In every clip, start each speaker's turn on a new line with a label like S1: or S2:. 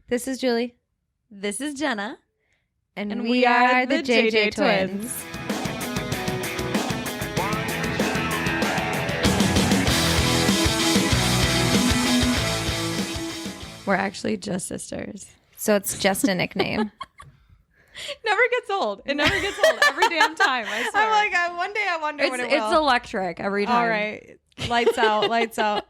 S1: This is Julie.
S2: This is Jenna.
S1: And we are the JJTwinzz.
S2: We're actually just sisters.
S1: So it's just a nickname.
S2: Never gets old. It never gets old. Every damn time. I swear.
S1: I'm like, one day I wonder when it will.
S2: It's electric every time.
S1: All right. Lights out. Lights out.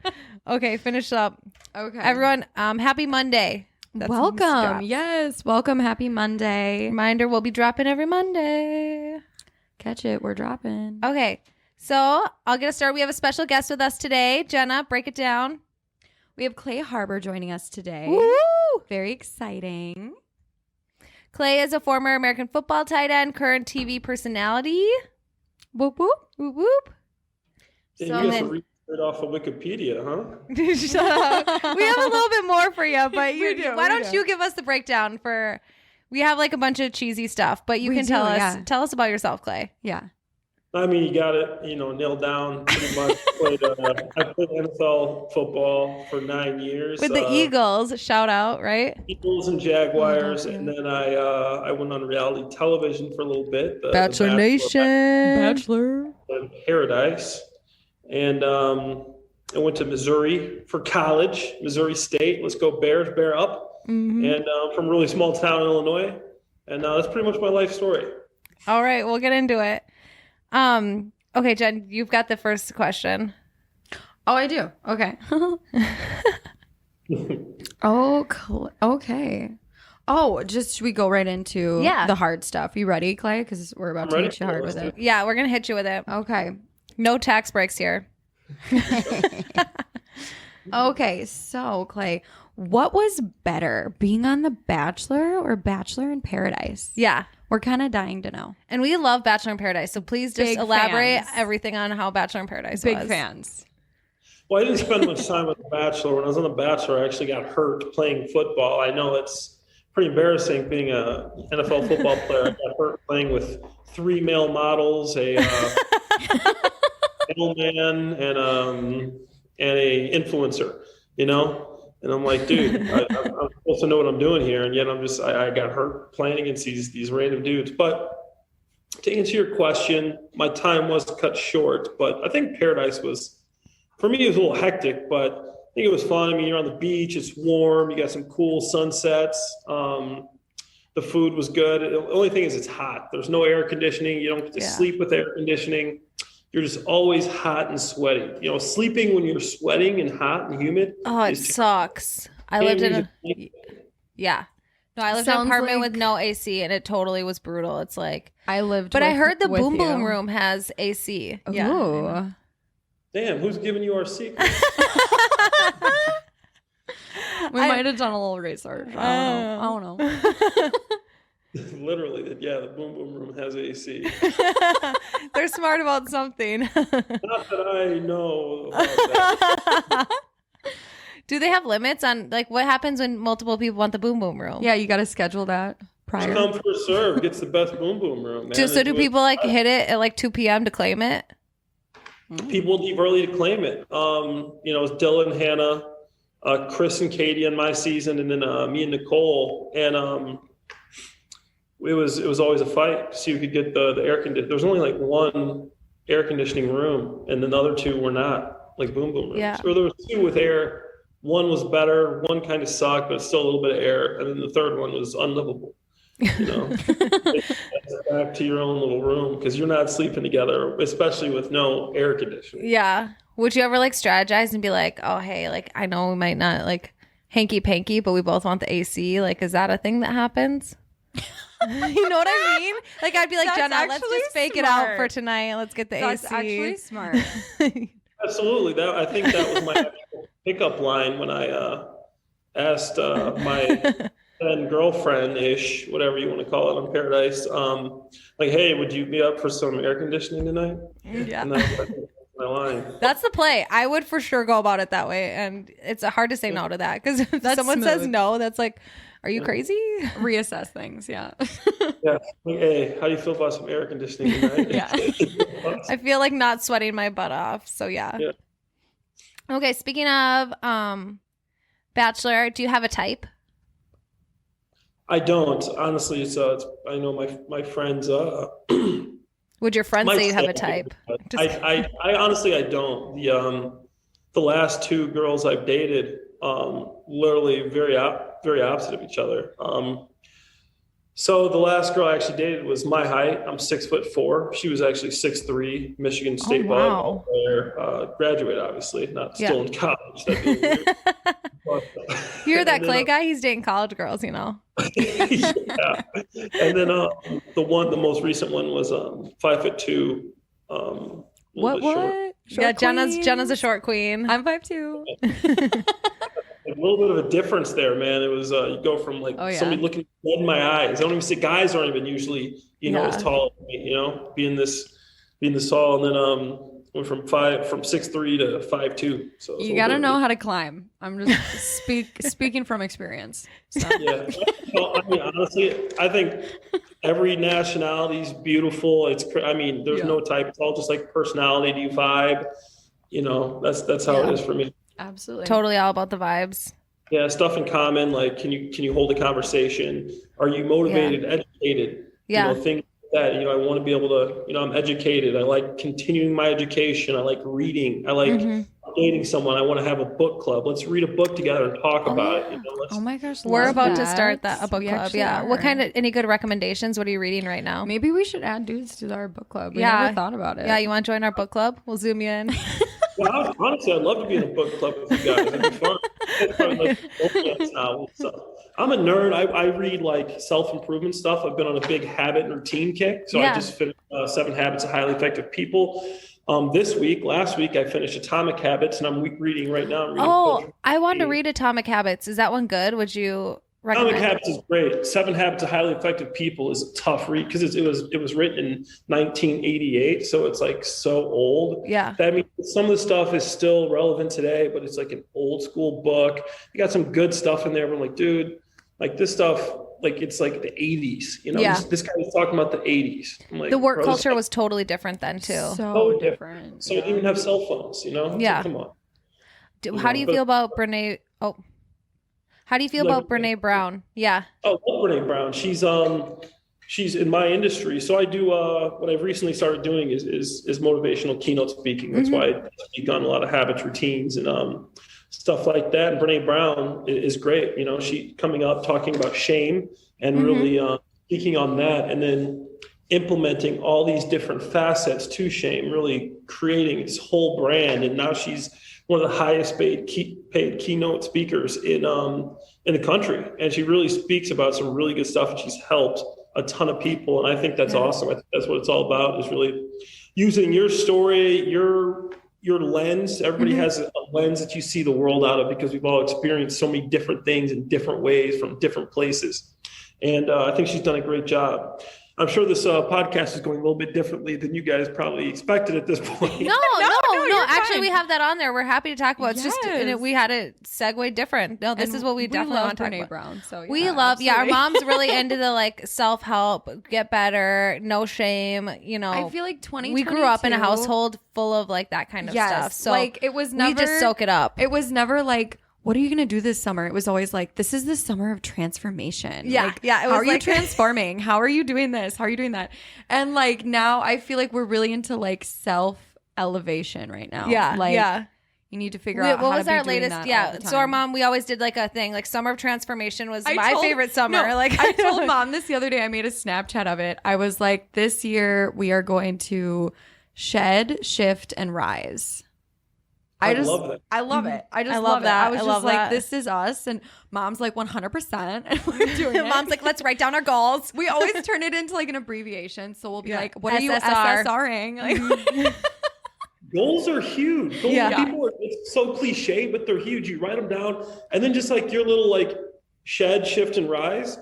S1: Okay, finish up.
S2: Okay.
S1: Everyone, happy Monday.
S2: Welcome. Yes. Welcome. Happy Monday.
S1: Reminder, we'll be dropping every Monday.
S2: Catch it. We're dropping.
S1: Okay. So I'll get us started. We have a special guest with us today. Jenna, break it down.
S2: We have Clay Harbor joining us today.
S1: Woo!
S2: Very exciting.
S1: Clay is a former American football tight end, current TV personality. Whoop, whoop, whoop, whoop.
S3: So you guys are reading it off of Wikipedia, huh?
S1: Shut up. We have a little bit more for you, but why don't
S2: do.
S1: you give us the breakdown for... We have like a bunch of cheesy stuff, but you can tell us.
S2: Yeah.
S1: Tell us about yourself, Clay.
S2: Yeah.
S3: I mean, you got it, nailed down pretty much. I played NFL football for 9 years.
S1: With the Eagles, shout out, right?
S3: Eagles and Jaguars, and then I went on reality television for a little bit.
S1: Bachelor Nation.
S2: Bachelor.
S3: Paradise. And I went to Missouri for college, Missouri State. Let's go Bears, bear up.
S1: Mm-hmm.
S3: And from a really small town in Illinois. And that's pretty much my life story.
S1: All right, we'll get into it. Okay, Jen, you've got the first question.
S2: Oh, I do. Okay. Okay. Oh, should we go right into the hard stuff? You ready, Clay? Because we're about to hit you hard with it.
S1: Yeah, we're going to hit you with it.
S2: Okay.
S1: No tax breaks here.
S2: Okay, so Clay, what was better, being on The Bachelor or Bachelor in Paradise?
S1: Yeah.
S2: We're kind of dying to know.
S1: And we love Bachelor in Paradise, so please just
S2: Big
S1: elaborate
S2: fans.
S1: everything on how Bachelor in Paradise
S2: Big
S1: was.
S2: fans.
S3: Well, I didn't spend much time with The Bachelor. When I was on The Bachelor, I actually got hurt playing football. I know it's pretty embarrassing being an NFL football player. I got hurt playing with 3 male models, a middleman, and a influencer, And I'm like, dude, I'm supposed to know what I'm doing here, and yet I got hurt playing against these random dudes. But to answer your question, my time was cut short, but I think Paradise was, for me, it was a little hectic, but I think it was fun. I mean, you're on the beach, it's warm, you got some cool sunsets. The food was good. The only thing is it's hot. There's no air conditioning. You don't get to sleep with air conditioning. You're just always hot and sweaty. Sleeping when you're sweating and hot and humid.
S1: Oh, it sucks. I lived in a... Yeah. No, I lived in an apartment with no AC, and it totally was brutal. It's like...
S2: I lived
S1: But I heard the
S2: with
S1: Boom
S2: you.
S1: Boom Room has AC.
S2: Ooh.
S1: Yeah.
S3: Damn, who's giving you our secret?
S2: We might have done a little research. I don't know.
S3: Literally, the Boom Boom Room has AC.
S1: They're smart about something.
S3: Not that I know about that.
S1: Do they have limits on, like, what happens when multiple people want the Boom Boom Room?
S2: Yeah, you got to schedule that prior.
S3: Come first serve gets the best Boom Boom Room, man.
S1: So do people, like, hit it at, like, 2 p.m. to claim it?
S3: People leave early to claim it. It was Dylan, Hannah, Chris and Katie on my season, and then me and Nicole. And it was always a fight to see who could get the air conditioning. There was only like one air conditioning room, and then the other 2 were not, like Boom Boom rooms.
S1: Yeah.
S3: Or there was 2 with air. One was better, one kind of sucked, but still a little bit of air, and then the third one was unlivable. Back to your own little room because you're not sleeping together, especially with no air conditioning.
S1: Yeah. Would you ever, like, strategize and be like, oh, hey, like, I know we might not, like, hanky-panky, but we both want the AC. Like, is that a thing that happens? You know what I mean? Like, I'd be like,
S2: That's
S1: Jenna, let's just fake it out for tonight. Let's get the
S2: That's
S1: AC.
S2: actually smart.
S3: Absolutely. I think that was my actual pickup line when I asked my then girlfriend-ish, whatever you want to call it, on Paradise, like, hey, would you be up for some air conditioning tonight?
S1: Yeah.
S3: And that's my line.
S1: That's the play. I would for sure go about it that way. And it's hard to say no to that because if
S2: That's
S1: someone says
S2: smooth.
S1: no, that's like, are you crazy?
S2: Reassess things, yeah.
S3: Yeah. Like, hey, how do you feel about some air conditioning tonight?
S2: Yeah.
S1: I feel like not sweating my butt off. So yeah. Okay, speaking of Bachelor, do you have a type?
S3: I don't honestly. I know my friends.
S1: Would your friends
S3: My
S1: say you have a
S3: son-
S1: type?
S3: I honestly I don't. The last two girls I've dated, literally very opposite of each other. So the last girl I actually dated was my height. I'm 6'4". She was actually 6'3", Michigan State
S1: wow.
S3: volleyball player, graduate, obviously, not
S1: Yeah.
S3: still in college. That'd be weird. But,
S1: You're that
S3: and then,
S1: Clay guy. He's dating college girls, you know.
S3: yeah. And then the most recent one was 5'2". A little
S2: What?
S3: bit short.
S2: Short
S1: Yeah, Jenna's
S2: queens?
S1: a short queen.
S2: I'm 5'2".
S3: A little bit of a difference there, man. It was you go from like
S2: Oh, yeah.
S3: somebody looking dead in my eyes. I don't even see guys aren't even usually as tall as me, being this tall, and then went from 6'3" to 5'2". So
S2: You got to know how to climb. I'm just speaking from experience. So.
S3: Yeah. Well, I mean, honestly, I think every nationality is beautiful. There's no type. It's all just like personality. Do you vibe? That's how it is for me.
S2: Absolutely.
S1: Totally all about the vibes.
S3: Yeah, stuff in common. Like, can you hold a conversation? Are you motivated, educated?
S1: Yeah.
S3: Things like that. I want to be able to. I'm educated. I like continuing my education. I like reading. I like dating someone. I want to have a book club. Let's read a book together and talk about it.
S2: Oh my gosh,
S1: We're
S2: love
S1: about to
S2: that.
S1: start a book
S2: We
S1: club.
S2: actually
S1: Yeah.
S2: are.
S1: What kind of any good recommendations? What are you reading right now?
S2: Maybe we should add dudes to our book club. We
S1: Yeah.
S2: never thought about it.
S1: Yeah, you want to join our book club? We'll zoom you in.
S3: Well, honestly, I'd love to be in a book club with you guys. It'd be fun. It's probably like romance novels and stuff. I'm a nerd. I read like self-improvement stuff. I've been on a big habit and routine kick. So I just finished 7 Habits of Highly Effective People. Last week, I finished Atomic Habits, and I'm reading right now. I'm reading Culture.
S1: I wanted to read Atomic Habits. Is that one good? Would you recommend?
S3: Atomic Habits is great. 7 Habits of Highly Effective People is a tough read because it was written in 1988, so it's like so old.
S1: Yeah.
S3: That means some of the stuff is still relevant today, but it's like an old school book. You got some good stuff in there, but I'm like, dude, like this stuff, like it's like the 80s. This guy was talking about the 80s. I'm like,
S1: The work
S3: bro,
S1: culture was totally different then too.
S2: So different.
S3: So you didn't even have cell phones,
S1: Yeah.
S3: So come on.
S1: How do you feel about Brene? Oh, how do you feel about Brene Brown? Yeah.
S3: Oh, I love Brene Brown. She's in my industry. So I do what I've recently started doing is motivational keynote speaking. That's why I speak on a lot of habits, routines, and stuff like that. And Brene Brown is great. She coming up talking about shame and really speaking on that, and then implementing all these different facets to shame, really creating this whole brand. And now she's one of the highest paid keynote speakers in the country. And she really speaks about some really good stuff, and she's helped a ton of people. And I think that's awesome. I think that's what it's all about, is really using your story, your lens. Everybody has a lens that you see the world out of, because we've all experienced so many different things in different ways from different places. And I think she's done a great job. I'm sure this podcast is going a little bit differently than you guys probably expected at this point.
S1: No. Actually, we have that on there. We're happy to talk about. It's just
S2: Yes.
S1: we had it segue different. No, this is what we definitely want to talk
S2: Brene
S1: about.
S2: Brown. So
S1: We love, our
S2: absolutely.
S1: mom's really into the like self-help, get better, no shame.
S2: I feel like 2022.
S1: we grew up in a household full of like that kind of stuff. So
S2: like it was never.
S1: we just soak it up.
S2: It was never like, what are you going to do this summer? It was always like, this is the summer of transformation.
S1: Yeah,
S2: Like,
S1: yeah, it
S2: how
S1: was
S2: are you
S1: like-
S2: transforming? How are you doing this? How are you doing that? And like now I feel like we're really into like self elevation right now. Like, you need to figure out
S1: what
S2: how
S1: was
S2: to be
S1: our
S2: doing
S1: latest?
S2: that
S1: Yeah.
S2: all the
S1: So our
S2: time.
S1: mom, we always did like a thing, like summer of transformation was
S2: I
S1: my
S2: told-
S1: favorite summer.
S2: No,
S1: like
S2: I told mom this the other day. I made a Snapchat of it. I was like, this year we are going to shed, shift, and rise.
S3: I love that.
S2: I love it. I just
S1: I love
S2: love
S1: that.
S2: it. I was
S1: I
S2: just
S1: love
S2: like,
S1: that.
S2: this is us. And mom's like 100%. And we're doing it.
S1: mom's like, let's write down our goals.
S2: we always turn it into like an abbreviation. So we'll be like, what are you
S1: SSR.
S2: SSRing? Like,
S3: Goals are huge. Goals,
S1: Yeah.
S3: it's so cliche, but they're huge. You write them down, and then just like your little like shed, shift, and rise.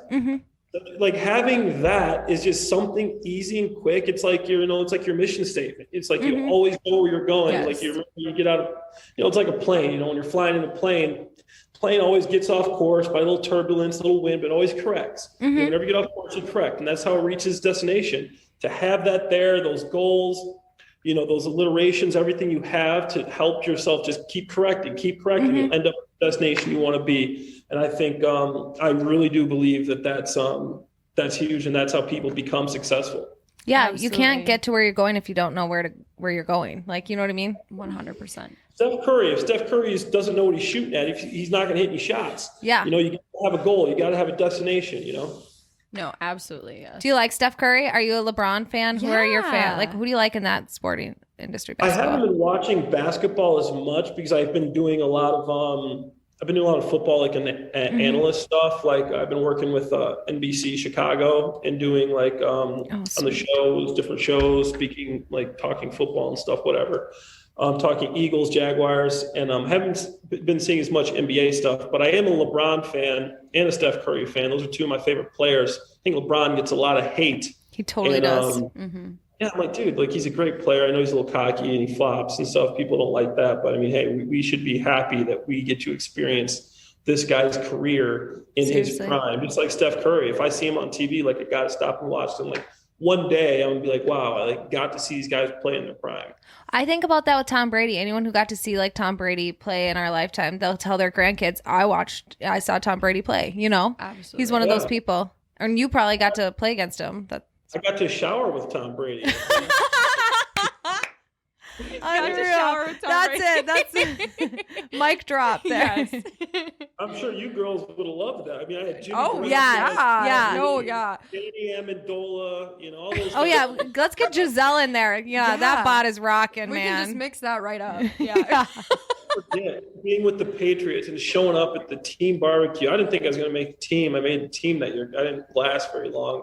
S3: Like having that is just something easy and quick. It's like it's like your mission statement. It's like you always know where you're going.
S2: Yes.
S3: Like you get out of, it's like a plane. When you're flying in a plane always gets off course by a little turbulence, a little wind, but always corrects. Whenever you get off course, you correct, and that's how it reaches destination. To have that there, those goals, those alliterations, everything you have to help yourself just keep correcting. You'll end up destination you want to be. And I think I really do believe that's huge, and that's how people become successful.
S1: Yeah, absolutely. You can't get to where you're going if you don't know where you're going. Like, you know what I mean?
S2: 100%.
S3: Steph Curry, if Steph Curry doesn't know what he's shooting at, he's not going to hit any shots.
S1: Yeah.
S3: You know, you got to have a goal. You got to have a destination, you know?
S2: No, absolutely. Yes.
S1: Do you like Steph Curry? Are you a LeBron fan?
S2: Yeah.
S1: Who are your fan? Like, who do you like in that sporting industry?
S3: Basketball? I haven't been watching basketball as much because I've been doing a lot of football, like an analyst stuff. Like I've been working with NBC Chicago and doing like on the shows, different shows, speaking, like talking football and stuff, whatever. Talking Eagles, Jaguars, and haven't been seeing as much NBA stuff, but I am a LeBron fan and a Steph Curry fan. Those are two of my favorite players. I think LeBron gets a lot of hate.
S1: He totally does.
S3: Yeah, I'm like, dude, like he's a great player. I know he's a little cocky and he flops and stuff. People don't like that, but I mean, hey, we should be happy that we get to experience this guy's career in his prime. Just like Steph Curry. If I see him on TV, like I got to stop and watch him. Like one day, I'm gonna be like, wow, I like got to see these guys play in their prime.
S1: I think about that with Tom Brady. Anyone who got to see like Tom Brady play in our lifetime, they'll tell their grandkids, I saw Tom Brady play, you know?
S2: Absolutely.
S1: He's one of those people. And you probably got to play against him.
S3: I got to shower with Tom Brady.
S1: Unreal. That's it. Mic drop there.
S2: Yes.
S3: I'm sure you girls would have loved that. I mean, I had Jimmy.
S2: Oh,
S3: Graham,
S2: yeah.
S3: Oh,
S2: yeah.
S3: Danny Amendola, you know, all those.
S1: Oh, yeah. Let's get Giselle in there. Yeah, that bot is rocking, man.
S2: We can just mix that right up. Yeah.
S3: Being with the Patriots and showing up at the team barbecue. I didn't think I was going to make the team. I made the team that year. I didn't last very long.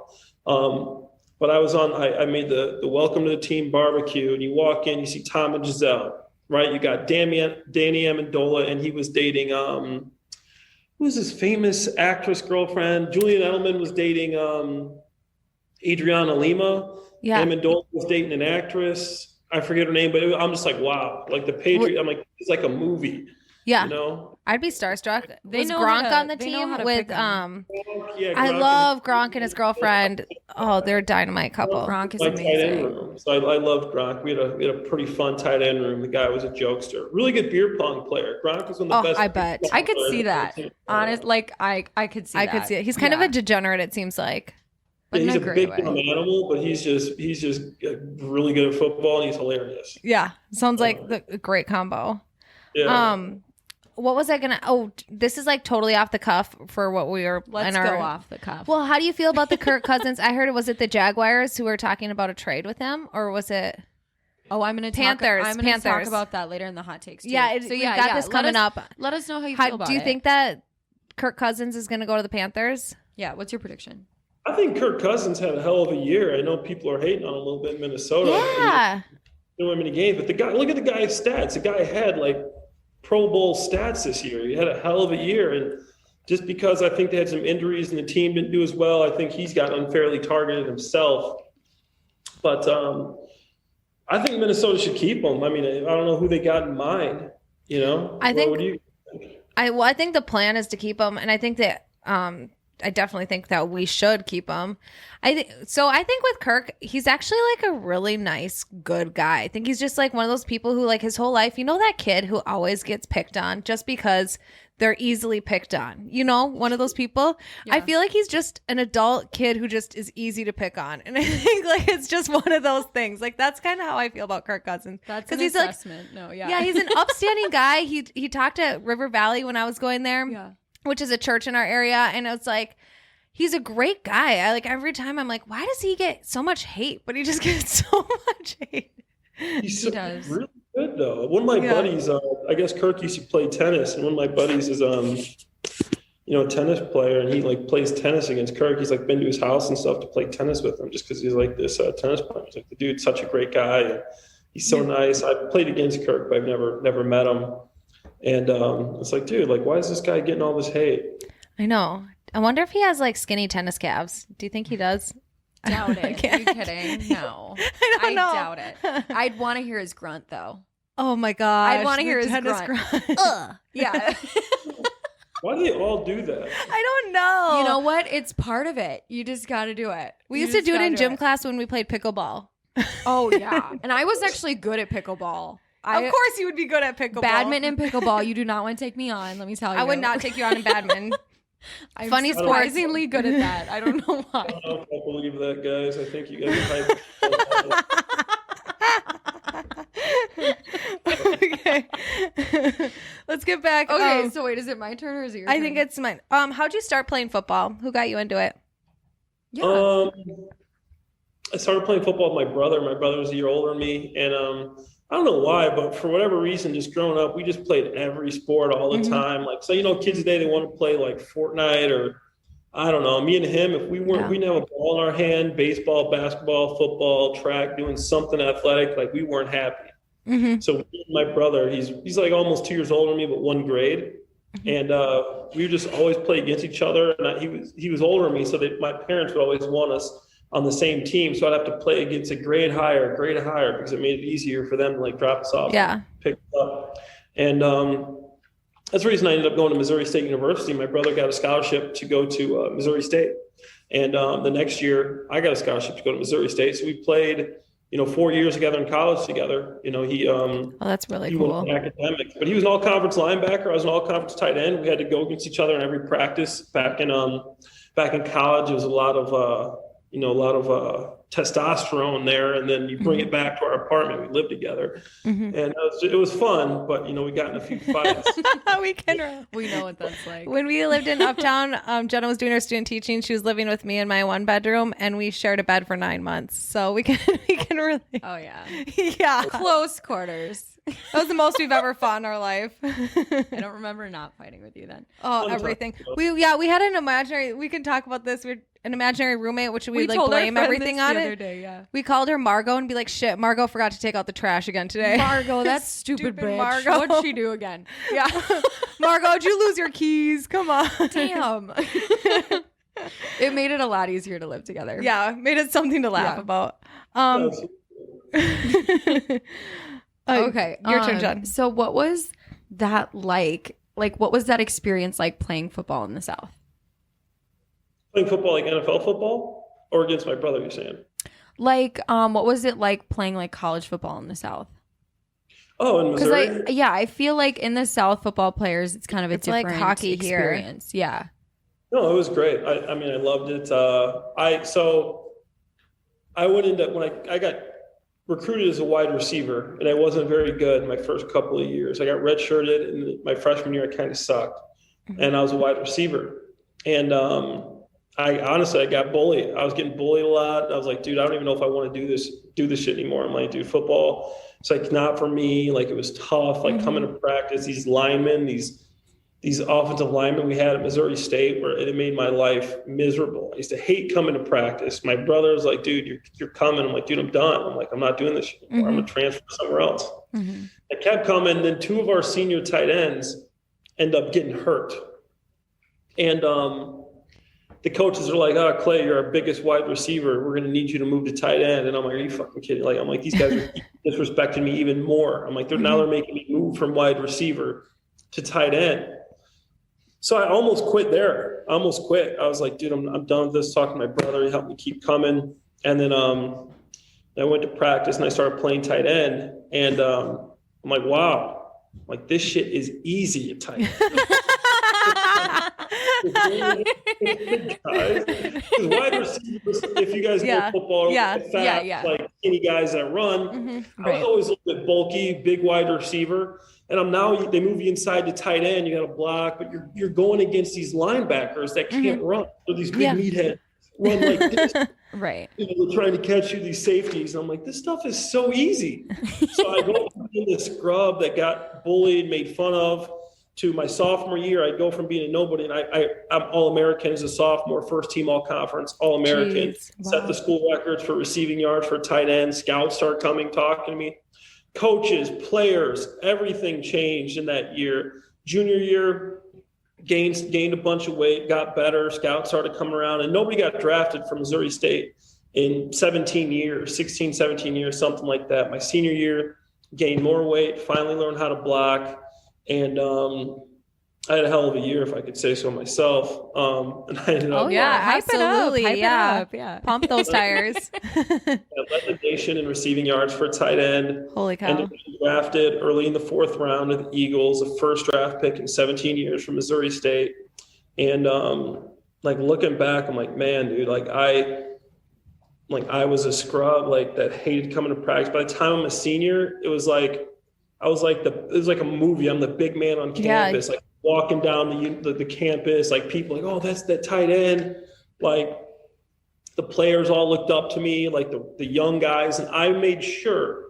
S3: But I made the welcome to the team barbecue, and you walk in, you see Tom and Giselle, right? You got Danny Amendola, and he was dating, who's his famous actress girlfriend? Julian Edelman was dating Adriana Lima.
S1: Yeah.
S3: Amendola was dating an actress. I forget her name, but I'm just like, wow. Like the Patriots, I'm like, it's like a movie.
S1: Yeah.
S3: You know?
S1: I'd be starstruck.
S2: They
S1: was
S2: know
S1: Gronk on the team with
S3: Gronk
S1: I love Gronk and his girlfriend. Oh, they're a dynamite couple.
S2: Gronk is
S3: my tight end
S2: amazing.
S3: room. So I loved Gronk. We had a pretty fun tight end room. The guy was a jokester. Really good beer pong player. Gronk was one of the best.
S1: I bet.
S2: I could see that. Honest, like I could see that.
S1: I could see it. He's kind of a degenerate, it seems like.
S3: Yeah, he's a big dumb animal, but he's just really good at football, and he's hilarious.
S1: Yeah. Sounds like a great combo.
S3: Yeah.
S1: What was I gonna? Oh, this is like totally off the cuff for what we were.
S2: Let's go off the cuff.
S1: Well, how do you feel about the Kirk Cousins? I heard was it the Jaguars who were talking about a trade with him, or was it?
S2: Oh, I'm gonna
S1: Panthers.
S2: I'm gonna talk about that later in the hot takes. Too.
S1: Yeah, we got this coming up.
S2: Let us know how you feel about it.
S1: Do you think that Kirk Cousins is gonna go to the Panthers?
S2: Yeah. What's your prediction?
S3: I think Kirk Cousins had a hell of a year. I know people are hating on him a little bit in Minnesota.
S1: Yeah.
S3: Didn't win many games, but look at the guy's stats. The guy had like Pro Bowl stats this year. He had a hell of a year, and just because I think they had some injuries and the team didn't do as well, I think he's got unfairly targeted himself. But I think Minnesota should keep him. I mean, I don't know who they got in mind. You know,
S1: I think.
S3: What do you think?
S1: I think the plan is to keep him, and I think that I definitely think that we should keep him. I think with Kirk, he's actually like a really nice, good guy. I think he's just like one of those people who like his whole life, you know, that kid who always gets picked on just because they're easily picked on, you know, one of those people. Yeah. I feel like he's just an adult kid who just is easy to pick on. And I think like it's just one of those things. Like that's kind of how I feel about Kirk Cousins.
S2: That's an
S1: he's
S2: assessment.
S1: Like, yeah, he's an upstanding guy. He talked at River Valley when I was going there. Yeah. Which is a church in our area, and it's like he's a great guy. I like every time I'm like, why does he get so much hate? But he just gets so much hate.
S2: He does.
S3: Really good though. One of my buddies, I guess Kirk used to play tennis, and one of my buddies is a tennis player, and he like plays tennis against Kirk. He's like been to his house and stuff to play tennis with him, just because he's like this tennis player. He's like the dude's such a great guy. And he's so nice. I played against Kirk, but I've never met him. And it's like, dude, like, why is this guy getting all this hate?
S1: I know. I wonder if he has like skinny tennis calves. Do you think he does?
S2: Doubt it. Are you kidding? No. I doubt it. I'd want to hear his grunt though.
S1: Oh my God.
S2: I'd want to hear his grunt. Yeah.
S3: Why do they all do that?
S1: I don't know.
S2: You know what? It's part of it. You just got to do it.
S1: We used to do it in gym class when we played pickleball.
S2: Oh yeah. And I was actually good at pickleball.
S1: Of course you would be good at pickleball.
S2: Badminton and pickleball, you do not want to take me on. Let me tell you.
S1: I would not take you on in badminton.
S2: I'm
S1: Funny
S2: surprisingly good at that. I don't know why.
S3: I don't believe that, guys. I think you guys are
S1: Okay. Let's get back.
S2: Okay, so wait, is it my turn or is it your turn?
S1: I think it's mine. How'd you start playing football? Who got you into it?
S2: Yeah.
S3: I started playing football with my brother. My brother was a year older than me, and I don't know why, but for whatever reason, just growing up, we just played every sport all the time. Like, so, kids today, they want to play like Fortnite or I don't know. Me and him, if we didn't have a ball in our hand, baseball, basketball, football, track, doing something athletic, like we weren't happy. So my brother, he's like almost 2 years older than me, but one grade. And we would just always play against each other. And he was older than me, so my parents would always want us on the same team. So I'd have to play against a grade higher because it made it easier for them to like drop us off and pick us up. And that's the reason I ended up going to Missouri State University. My brother got a scholarship to go to Missouri State. And the next year I got a scholarship to go to Missouri State. So we played, 4 years together in college together.
S1: That's really
S3: he
S1: cool.
S3: went academics, but he was an all-conference linebacker. I was an all-conference tight end. We had to go against each other in every practice. Back in college, it was a lot of testosterone there, and then you bring it back to our apartment. We lived together, and it was fun. But we got in a few fights.
S2: We know what that's like.
S1: When we lived in Uptown, Jenna was doing her student teaching. She was living with me in my one bedroom, and we shared a bed for 9 months. So we can really.
S2: Oh yeah,
S1: yeah,
S2: close quarters.
S1: That was the most we've ever fought in our life.
S2: I don't remember not fighting with you then.
S1: Oh, everything. We had an imaginary. We can talk about this. We're an imaginary roommate, which we like blame everything on it.
S2: Day,
S1: we called her Margot and be like, "Shit, Margot forgot to take out the trash again today."
S2: Margot, that stupid bitch.
S1: Margot.
S2: What'd she do again?
S1: Yeah, Margot, did you lose your keys? Come on.
S2: Damn. It made it a lot easier to live together.
S1: Yeah, made it something to laugh about.
S2: Okay,
S1: your turn, Jen.
S2: So what was that like? Like, what was that experience like playing football in the South?
S3: Playing football, like NFL football, or against my brother, you're saying?
S2: Like, what was it like playing like college football in the South?
S3: Oh, in Missouri?
S2: Because I feel like in the South, football players, it's kind of a different
S1: like hockey
S2: experience.
S1: Here.
S2: Yeah.
S3: No, it was great. I mean, I loved it. I would end up when I got recruited as a wide receiver, and I wasn't very good my first couple of years. I got redshirted, and my freshman year I kind of sucked, and I was a wide receiver. And I honestly got bullied. I was getting bullied a lot. I was like, dude, I don't even know if I want to do this shit anymore. I'm like, dude, football, it's like not for me. Like it was tough. Like coming to practice, these linemen, these offensive linemen we had at Missouri State, where it made my life miserable. I used to hate coming to practice. My brother was like, dude, you're coming. I'm like, dude, I'm done. I'm like, I'm not doing this anymore. I'm going to transfer somewhere else. I kept coming. Then 2 of our senior tight ends end up getting hurt. And the coaches are like, oh, Clay, you're our biggest wide receiver. We're going to need you to move to tight end. And I'm like, are you fucking kidding? Like, I'm like, these guys are disrespecting me even more. I'm like, now they're making me move from wide receiver to tight end. So I almost quit there. I almost quit. I was like, dude, I'm done with this. Talking to my brother, he helped me keep coming. And then I went to practice and I started playing tight end. And I'm like, wow, like this shit is easy at tight end. Wide receivers, if you guys know football, fat, like skinny guys that run. I was always a little bit bulky, big wide receiver. And they move you inside to tight end. You got to block, but you're going against these linebackers that can't run. So these big meatheads run like this.
S2: Right.
S3: They're trying to catch you, these safeties. And I'm like, this stuff is so easy. So I go from being this scrub that got bullied, made fun of, to my sophomore year. I go from being a nobody, and I'm All-American as a sophomore, first team All-Conference, All-American, set the school records for receiving yards for tight end. Scouts start coming, talking to me. Coaches, players, everything changed in that year. Junior year, gained a bunch of weight, got better. Scouts started coming around, and nobody got drafted from Missouri State in 16, 17 years, something like that. My senior year, gained more weight, finally learned how to block. And I had a hell of a year, if I could say so myself. And I ended up,
S1: absolutely,
S2: hype it up. Yeah,
S1: pump those tires.
S3: I led the nation in receiving yards for a tight end.
S1: Holy cow!
S3: And drafted early in the 4th round of the Eagles, a first draft pick in 17 years from Missouri State. And like looking back, I'm like, man, dude, I was a scrub, like that hated coming to practice. By the time I'm a senior, it was like a movie. I'm the big man on campus, like walking down the campus, like people like, oh, that's that tight end. Like the players all looked up to me, like the young guys. And I made sure,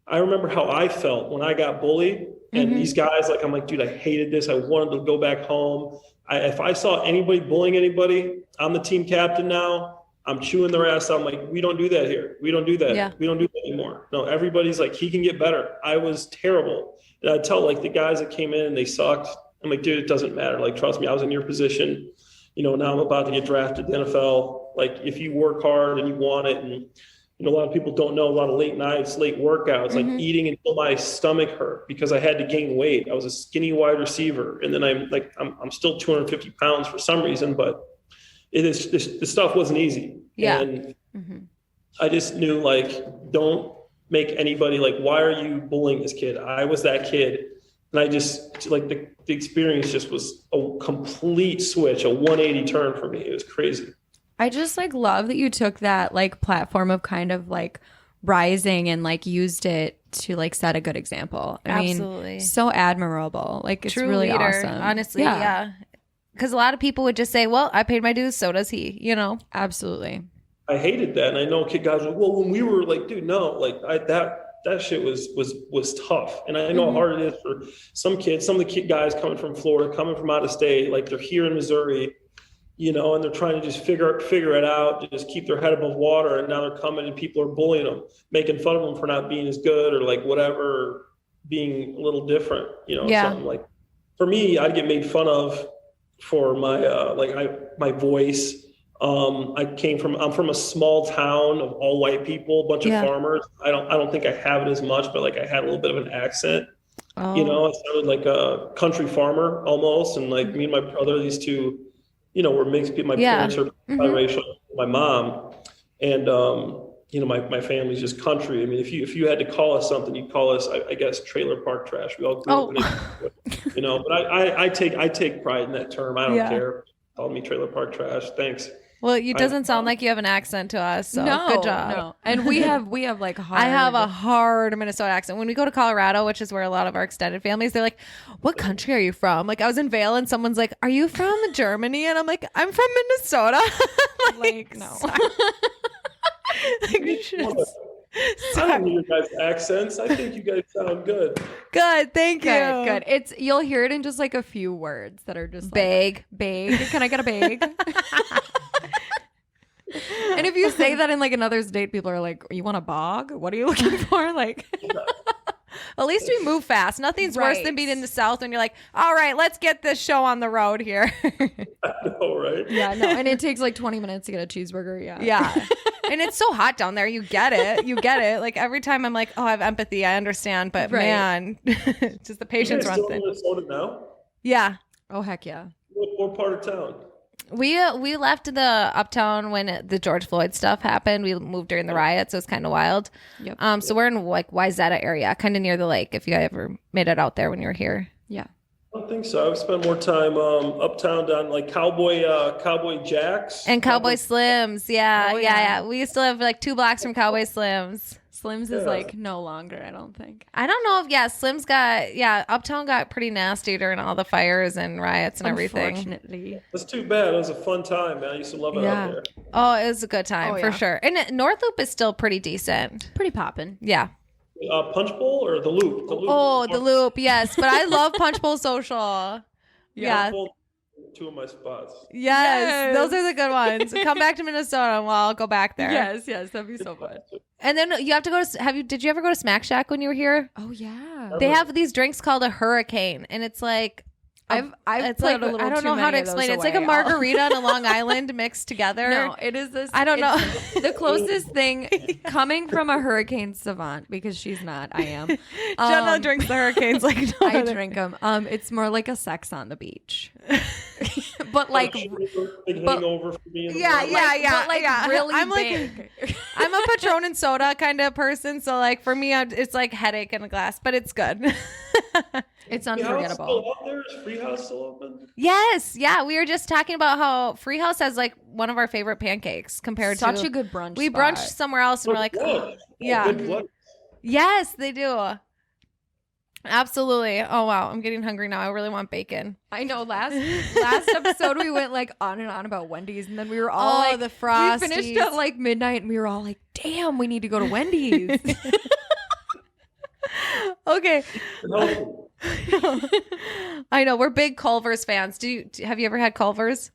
S3: I remember how I felt when I got bullied. And these guys, like, I'm like, dude, I hated this. I wanted to go back home. If I saw anybody bullying anybody, I'm the team captain now. I'm chewing their ass out. I'm like, we don't do that here. We don't do that. Yeah. We don't do that anymore. No, everybody's like, he can get better. I was terrible. And I'd tell like the guys that came in and they sucked. I'm like, dude, it doesn't matter. Like, trust me, I was in your position. You know, now I'm about to get drafted to the NFL. Like, if you work hard and you want it, and, you know, a lot of people don't know, a lot of late nights, late workouts, like eating until my stomach hurt because I had to gain weight. I was a skinny wide receiver. And then I'm still 250 pounds for some reason, but this stuff wasn't easy.
S1: Yeah.
S3: And I just knew, like, don't make anybody, like, why are you bullying this kid? I was that kid. And I just, like, the experience just was a complete switch, a 180 turn for me. It was crazy.
S2: I just, like, love that you took that, like, platform of kind of, like, rising and, like, used it to, like, set a good example. I mean, so admirable. Like, it's
S1: True
S2: really
S1: leader,
S2: awesome.
S1: Honestly, yeah. Because a lot of people would just say, well, I paid my dues, so does he, you know?
S2: Absolutely.
S3: I hated that. And I know guys were like, well, when we were like, dude, no, like that shit was tough. And I know how hard it is for some kids, some of the guys coming from Florida, coming from out of state, like they're here in Missouri, you know, and they're trying to just figure it out, to just keep their head above water. And now they're coming and people are bullying them, making fun of them for not being as good or like whatever, or being a little different, you know.
S1: Yeah.
S3: Something like, for me, I'd get made fun of for my my voice. I'm from a small town of all white people, a bunch of farmers. I don't think I have it as much, but like I had a little bit of an accent. You know, I sounded like a country farmer almost. And like me and my brother, these two, you know, were mixed people. My parents are biracial, my mom. And you know, my family's just country. I mean, if you had to call us something, you'd call us, I guess, trailer park trash. We all grew up in it, you know, but I take pride in that term. I don't care. Call me trailer park trash. Thanks.
S1: Well, it doesn't sound like you have an accent to us, so good job.
S2: No. And we have like hard.
S1: I have a hard Minnesota accent. When we go to Colorado, which is where a lot of our extended families, they're like, "What country are you from?" Like, I was in Vail, and someone's like, "Are you from Germany?" And I'm like, "I'm from Minnesota."
S2: like no.
S3: I don't know your guys' accents. I think you guys sound good.
S1: Good, thank you.
S2: Good. You'll hear it in just like a few words that are just
S1: big.
S2: Can I get a big? And if you say that in like another state, people are like, "You want a bog? What are you looking for?" Like,
S1: at least we move fast. Nothing's worse than being in the South when you're like, "All right, let's get this show on the road here."
S3: I know, right?
S2: Yeah, no, and it takes like 20 minutes to get a cheeseburger.
S1: Yeah. And it's so hot down there. You get it. Like every time I'm like, oh, I have empathy. I understand. But man, just the patience runs thin.
S3: Minnesota now?
S1: Yeah.
S2: Oh, heck yeah.
S3: What part of town?
S1: We left the uptown when the George Floyd stuff happened. We moved during the riot, so it's kind of wild. Yep. So we're in like Wayzata area, kind of near the lake. If you ever made it out there when you were here.
S2: Yeah.
S3: I don't think so. I've spent more time uptown down like Cowboy Jacks
S1: and Cowboy Slims. Yeah. We used to live like 2 blocks from Cowboy Slims.
S2: Slims is like no longer, I don't think.
S1: I don't know if Slims Uptown got pretty nasty during all the fires and riots and everything.
S2: Unfortunately.
S3: That's too bad. It was a fun time, man. I used to love it out there.
S1: Oh, it was a good time for sure. And North Loop is still pretty decent.
S2: Pretty poppin'.
S1: Yeah.
S3: Punch Bowl or the Loop?
S1: The Loop, yes. But I love Punch Bowl Social. Yeah.
S3: 2 of my spots.
S1: Yes, those are the good ones. Come back to Minnesota and I'll go back there.
S2: Yes, that'd be so fun.
S1: And then you have to go to, did you ever go to Smack Shack when you were here?
S2: Oh, yeah.
S1: They have these drinks called a hurricane. And it's like,
S2: I've
S1: it's
S2: played
S1: like
S2: a little
S1: I don't
S2: too
S1: know how to
S2: many of those
S1: explain it. It's like a
S2: away.
S1: margarita on a Long Island mixed together.
S2: No, it is this.
S1: I don't know.
S2: The closest thing coming from a hurricane savant, because she's not. I am.
S1: Jenna drinks the hurricanes like no
S2: I
S1: other.
S2: drink them. It's more like a sex on the beach, but like,
S3: big hangover for me.
S1: Yeah.
S2: but like really
S1: I'm
S2: big.
S1: I'm a Patron and soda kind of person, so like for me, it's like headache in a glass, but it's good.
S2: It's
S3: Still
S2: unforgettable.
S3: out there? Is Freehouse still open?
S1: Yes, yeah. We were just talking about how Freehouse has like one of our favorite pancakes compared to
S2: Such a good brunch.
S1: We
S2: spot.
S1: brunched somewhere else and we're like, oh, yeah,
S3: Good blood.
S1: yes, they do. Absolutely. Oh wow, I'm getting hungry now. I really want bacon.
S2: I know. Last episode we went like on and on about Wendy's, and then we were all like,
S1: the Frosties.
S2: We finished at like midnight, and we were all like, "Damn, we need to go to Wendy's."
S1: Okay.
S3: No.
S1: I know we're big Culver's fans. Have you ever had Culver's?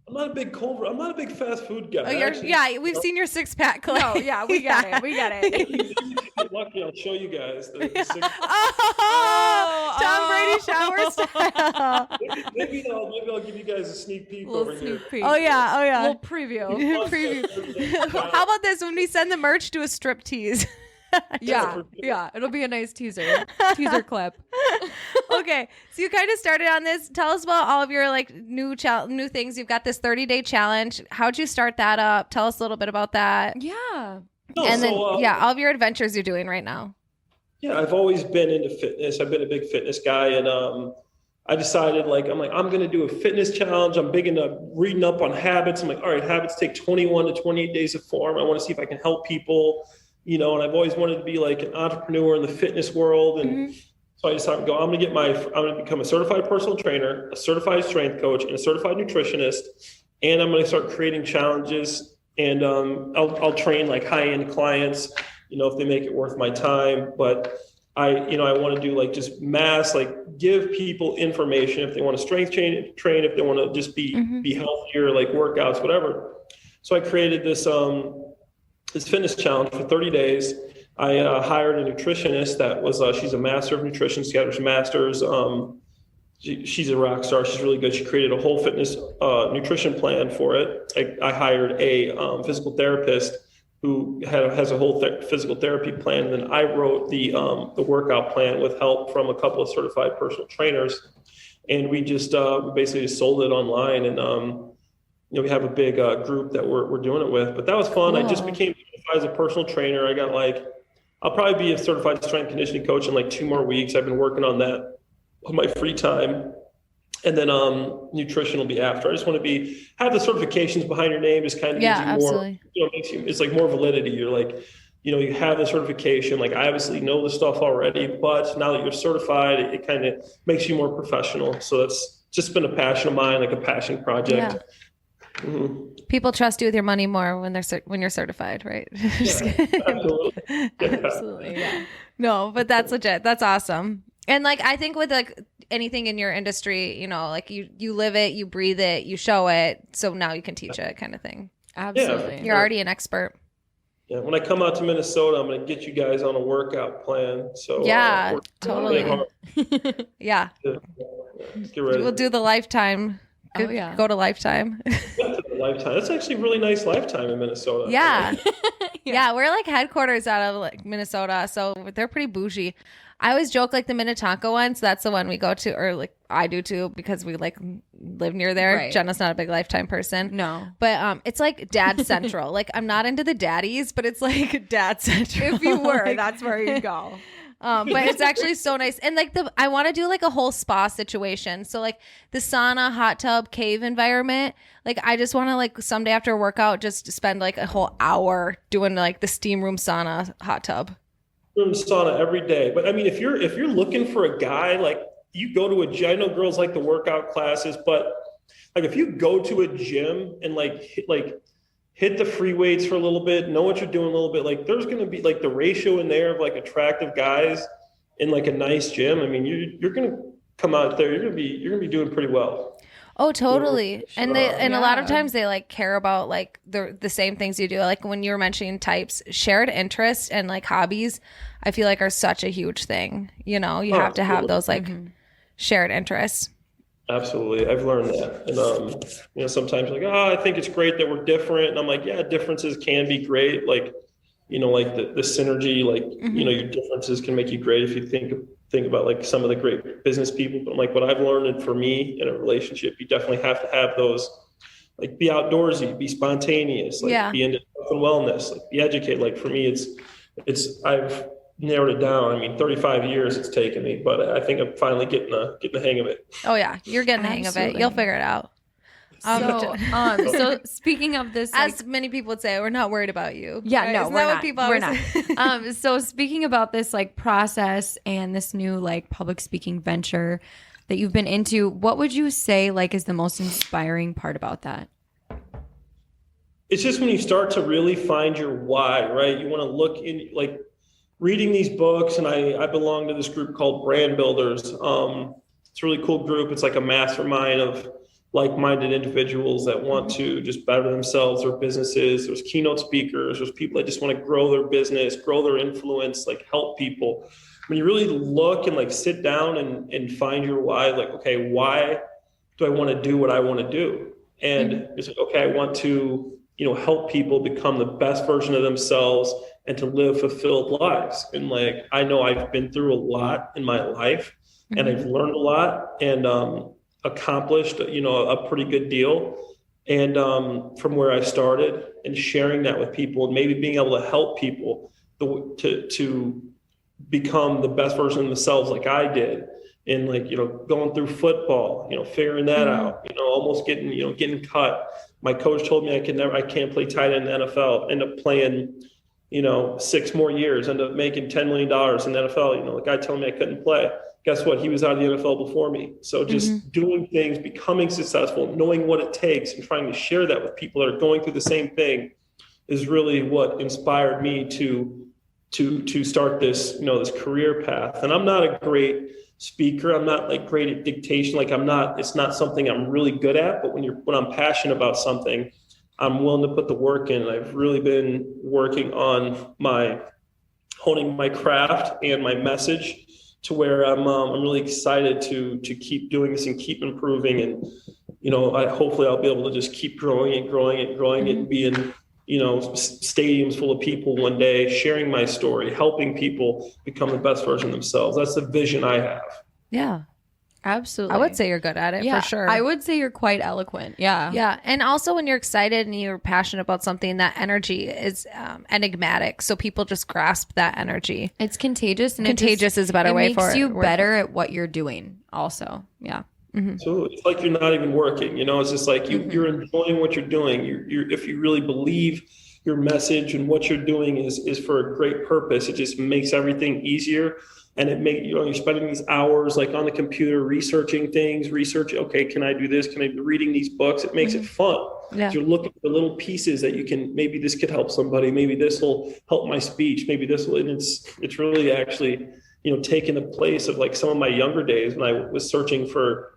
S3: I'm not a big Culver. I'm not a big fast food guy.
S1: Oh, yeah, we've seen your 6-pack.
S2: No, yeah, we got it. We got it.
S3: If you get lucky, I'll show you guys.
S1: Tom Brady shower style.
S3: Maybe I'll give you guys a sneak peek
S2: Little
S3: over here.
S2: sneak peek.
S1: Oh yeah.
S2: Little preview.
S1: Preview. How about this? When we send the merch, do a strip tease.
S2: Yeah. It'll be a nice teaser clip.
S1: Okay, so you kind of started on this. Tell us about all of your like new things. You've got this 30-day challenge. How'd you start that up? Tell us a little bit about that.
S2: Yeah.
S1: All of your adventures you're doing right now.
S3: Yeah, I've always been into fitness. I've been a big fitness guy, and I decided I'm going to do a fitness challenge. I'm big into reading up on habits. I'm like, all right, habits take 21 to 28 days to form. I want to see if I can help people. And I've always wanted to be like an entrepreneur in the fitness world. And so I decided I'm going to become a certified personal trainer, a certified strength coach, and a certified nutritionist. And I'm going to start creating challenges, and I'll train like high-end clients, if they make it worth my time. But I want to do like just mass, like give people information if they want to strength train, if they want to just be healthier, like workouts, whatever. So I created this fitness challenge for 30 days. I hired a nutritionist that was, she's a master of nutrition. She got her master's. She's a rock star. She's really good. She created a whole fitness nutrition plan for it. I hired a physical therapist who has a whole physical therapy plan. And then I wrote the workout plan with help from a couple of certified personal trainers. And we just basically just sold it online. And we have a big group that we're doing it with, but that was fun. Cool. I just became certified as a personal trainer. I got I'll probably be a certified strength conditioning coach in like 2 more weeks. I've been working on that on my free time. And then nutrition will be after. I just want to have the certifications behind your name, just kind of gives you
S1: absolutely.
S3: More, it's like more validity. You're like, you have the certification. Like I obviously know the stuff already, but now that you're certified, it kind of makes you more professional. So that's just been a passion of mine, like a passion project.
S1: Yeah. People trust you with your money more when you're certified, right?
S3: Absolutely. Yeah.
S1: Absolutely. Yeah. No, but that's legit. That's awesome. And like I think with like anything in your industry, like you live it, you breathe it, you show it, so now you can teach it, kind of thing.
S2: Absolutely.
S1: You're already an expert.
S3: Yeah, when I come out to Minnesota, I'm going to get you guys on a workout plan. So
S1: yeah, totally. Yeah.
S3: Get ready.
S1: We'll do the Lifetime. Go to Lifetime.
S3: Lifetime. That's actually a really nice Lifetime in Minnesota.
S1: Yeah. Yeah, we're like headquarters out of like Minnesota, so they're pretty bougie. I always joke like the Minnetonka one, so that's the one we go to, or like I do too, because we like live near there. Right. Jenna's not a big Lifetime person.
S2: No.
S1: But it's like Dad Central. Like I'm not into the daddies, but it's like Dad Central.
S2: If you were, that's where you'd go.
S1: But it's actually so nice. And like I want to do like a whole spa situation. So like the sauna, hot tub, cave environment. Like I just want to like someday after a workout, just spend like a whole hour doing like the steam room sauna, hot tub.
S3: Sauna every day. But I mean, if you're looking for a guy, like you go to a gym, I know girls like the workout classes, but like if you go to a gym and hit the free weights for a little bit, know what you're doing a little bit, like there's going to be like the ratio in there of like attractive guys in like a nice gym. I mean, you're going to come out there, you're going to be doing pretty well.
S1: Oh, totally. And a lot of times they like care about like the same things you do. Like when you were mentioning types, shared interests and like hobbies, I feel like are such a huge thing. You have to have those like shared interests.
S3: Absolutely. I've learned that. And, sometimes like, I think it's great that we're different. And I'm like, yeah, differences can be great. Like, like the synergy, like, your differences can make you great if you think about like some of the great business people. But like what I've learned, and for me in a relationship, you definitely have to have those, like be outdoorsy, be spontaneous, like be into health and wellness, like be educated. Like for me, I've narrowed it down. I mean, 35 years it's taken me, but I think I'm finally getting the hang of it.
S1: Oh yeah, you're getting the hang of it. You'll figure it out.
S2: So speaking of this,
S1: as many people would say, we're not worried about you.
S2: Yeah,
S1: right?
S2: no,
S1: Isn't
S2: we're
S1: that
S2: not.
S1: What people
S2: we're not. So speaking about this like process and this new like public speaking venture that you've been into, what would you say like is the most inspiring part about that?
S3: It's just when you start to really find your why, right? You want to look in, like reading these books, and I belong to this group called Brand Builders. It's a really cool group. It's like a mastermind of like-minded individuals that want to just better themselves, their businesses. There's keynote speakers. There's people that just want to grow their business, grow their influence, like help people. When you really look and like sit down and find your why, like, okay, why do I want to do what I want to do? And it's like, okay, I want to, help people become the best version of themselves and to live fulfilled lives. And like, I know I've been through a lot in my life and I've learned a lot and accomplished, a pretty good deal. And from where I started, and sharing that with people and maybe being able to help people to become the best version of themselves like I did. And like, going through football, figuring that out, almost getting cut. My coach told me I can't play tight end in the NFL, end up playing, 6 more years, end up making $10 million in the NFL. The guy telling me I couldn't play. Guess what? He was out of the NFL before me. So just doing things, becoming successful, knowing what it takes and trying to share that with people that are going through the same thing is really what inspired me to start this, this career path. And I'm not a great speaker. I'm not like great at dictation. Like it's not something I'm really good at, but when I'm passionate about something, I'm willing to put the work in. And I've really been working on honing my craft and my message to where I'm really excited to keep doing this and keep improving. And, hopefully I'll be able to just keep growing it and be in, stadiums full of people one day, sharing my story, helping people become the best version of themselves. That's the vision I have.
S1: Yeah, absolutely. I would say you're good at it for sure.
S2: I would say you're quite eloquent. Yeah.
S1: Yeah. And also when you're excited and you're passionate about something, that energy is enigmatic. So people just grasp that energy.
S2: It's contagious. And
S1: contagious is a better way for it.
S2: It makes you better at what you're doing also. Yeah.
S3: So it's like you're not even working, it's just like you're enjoying what you're doing. You're if you really believe your message and what you're doing is for a great purpose, it just makes everything easier. And you're spending these hours like on the computer researching things, okay, can I do this? Can I be reading these books? It makes it fun. Yeah. You're looking for little pieces that you can, maybe this could help somebody. Maybe this will help my speech. Maybe this will, and it's really actually, taking the place of like some of my younger days when I was searching for,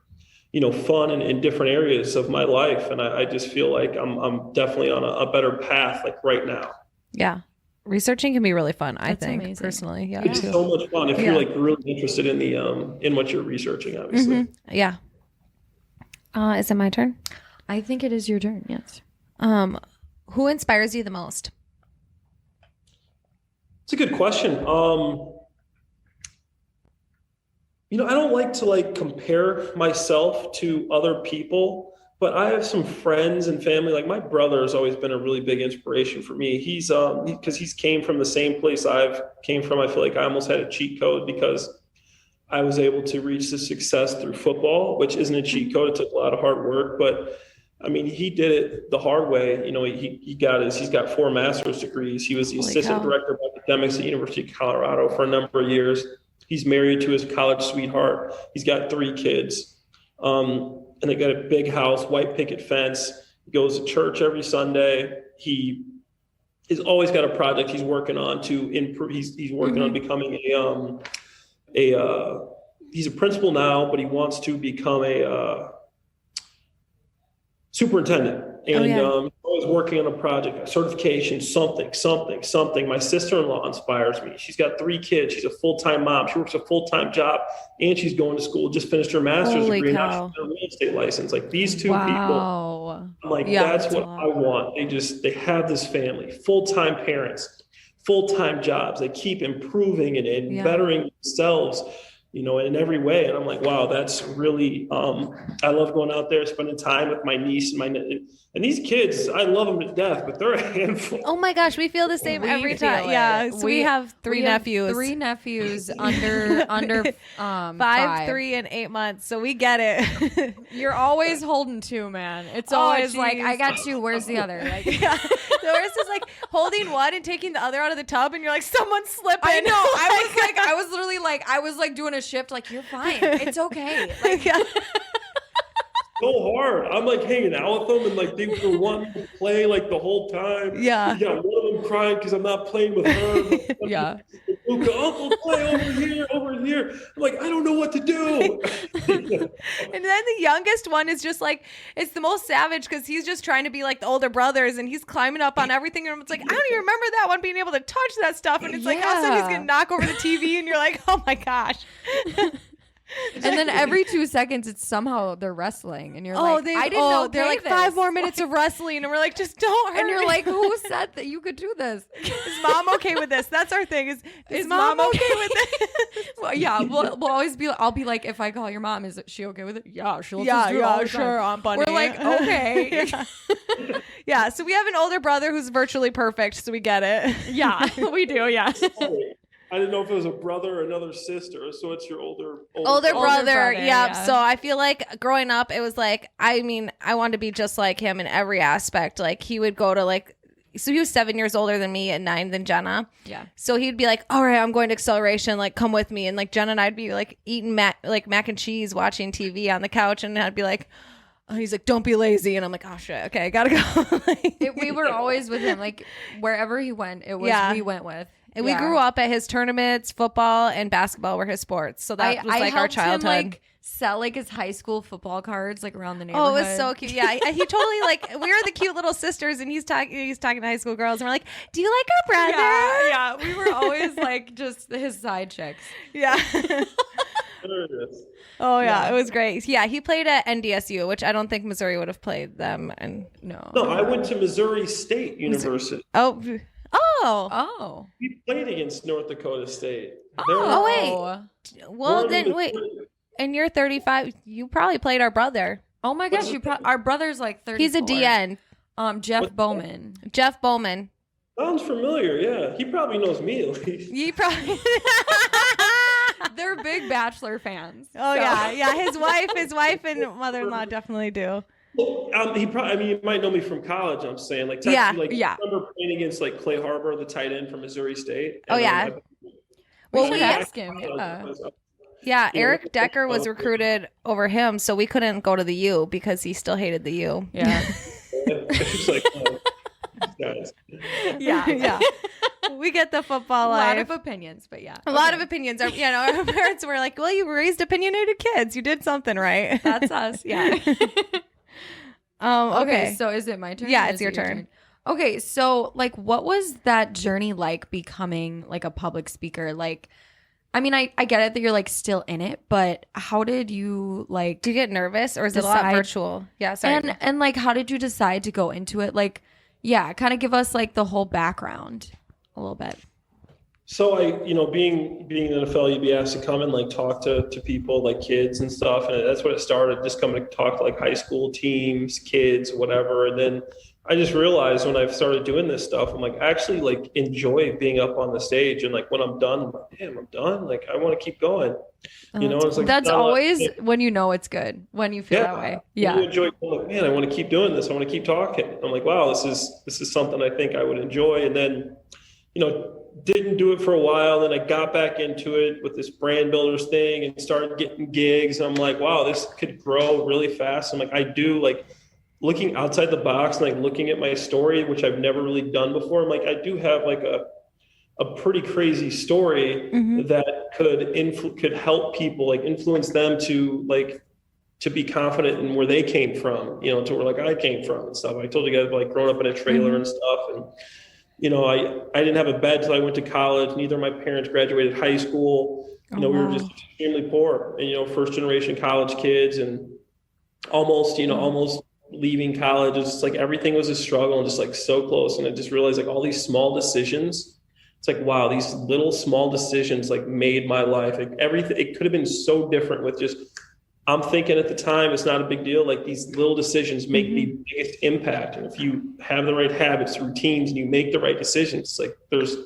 S3: fun in different areas of my life. And I just feel like I'm definitely on a better path like right now.
S1: Yeah. Researching can be really fun, I think,
S2: amazing.
S1: Personally. Yeah.
S3: It's so much fun if you're like really interested in the in what you're researching, obviously.
S1: Yeah. Is it my turn?
S2: I think it is your turn, yes.
S1: Who inspires you the most?
S3: It's a good question. I don't like to compare myself to other people, but I have some friends and family. Like my brother has always been a really big inspiration for me. He's because he's came from the same place I've came from. I feel like I almost had a cheat code because I was able to reach the success through football, which isn't a cheat code. It took a lot of hard work, but I mean, he did it the hard way. He's got 4 master's degrees. He was the assistant director of academics at the University of Colorado for a number of years. He's married to his college sweetheart. He's got 3 kids. And they got a big house, white picket fence. He goes to church every Sunday. He has always got a project he's working on to improve. He's working on becoming he's a principal now, but he wants to become a superintendent. And always someone's working on a project, a certification, something. My sister-in-law inspires me. She's got 3 kids. She's a full-time mom. She works a full-time job, and she's going to school. Just finished her master's degree. Now she's got a real estate license. Like these 2 people, I'm like, that's what I want. They have this family, full-time parents, full-time jobs. They keep improving and bettering themselves, in every way. And I'm like, wow, that's really, I love going out there, spending time with my niece and these kids. I love them to death, but they're a handful.
S1: Oh my gosh, we feel the same every time. Yeah. So we have 3 nephews.
S2: 3 nephews under
S1: 5, 3, and 8 months. So we get it.
S2: You're always holding 2, man. It's always like, I got 2. Where's the other? Like,
S1: the worst is like holding one and taking the other out of the tub, and you're like, someone's slipping.
S2: I know. I was literally like, doing a shift. Like, you're fine. It's okay. Like,
S3: so hard. I'm like hanging out with them, and like they were wanting to play like the whole time.
S1: Yeah.
S3: Yeah. One of them crying because I'm not playing with her.
S2: Yeah.
S3: Luca, Uncle, play over here. I'm like, I don't know what to do.
S1: And then the youngest one is just like, it's the most savage because he's just trying to be like the older brothers, and he's climbing up on everything. And it's like, I don't even remember that one being able to touch that stuff. And it's like, all of a sudden he's gonna knock over the TV, and you're like, oh my gosh.
S2: And then every 2 seconds, it's somehow they're wrestling, and you're like, I didn't know.
S1: They're like, 5 more minutes of wrestling, and we're like, just don't hurt.
S2: And you're like, who said that you could do this?
S1: Is mom okay with this? That's our thing. Is mom okay with it?
S2: Well, yeah, we'll always be. I'll be like, if I call your mom, is she okay with it? Yeah, she'll just do it all the time.
S1: Sure, Aunt Bunny.
S2: We're like, okay.
S1: Yeah. So we have an older brother who's virtually perfect, so we get it.
S2: Yeah, we do. Yeah.
S3: I didn't know if it was a brother or another sister. So it's your older
S1: brother. Yep. Yeah. So I feel like growing up, it was like, I wanted to be just like him in every aspect. Like he would go to so he was 7 years older than me and 9 than Jenna.
S2: Yeah.
S1: So he'd be like, all right, I'm going to acceleration. Like, come with me. And like Jenna and I'd be like eating mac and cheese, watching TV on the couch. And I'd be like, oh, he's like, don't be lazy. And I'm like, oh shit. Okay. I gotta go.
S2: We were always with him. Like wherever he went, it was, we went with.
S1: And we grew up at his tournaments. Football and basketball were his sports. So that was like our childhood.
S2: Him, like, sell like his high school football cards like around the neighborhood.
S1: Oh, it was so cute. Yeah, he totally like, we were the cute little sisters, and he's talking to high school girls, and we're like, do you like our brother?
S2: Yeah, we were always like just his side chicks.
S1: Yeah. Oh yeah, it was great. Yeah, he played at NDSU, which I don't think Missouri would have played them. And
S3: no, I went to Missouri State University.
S1: Oh.
S3: We played against North Dakota State.
S1: Wait. Well, then wait. And you're 35. You probably played our brother.
S2: Oh my gosh, our brother's like 34.
S1: He's a DN.
S2: Jeff Bowman.
S1: Jeff Bowman.
S3: Sounds familiar. Yeah, he probably knows me at least.
S1: He probably.
S2: They're big Bachelor fans.
S1: Oh so. Yeah. His wife and mother-in-law definitely do.
S3: You might know me from college. I'm saying, like, I remember playing against like Clay Harbor, the tight end from Missouri State.
S1: Oh yeah.
S2: Well, we asked him.
S1: Yeah, Eric Decker was recruited over him, so we couldn't go to the U because he still hated the U.
S2: Yeah.
S3: It's like, guys.
S1: Yeah. We get the football life.
S2: A lot of opinions, but yeah.
S1: A lot of opinions. Our parents were like, well, you raised opinionated kids. You did something right.
S2: That's us. Yeah.
S1: Okay.
S2: So is it my turn?
S1: Yeah, it's your turn.
S2: Okay. So like, what was that journey like becoming like a public speaker? Like, I mean, I get it that you're like still in it, but how did you like?
S1: Do you get nervous, or is it a lot virtual? Yeah, sorry.
S2: And like, how did you decide to go into it? Like, yeah, kind of give us like the whole background a little bit.
S3: So being in the NFL, you'd be asked to come and like talk to people, like kids and stuff, and that's what it started. Just coming to talk to like high school teams, kids, whatever, and then I just realized when I started doing this stuff, I'm like, I actually like enjoy being up on the stage. And like when I'm done, I'm like, damn, I'm done. Like I want to keep going. It's like
S2: that's always when you know it's good, when you feel that way. Yeah.
S3: You enjoy, like, man, I want to keep doing this. I want to keep talking. I'm like, wow, this is something I think I would enjoy. And then, didn't do it for a while. Then I got back into it with this brand builders thing and started getting gigs. And I'm like, wow, this could grow really fast. And like, I do like, looking outside the box and like looking at my story, which I've never really done before. I'm like, I do have like a pretty crazy story that could help people, like influence them to like to be confident in where they came from, you know, to where like I came from and stuff. I told you guys like growing up in a trailer and stuff. And, you know, I didn't have a bed till I went to college. Neither of my parents graduated high school. You know, we were just extremely poor and, you know, first generation college kids and almost leaving college. It's just like everything was a struggle and just like so close. And I just realized like all these small decisions, it's like, wow, these little small decisions like made my life. Like everything, it could have been so different with just, I'm thinking at the time, it's not a big deal. Like these little decisions make the biggest impact. And if you have the right habits, routines, and you make the right decisions, like there's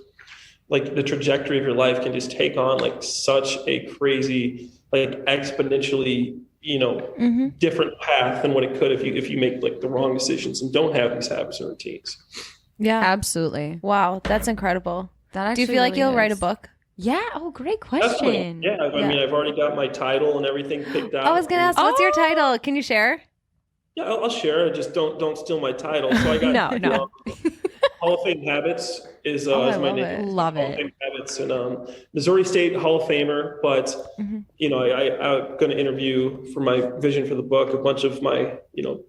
S3: like the trajectory of your life can just take on like such a crazy, like exponentially, you know, different path than what it could if you make like the wrong decisions and don't have these habits and routines.
S1: Yeah,
S2: absolutely.
S1: Wow, that's incredible.
S2: That
S1: do you feel like you'll write a book?
S2: Yeah. Oh, great question.
S3: Yeah. I mean, I've already got my title and everything picked out.
S1: I was gonna ask, what's your title? Can you share?
S3: Yeah, I'll share it. Just don't steal my title. So I got
S2: no.
S3: Hall of Fame Habits is my name.
S2: Love
S3: Hall of Fame Habits, and Missouri State Hall of Famer. But you know, I'm going to interview for my vision for the book a bunch of my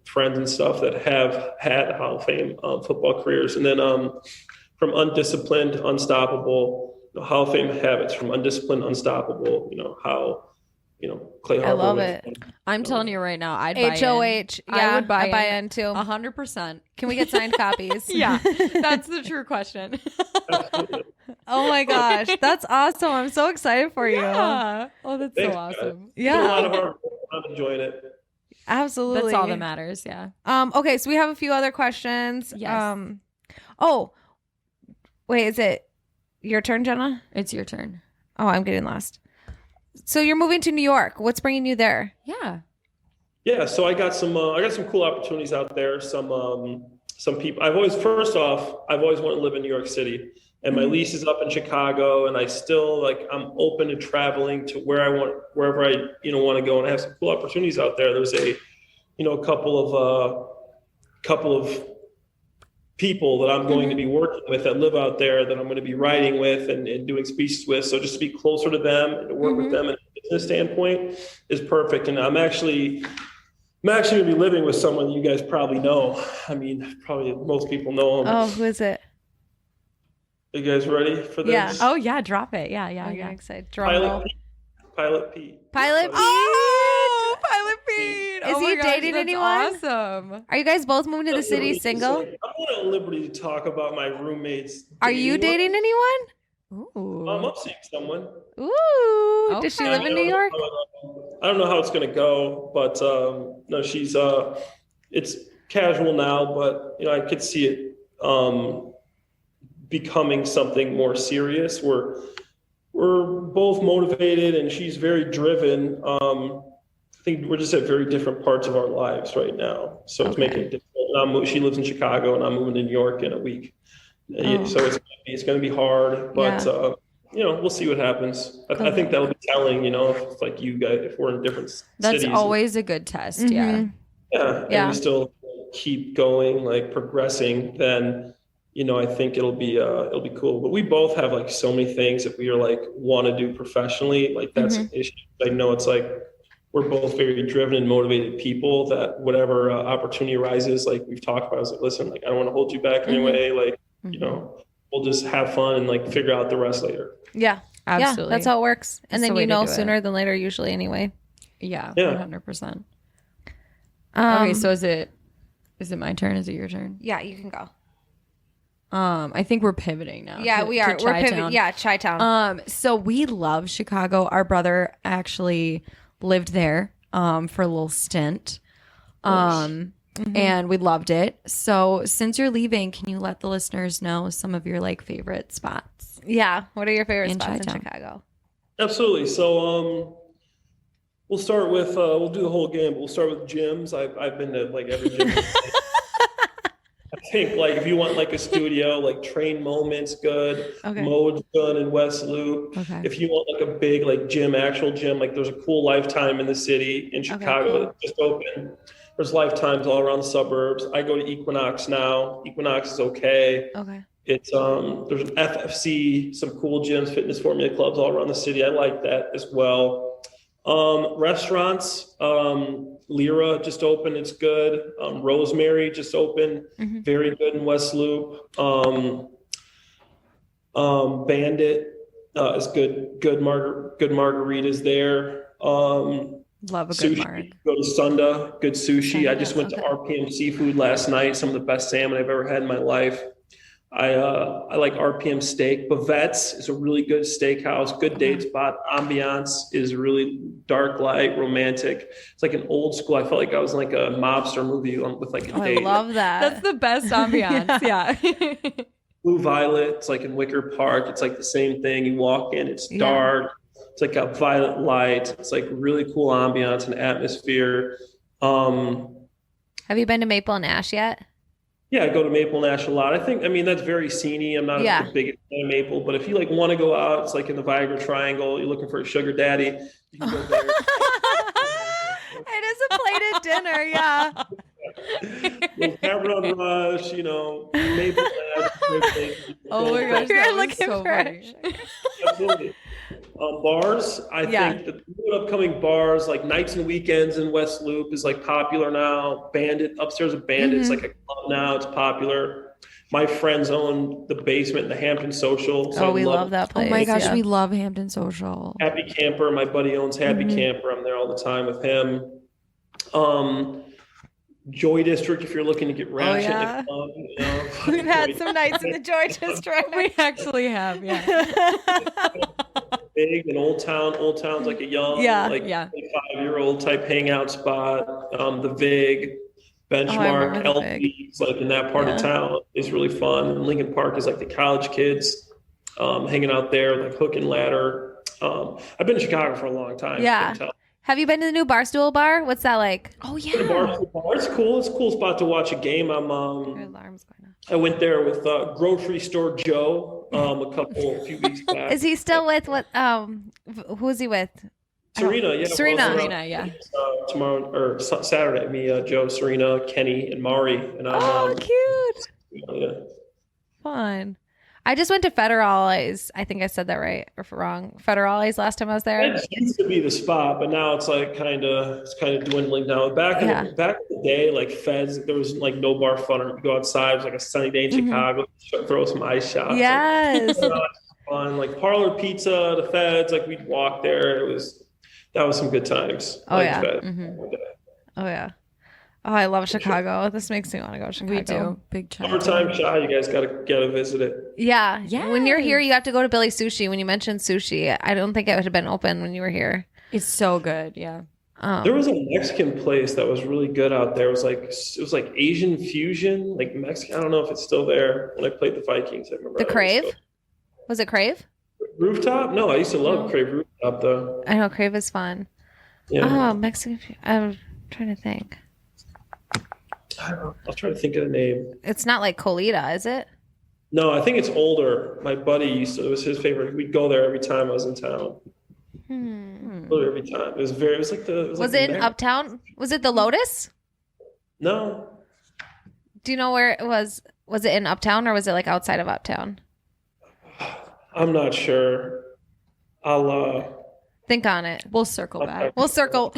S3: friends and stuff that have had Hall of Fame football careers, and then from undisciplined, unstoppable. Hall of Fame habits from undisciplined, unstoppable. You know how, Clay Harbor.
S1: I love it.
S2: I'm telling you right now, I'd
S1: buy HOH.
S2: Yeah, I would buy
S1: in too.
S2: 100%.
S1: Can we get signed copies?
S2: Yeah, that's the true question.
S1: Oh my gosh, that's awesome! I'm so excited for you.
S2: Yeah. Oh, that's so awesome.
S3: Yeah, a lot of hard work. I'm enjoying it.
S1: Absolutely,
S2: that's all that matters. Yeah.
S1: Okay, so we have a few other questions.
S2: Yes.
S1: Oh, wait, is it your turn, Jenna?
S2: It's your turn.
S1: Oh, I'm getting lost. So you're moving to New York. What's bringing you there?
S3: Yeah. So I got some cool opportunities out there. Some people. I've always wanted to live in New York City, and my lease is up in Chicago, and I still I'm open to traveling to wherever I want to go, and I have some cool opportunities out there. There's a couple of people that I'm going to be working with that live out there that I'm going to be writing with and doing speeches with. So just to be closer to them and to work with them in a business standpoint is perfect. And I'm actually going to be living with someone you guys probably know. I mean, probably most people know him.
S1: Oh, who is it?
S3: Are you guys ready for this?
S2: Yeah. Oh yeah, drop it. Yeah.
S1: Excited.
S3: Pilot Pete.
S1: Pilot Pete.
S2: Oh, Pilot Pete.
S1: Is he dating anyone?
S2: Awesome.
S1: Are you guys both moving to the city single?
S3: I'm not at liberty to talk about my roommates.
S1: Are you dating anyone?
S2: Ooh.
S3: I'm seeing someone.
S1: Ooh.
S2: Okay.
S1: Does she live in New York?
S3: I don't know how it's going to go, but no, she's it's casual now, but I could see it becoming something more serious. We're both motivated, and she's very driven. I think we're just at very different parts of our lives right now, so it's making it difficult. She lives in Chicago, and I'm moving to New York in a week, so it's going to be hard. But we'll see what happens. I think that'll be telling. If you guys, if we're in different cities,
S2: that's always a good test. Yeah.
S3: And we still keep going, progressing, then I think it'll be cool. But we both have so many things that we are want to do professionally. That's an issue. I know it's we're both very driven and motivated people that whatever opportunity arises, we've talked about, I was listen, I don't want to hold you back anyway. We'll just have fun and figure out the rest later.
S1: Yeah, absolutely. Yeah, that's how it works. And
S2: that's
S1: then sooner than later, usually anyway.
S2: Yeah. 100%. Okay, so is it my turn? Is it your turn?
S1: Yeah, you can go.
S2: I think we're pivoting now.
S1: Yeah, we are. We're pivoting. Yeah, Chi-Town.
S2: So we love Chicago. Our brother actually lived there for a little stint. And we loved it. So since you're leaving, can you let the listeners know some of your favorite spots?
S1: Yeah. What are your favorite spots
S2: Chi-Town?
S1: in Chicago?
S3: Absolutely. So we'll start with we'll do the whole game. We'll start with gyms. I've been to every gym. I think if you want a studio, Train Moment's good, Mode's good in West Loop. If you want a big actual gym, there's a cool Lifetime in the city in Chicago that just opened. There's Lifetimes all around the suburbs. I go to Equinox now. Equinox is okay. It's there's an FFC, some cool gyms, fitness formula clubs all around the city. I like that as well. Restaurants, Lyra just opened. It's good. Rosemary just opened. Very good in West Loop. Bandit is good. Good margaritas there.
S2: Love a good
S3: Sushi.
S2: marg.
S3: Go to Sunda. Good sushi. I just went
S1: okay.
S3: to RPM Seafood last night. Some of the best salmon I've ever had in my life. I like RPM Steak. Bavette's is a really good steakhouse. Good date spot. Ambiance is really dark, light, romantic. It's like an old school. I felt like I was in like a mobster movie with like a
S1: Oh, I
S3: date.
S1: love that.
S2: That's the best ambiance. Yeah.
S3: Blue Violet. It's like in Wicker Park. It's like the same thing. You walk in, it's
S1: Yeah.
S3: dark. It's like a violet light. It's like really cool ambiance and atmosphere.
S1: Have you been to Maple and Ash yet?
S3: Yeah, I go to Maple and Ash a lot. I mean, that's very sceney. I'm not the biggest fan of Maple, but if you like want to go out, it's like in the Viagra Triangle. You're looking for a sugar daddy. You can go there.
S1: It is a plated dinner, yeah.
S3: Cameron Rush, Maple and Ash.
S2: Oh my gosh,
S1: You're
S2: that was
S1: looking
S2: so
S1: for
S2: funny.
S3: Absolutely. Bars, I think the new upcoming bars, like nights and weekends in West Loop is like popular now. Bandit, upstairs of Bandit's like a club now. It's popular. My friends own the basement in the Hampton Social. So
S1: We love that place.
S2: Oh my gosh,
S1: yeah.
S2: we love Hampton Social.
S3: Happy Camper. My buddy owns Happy Camper. I'm there all the time with him. Joy District, if you're looking to get ratchet.
S1: yeah.
S3: in the club,
S1: We've had some nights in the Joy District.
S2: We actually have, yeah.
S3: Big and Old Town. Old Town's like a young,
S1: Yeah.
S3: like
S2: Yeah.
S3: 25-year-old type hangout spot. The Vig, Benchmark,
S1: remember the Vig.
S3: LP's like in that part of town is really fun. And Lincoln Park is like the college kids hanging out there, like hook and ladder. I've been in Chicago for a long time.
S1: Yeah.
S3: You can tell.
S1: Have you been to the new Barstool Bar? What's that like?
S2: Oh
S3: The
S2: yeah.
S3: bar, it's cool. It's a cool spot to watch a game.
S1: Your alarm's going off.
S3: I went there with Grocery Store Joe a few weeks back.
S1: Is he still with what? Who is he with?
S3: Serena, yeah.
S1: Serena.
S3: well,
S2: Serena, yeah.
S3: Tomorrow or Saturday, me, Joe, Serena, Kenny, and Mari, and I'm.
S1: Oh, cute.
S3: Yeah.
S1: Fun. I just went to Federale's. I think I said that right or wrong. Federale's last time I was there.
S3: It used to be the spot, but now it's like kind of dwindling down. Back in the day, like Feds, there was like no bar funner. You go outside, it was like a sunny day in Chicago, throw some ice shots.
S1: Yes.
S3: Like, fun. Like Parlor Pizza, the Feds, like we'd walk there. That was some good times.
S1: Oh,
S3: like
S1: yeah.
S3: Feds.
S1: Oh yeah. Oh, I love Chicago. This makes me want to go to Chicago.
S2: We do. Big time.
S3: Summertime shot, you guys gotta visit it.
S1: Yeah.
S2: Yes.
S1: When you're here, you have to go to Billy Sushi. When you mentioned sushi, I don't think it would have been open when you were here.
S2: It's so good, yeah.
S3: There was a Mexican place that was really good out there. It was like Asian fusion, like Mexican. I don't know if it's still there. When I played the Vikings, I remember.
S1: The Crave? Was it Crave?
S3: Rooftop? No, I used to love Crave Rooftop though.
S1: I know Crave is fun.
S3: Yeah.
S1: Oh, Mexican. I'm trying to think.
S3: I'll try to think of the name.
S1: It's not like Colita, is it?
S3: No, I think it's older. My buddy it was his favorite. We'd go there every time I was in town. Literally every time. It was like the.
S1: Was it in Uptown? Was it the Lotus?
S3: No.
S1: Do you know where it was? Was it in Uptown or was it like outside of Uptown?
S3: I'm not sure. I'll
S1: Think on it.
S2: We'll circle back.
S1: We'll circle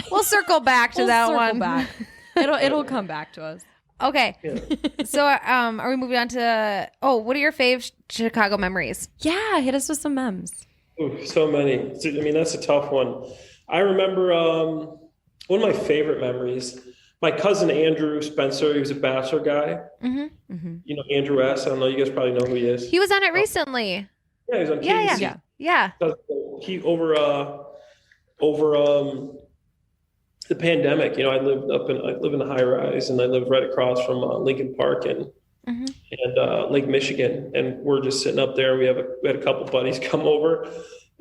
S1: back to that
S2: circle
S1: one.
S2: back. It'll come back to us.
S1: Okay. So are we moving on to what are your fave Chicago memories?
S2: Yeah, hit us with some memes.
S3: Ooh, so many. I mean, that's a tough one. I remember one of my favorite memories. My cousin Andrew Spencer, he was a Bachelor guy. You know Andrew S. I don't know. You guys probably know who he is.
S1: He was on it recently.
S3: Yeah, he was on KBC.
S1: Yeah.
S3: He over the pandemic. I live in a high rise, and I live right across from Lincoln Park and Lake Michigan, and we're just sitting up there. We had a couple buddies come over,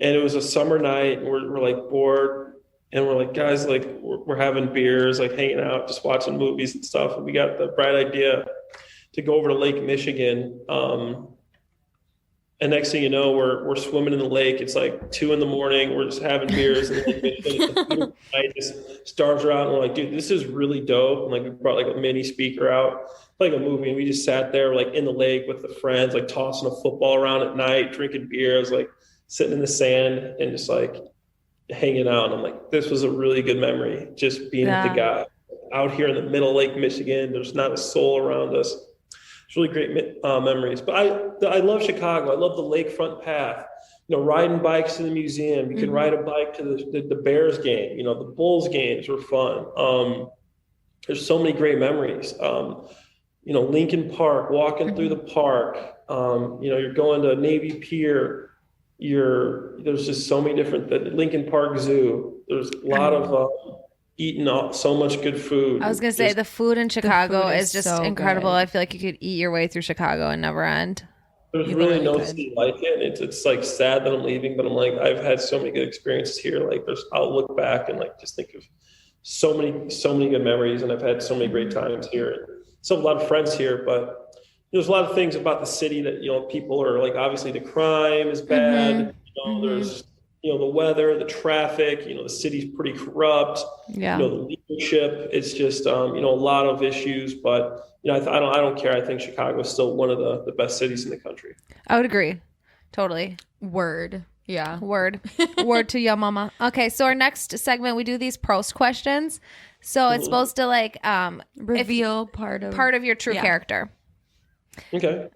S3: and it was a summer night, and we're like bored, and we're like, guys, like we're having beers, like hanging out, just watching movies and stuff, and we got the bright idea to go over to Lake Michigan. And next thing you know, we're swimming in the lake. It's like 2 a.m. We're just having beers, and the night just stars are out, and we're like, dude, this is really dope. And like we brought like a mini speaker out, like a movie, and we just sat there like in the lake with the friends, like tossing a football around at night, drinking beers, like sitting in the sand, and just like hanging out. And I'm like, this was a really good memory, just being with the guy out here in the middle of Lake Michigan. There's not a soul around us. It's really great memories. But I love Chicago. I love the lakefront path. You know, riding bikes to the museum. You could ride a bike to the Bears game. You know, the Bulls games were fun. There's so many great memories. You know, Lincoln Park, walking through the park. You know, you're going to Navy Pier. There's just so many different. The Lincoln Park Zoo. There's a lot of eating so much good food.
S1: I was gonna say the food in Chicago is just so incredible. Good. I feel like you could eat your way through Chicago and never end.
S3: There's really no city like it. It's like sad that I'm leaving, but I'm like, I've had so many good experiences here. Like I'll look back and like just think of so many good memories, and I've had so many great times here. And still have a lot of friends here, but there's a lot of things about the city that, you know, people are like, obviously the crime is bad. You know, there's, you know, the weather, the traffic, you know, the city's pretty corrupt. Yeah. You know, the leadership, it's just, you know, a lot of issues, but you know, I don't care. I think Chicago is still one of the best cities in the country.
S1: I would agree. Totally.
S2: Word. Yeah.
S1: Word to your mama. Okay. So our next segment, we do these Proust questions. So it's supposed to like,
S2: reveal part
S1: of your true character.
S3: Okay.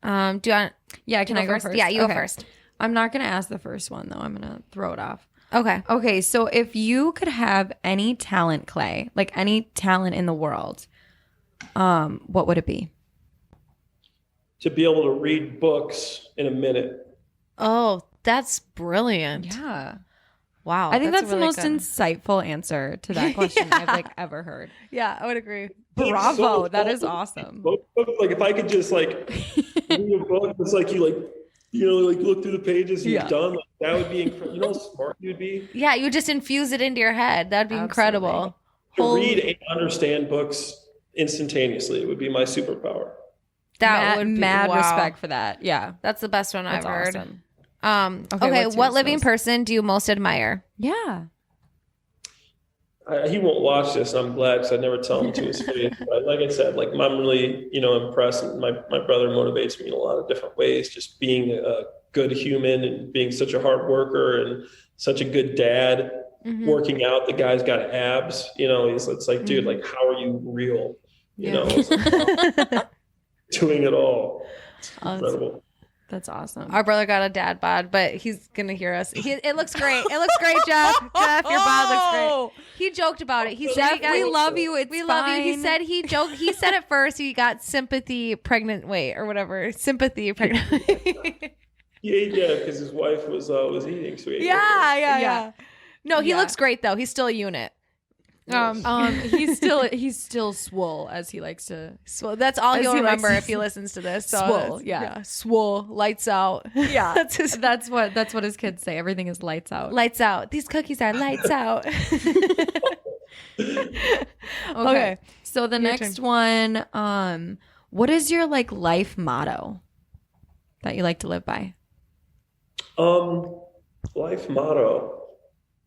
S1: Do you want?
S2: Yeah. Can I go first?
S1: Yeah, you go first.
S2: I'm not going to ask the first one though. I'm going to throw it off.
S1: Okay.
S2: Okay. So if you could have any talent, Clay, like any talent in the world, what would it be?
S3: To be able to read books in a minute.
S1: Oh, that's brilliant.
S2: Yeah.
S1: Wow.
S2: I think that's really the most insightful answer to that question I've like ever heard.
S1: Yeah, I would agree.
S2: Bravo. That is awesome.
S3: Like if I could just like read a book, it's like you know, like look through the pages and you're done. Like, that would be incredible. You know how smart you'd be?
S1: Yeah, you would just infuse it into your head. That'd be incredible.
S3: To read and understand books instantaneously would be my superpower.
S2: That would be mad respect for that. Yeah.
S1: That's the best one I've heard. Awesome. Okay, what living person do you most admire?
S2: Yeah.
S3: He won't watch this, and I'm glad, because I never tell him to his face. But like I said, like I'm really, you know, impressed. And my brother motivates me in a lot of different ways. Just being a good human and being such a hard worker and such a good dad. Working out, the guy's got abs. You know, it's like, dude, like how are you real? You know, doing it all. It's incredible.
S2: That's awesome.
S1: Our brother got a dad bod, but he's going to hear us. It looks great. It looks great, Jeff. Jeff, your bod looks great. He joked about it. He said,
S2: we love you.
S1: We love you. He said he joked. He said at first he got sympathy pregnant weight or whatever. Sympathy pregnant weight.
S3: He ate, because his wife was eating. So he ate
S1: yeah. No, he looks great though. He's still a unit.
S2: He's still swole, as he likes to.
S1: Swole. That's all he'll remember if he listens to this. So
S2: swole, yeah,
S1: swole, lights out.
S2: Yeah, that's what his kids say. Everything is lights out.
S1: Lights out. These cookies are lights out.
S2: Okay. So the next one, what is your like life motto that you like to live by?
S3: Life motto.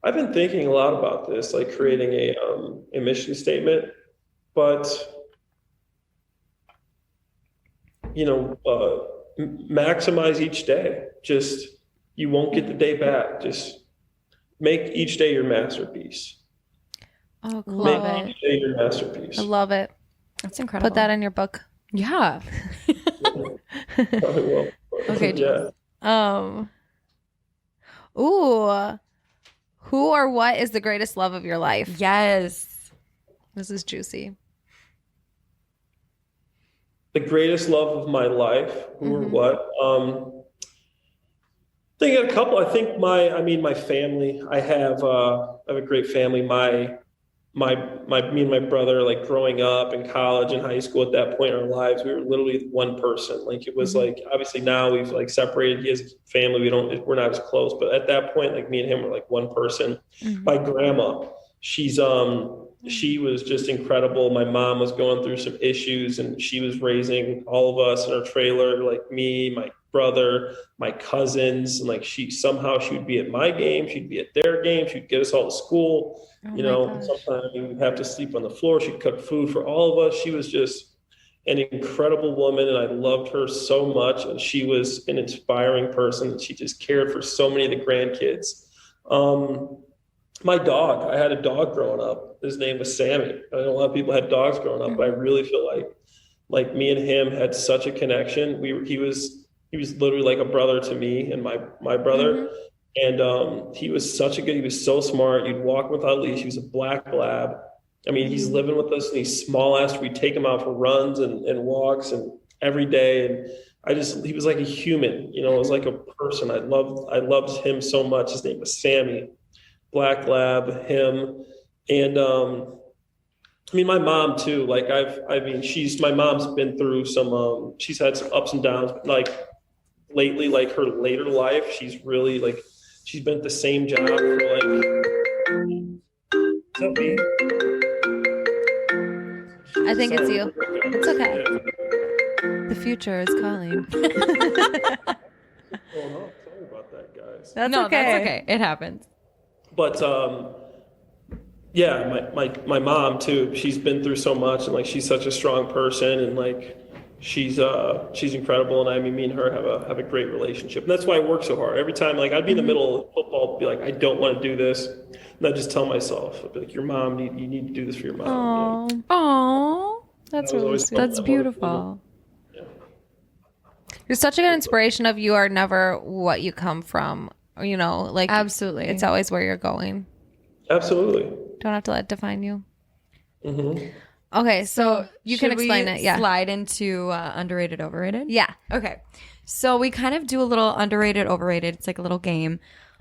S3: I've been thinking a lot about this, like creating a mission statement, but you know, maximize each day. Just, you won't get the day back. Just make each day your masterpiece.
S1: Oh, cool. Make
S3: each day your masterpiece.
S1: I love it.
S2: That's incredible.
S1: Put that in your book.
S2: Yeah.
S3: Probably will.
S2: Okay.
S3: Yeah.
S1: Ooh. Who or what is the greatest love of your life?
S2: Yes.
S1: This is juicy.
S3: The greatest love of my life, who or what? I think I got a couple. I think my family. I have a great family. Me and my brother, like growing up in college and high school, at that point in our lives, we were literally one person. Like it was like, obviously now we've like separated. He has a family. We're not as close, but at that point, like me and him were like one person. My grandma, she was just incredible. My mom was going through some issues, and she was raising all of us in our trailer, like me, my brother, my cousins, and like she would be at my game, she'd be at their game, she'd get us all to school. You know, sometimes we'd have to sleep on the floor. She'd cook food for all of us. She was just an incredible woman, and I loved her so much. And she was an inspiring person. She just cared for so many of the grandkids. My dog. I had a dog growing up. His name was Sammy. I know a lot of people had dogs growing up, but I really feel like me and him had such a connection. He was literally like a brother to me and my brother. And he was so smart. You'd walk without a leash. He was a black lab. I mean, he's living with us and he's small ass. We take him out for runs and walks and every day. And he was like a human, it was like a person. I loved him so much. His name was Sammy, black lab, him. And, I mean, my mom too, like my mom's been through she's had some ups and downs, but like lately, like her later life, she's really like, she's been at the same job for like, what's up, B?
S1: I think it's you. It's okay. The future is calling.
S3: Oh no, sorry about that, guys.
S1: That's
S2: No,
S1: okay.
S2: that's okay. It happens.
S3: But yeah, my mom too, she's been through so much and like she's such a strong person and like she's incredible, and I mean me and her have a great relationship. And that's why I work so hard. Every time like I'd be in the middle of football, be like, I don't want to do this. And I just tell myself, I'd be like, your mom, you need to do this for your mom.
S2: Oh,
S1: That's
S3: That was
S1: really
S3: always
S1: sweet.
S2: that's beautiful.
S3: Yeah.
S1: You're such a good inspiration of you are never what you come from. Like
S2: Absolutely.
S1: it's always where you're going.
S3: Absolutely.
S1: Don't have to let it define you.
S3: Mm-hmm.
S1: Okay, so you can
S2: Should we
S1: explain it. Yeah.
S2: Slide into underrated, overrated?
S1: Yeah.
S2: Okay. So we kind of do a little underrated, overrated. It's like a little game.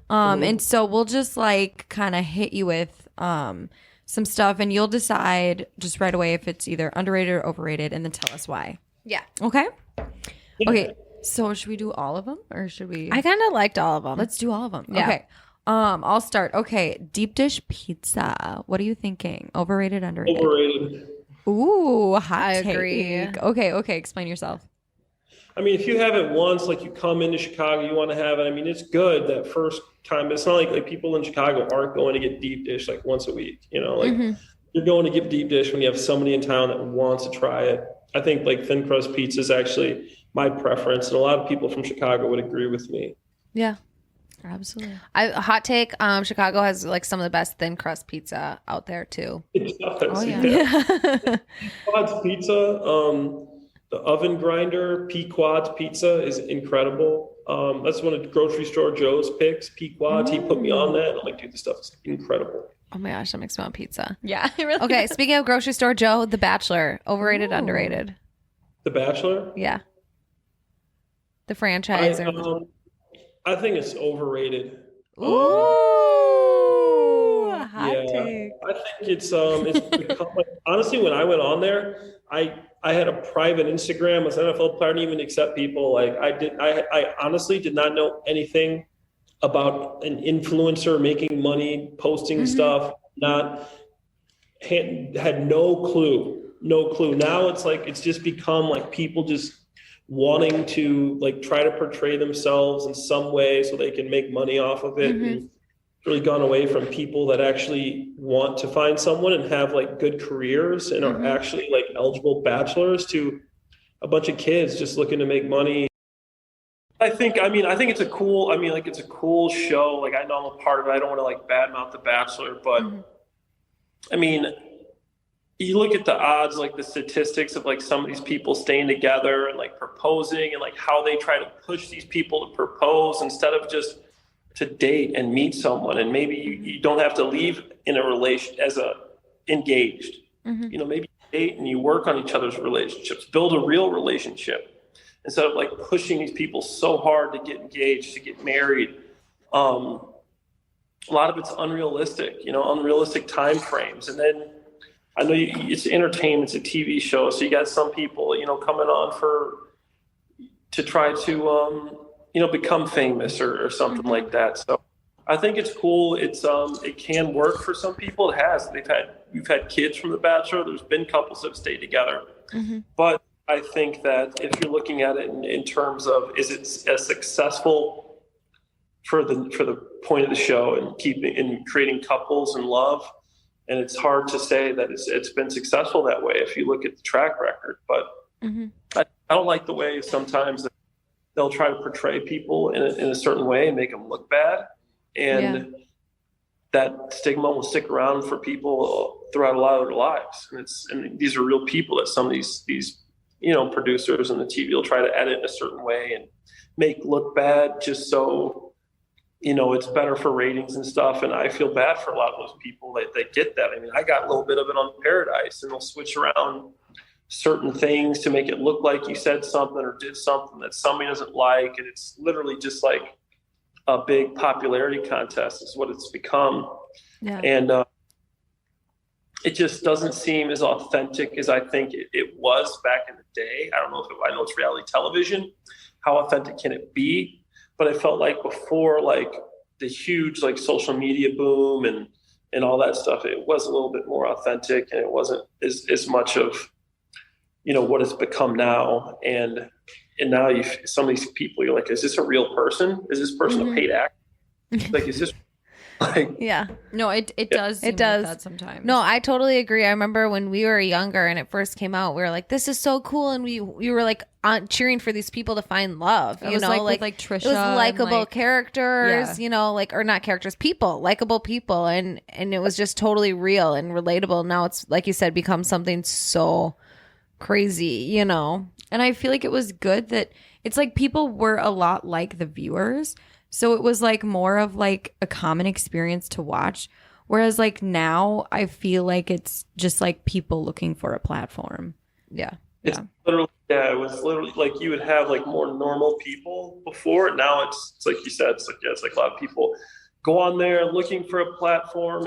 S2: And so we'll just like kind of hit you with some stuff and you'll decide just right away if it's either underrated or overrated and then tell us why.
S1: Yeah.
S2: Okay?
S3: Yeah.
S2: Okay. So should we do all of them or should we?
S1: I kind of liked all of them.
S2: Let's do all of them.
S1: Yeah.
S2: Okay. I'll start. Okay. Deep dish pizza. What are you thinking? Overrated, underrated?
S3: Overrated.
S2: Ooh, hot
S1: I
S2: take.
S1: agree.
S2: Okay. Explain yourself.
S3: I mean, if you have it once, like you come into Chicago, you want to have it. I mean, it's good that first time. It's not like people in Chicago aren't going to get deep dish like once a week. You're going to get deep dish when you have somebody in town that wants to try it. I think like thin crust pizza is actually my preference, and a lot of people from Chicago would agree with me.
S1: Yeah.
S2: Absolutely.
S1: Hot take. Chicago has like some of the best thin crust pizza out there too.
S3: It's up there.
S2: Oh,
S3: See,
S2: yeah.
S3: Pequod's Pizza, the oven grinder Pequod's Pizza is incredible. That's one of grocery store Joe's picks. Pequod's, he put me on that. And I'm like, dude, this stuff is incredible.
S1: Oh my gosh, that makes me want pizza.
S2: Yeah. It really
S1: Okay,
S2: does.
S1: speaking of grocery store Joe, The Bachelor, overrated, underrated?
S3: The Bachelor?
S1: Yeah. The franchise.
S3: I think it's overrated.
S1: Ooh, hot
S3: Yeah,
S1: take.
S3: I think it's become, like, honestly, when I went on there, I had a private Instagram as an NFL player. I didn't even accept people. Like I honestly did not know anything about an influencer making money, posting stuff. Had no clue. Now it's like it's just become like people just wanting to like try to portray themselves in some way so they can make money off of it. And really gone away from people that actually want to find someone and have like good careers and are actually like eligible bachelors to a bunch of kids just looking to make money. I think it's a cool show. Like I know I'm a part of it. I don't want to like badmouth The Bachelor, but I mean, you look at the odds, like the statistics of like some of these people staying together and like proposing and like how they try to push these people to propose instead of just to date and meet someone. And maybe you don't have to leave in a relation as a engaged, maybe you date and you work on each other's relationships, build a real relationship instead of like pushing these people so hard to get engaged, to get married. A lot of it's unrealistic, unrealistic time frames. And then I know it's entertainment, it's a TV show. So you got some people, coming on to try to, become famous or something like that. So I think it's cool. It can work for some people. It has. We've had kids from The Bachelor. There's been couples that have stayed together. But I think that if you're looking at it in terms of, is it as successful for the point of the show and creating couples and love? And it's hard to say that it's been successful that way if you look at the track record. But I don't like the way sometimes they'll try to portray people in a certain way and make them look bad. And that stigma will stick around for people throughout a lot of their lives. And these are real people that some of these producers and the TV will try to edit in a certain way and make look bad just so, it's better for ratings and stuff. And I feel bad for a lot of those people that get that. I mean, I got a little bit of it on Paradise, and they'll switch around certain things to make it look like you said something or did something that somebody doesn't like. And it's literally just like a big popularity contest is what it's become.
S1: Yeah.
S3: And it just doesn't seem as authentic as I think it was back in the day. I don't know I know it's reality television. How authentic can it be? But I felt like before, like the huge like social media boom and all that stuff, it was a little bit more authentic, and it wasn't as much of, what it's become now. And now some of these people, you're like, is this a real person? Is this person a paid actor? Like, is this like?
S1: Yeah.
S2: No, it does.
S1: It does.
S2: Like that sometimes.
S1: No, I totally agree. I remember when we were younger and it first came out, we were like, this is so cool. And we were like cheering for these people to find love,
S2: it was like Trisha.
S1: It was likable characters,
S2: yeah.
S1: or not characters, people, likable people. And it was just totally real and relatable. Now it's, like you said, become something so crazy, And
S2: I feel like it was good that it's like people were a lot like the viewers. So it was like more of like a common experience to watch. Whereas like now I feel like it's just like people looking for a platform.
S1: Yeah.
S3: It's literally, it was literally like you would have like more normal people before. Now it's like you said, it's like a lot of people go on there looking for a platform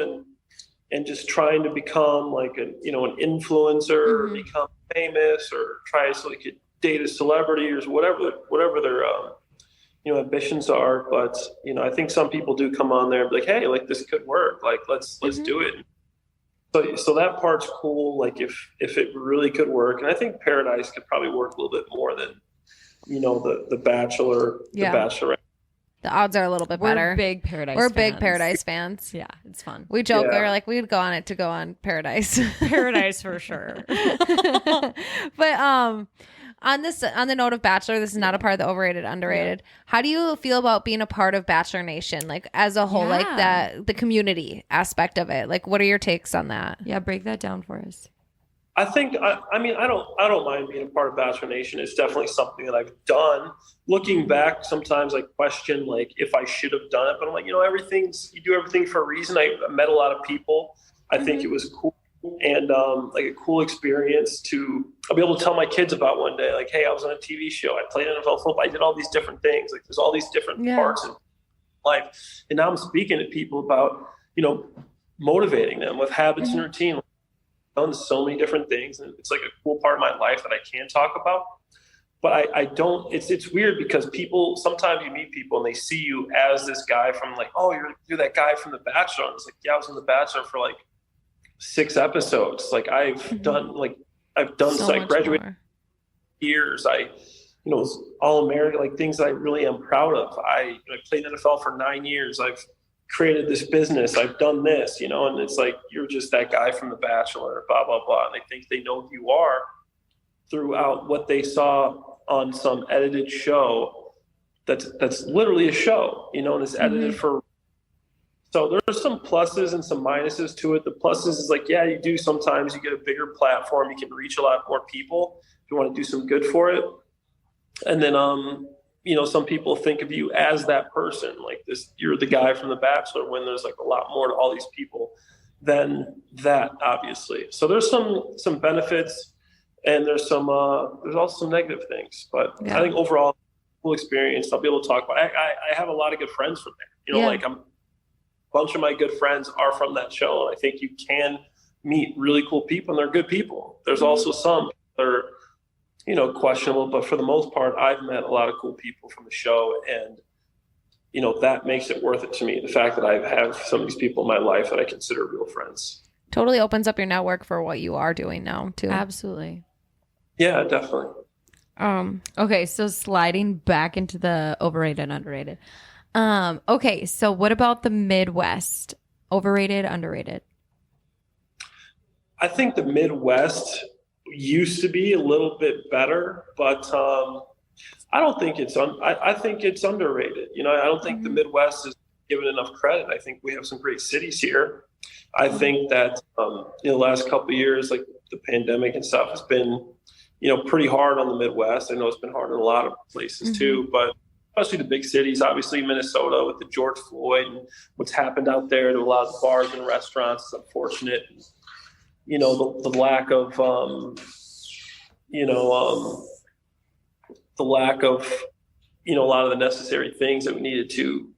S3: and just trying to become like an influencer or become famous or try so they could date a celebrity or whatever their ambitions are. But I think some people do come on there and be like, hey, like this could work, like let's do it. So that part's cool, like if it really could work. And I think Paradise could probably work a little bit more than the Bachelor, the Bachelorette.
S1: The odds are a little bit better.
S2: We're big Paradise
S1: We're
S2: fans.
S1: big Paradise fans.
S2: Yeah, it's fun.
S1: We joke, we're like, we'd go on it to go on Paradise.
S2: Paradise for sure.
S1: But on the note of Bachelor, this is not a part of the overrated, underrated. Yeah. How do you feel about being a part of Bachelor Nation, like as a whole, like the community aspect of it? Like, what are your takes on that?
S2: Yeah, break that down for us.
S3: I think I don't mind being a part of Bachelor Nation. It's definitely something that I've done. Looking back, sometimes I question like if I should have done it, but I'm like, you do everything for a reason. I met a lot of people. I think it was cool and like a cool experience I'll be able to tell my kids about one day. Like, hey, I was on a TV show. I played NFL football. I did all these different things. Like, there's all these different parts of life, and now I'm speaking to people about motivating them with habits and routine. Done so many different things, and it's like a cool part of my life that I can talk about, but I don't. It's weird because people, sometimes you meet people and they see you as this guy from like, oh, you're that guy from The Bachelor. And it's like, yeah, I was in The Bachelor for like 6 episodes. Like I've done so I graduated years. I was All-American, like things that I really am proud of. I played NFL for 9 years. I've created this business, I've done this, and it's like, you're just that guy from The Bachelor, blah, blah, blah. And they think they know who you are throughout what they saw on some edited show. That's literally a show, and it's edited for. So there's some pluses and some minuses to it. The pluses is like, yeah, you do sometimes you get a bigger platform. You can reach a lot more people if you want to do some good for it. And then, some people think of you as that person, like this, you're the guy from The Bachelor, when there's like a lot more to all these people than that, obviously. So there's some benefits, and there's also some negative things, but I think overall, cool experience. I'll be able to talk about. I have a lot of good friends from there. Like a bunch of my good friends are from that show, and I think you can meet really cool people, and they're good people. There's also some that are questionable, but for the most part, I've met a lot of cool people from the show, and that makes it worth it to me. The fact that I have some of these people in my life that I consider real friends
S1: totally opens up your network for what you are doing now too.
S2: Absolutely.
S3: Yeah, definitely.
S2: Okay, so sliding back into the overrated, underrated. Okay, so what about the Midwest? Overrated, underrated?
S3: I think the Midwest used to be a little bit better, but I don't think it's I think it's underrated. I don't think the Midwest is given enough credit. I think we have some great cities here. I think that in the last couple of years, like the pandemic and stuff has been, pretty hard on the Midwest. I know it's been hard in a lot of places too, but especially the big cities, obviously Minnesota with the George Floyd and what's happened out there to a lot of the bars and restaurants is unfortunate. The lack of, the lack of, a lot of the necessary things that we needed to,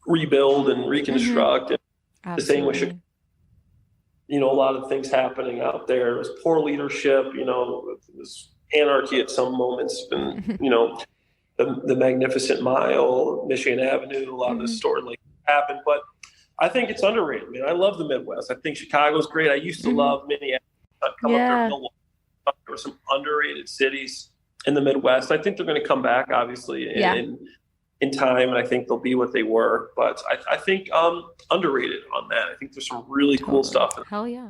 S3: rebuild and reconstruct. And the same with Chicago. A lot of things happening out there. It was poor leadership, it was anarchy at some moments, and, the Magnificent Mile, Michigan Avenue, a lot of the story like happened. But I think it's underrated, man. I love the Midwest. I think Chicago's great. I used to love Minneapolis. I'd come up there, Milwaukee. There were some underrated cities in the Midwest. I think they're going to come back, obviously, in time, and I think they'll be what they were. But I think underrated on that. I think there's some really cool stuff.
S2: Hell yeah.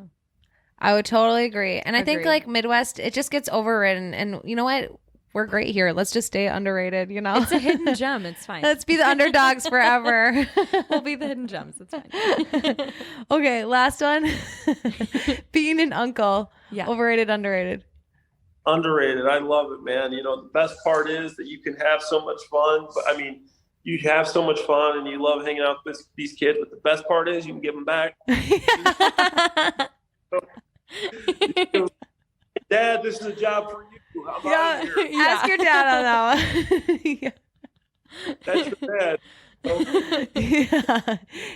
S1: I would totally agree. And I think like Midwest, it just gets overridden. And you know what? We're great here. Let's just stay underrated,
S2: It's a hidden gem. It's fine.
S1: Let's be the underdogs forever.
S2: We'll be the hidden gems. It's fine.
S1: Okay, last one. Being an uncle. Yeah. Overrated, underrated.
S3: Underrated. I love it, man. The best part is that you can have so much fun. But I mean, you have so much fun and you love hanging out with these kids. But the best part is you can give them back. Dad, this is a job for you. I'm out of here.
S1: Ask your dad on that one.
S3: That's your dad.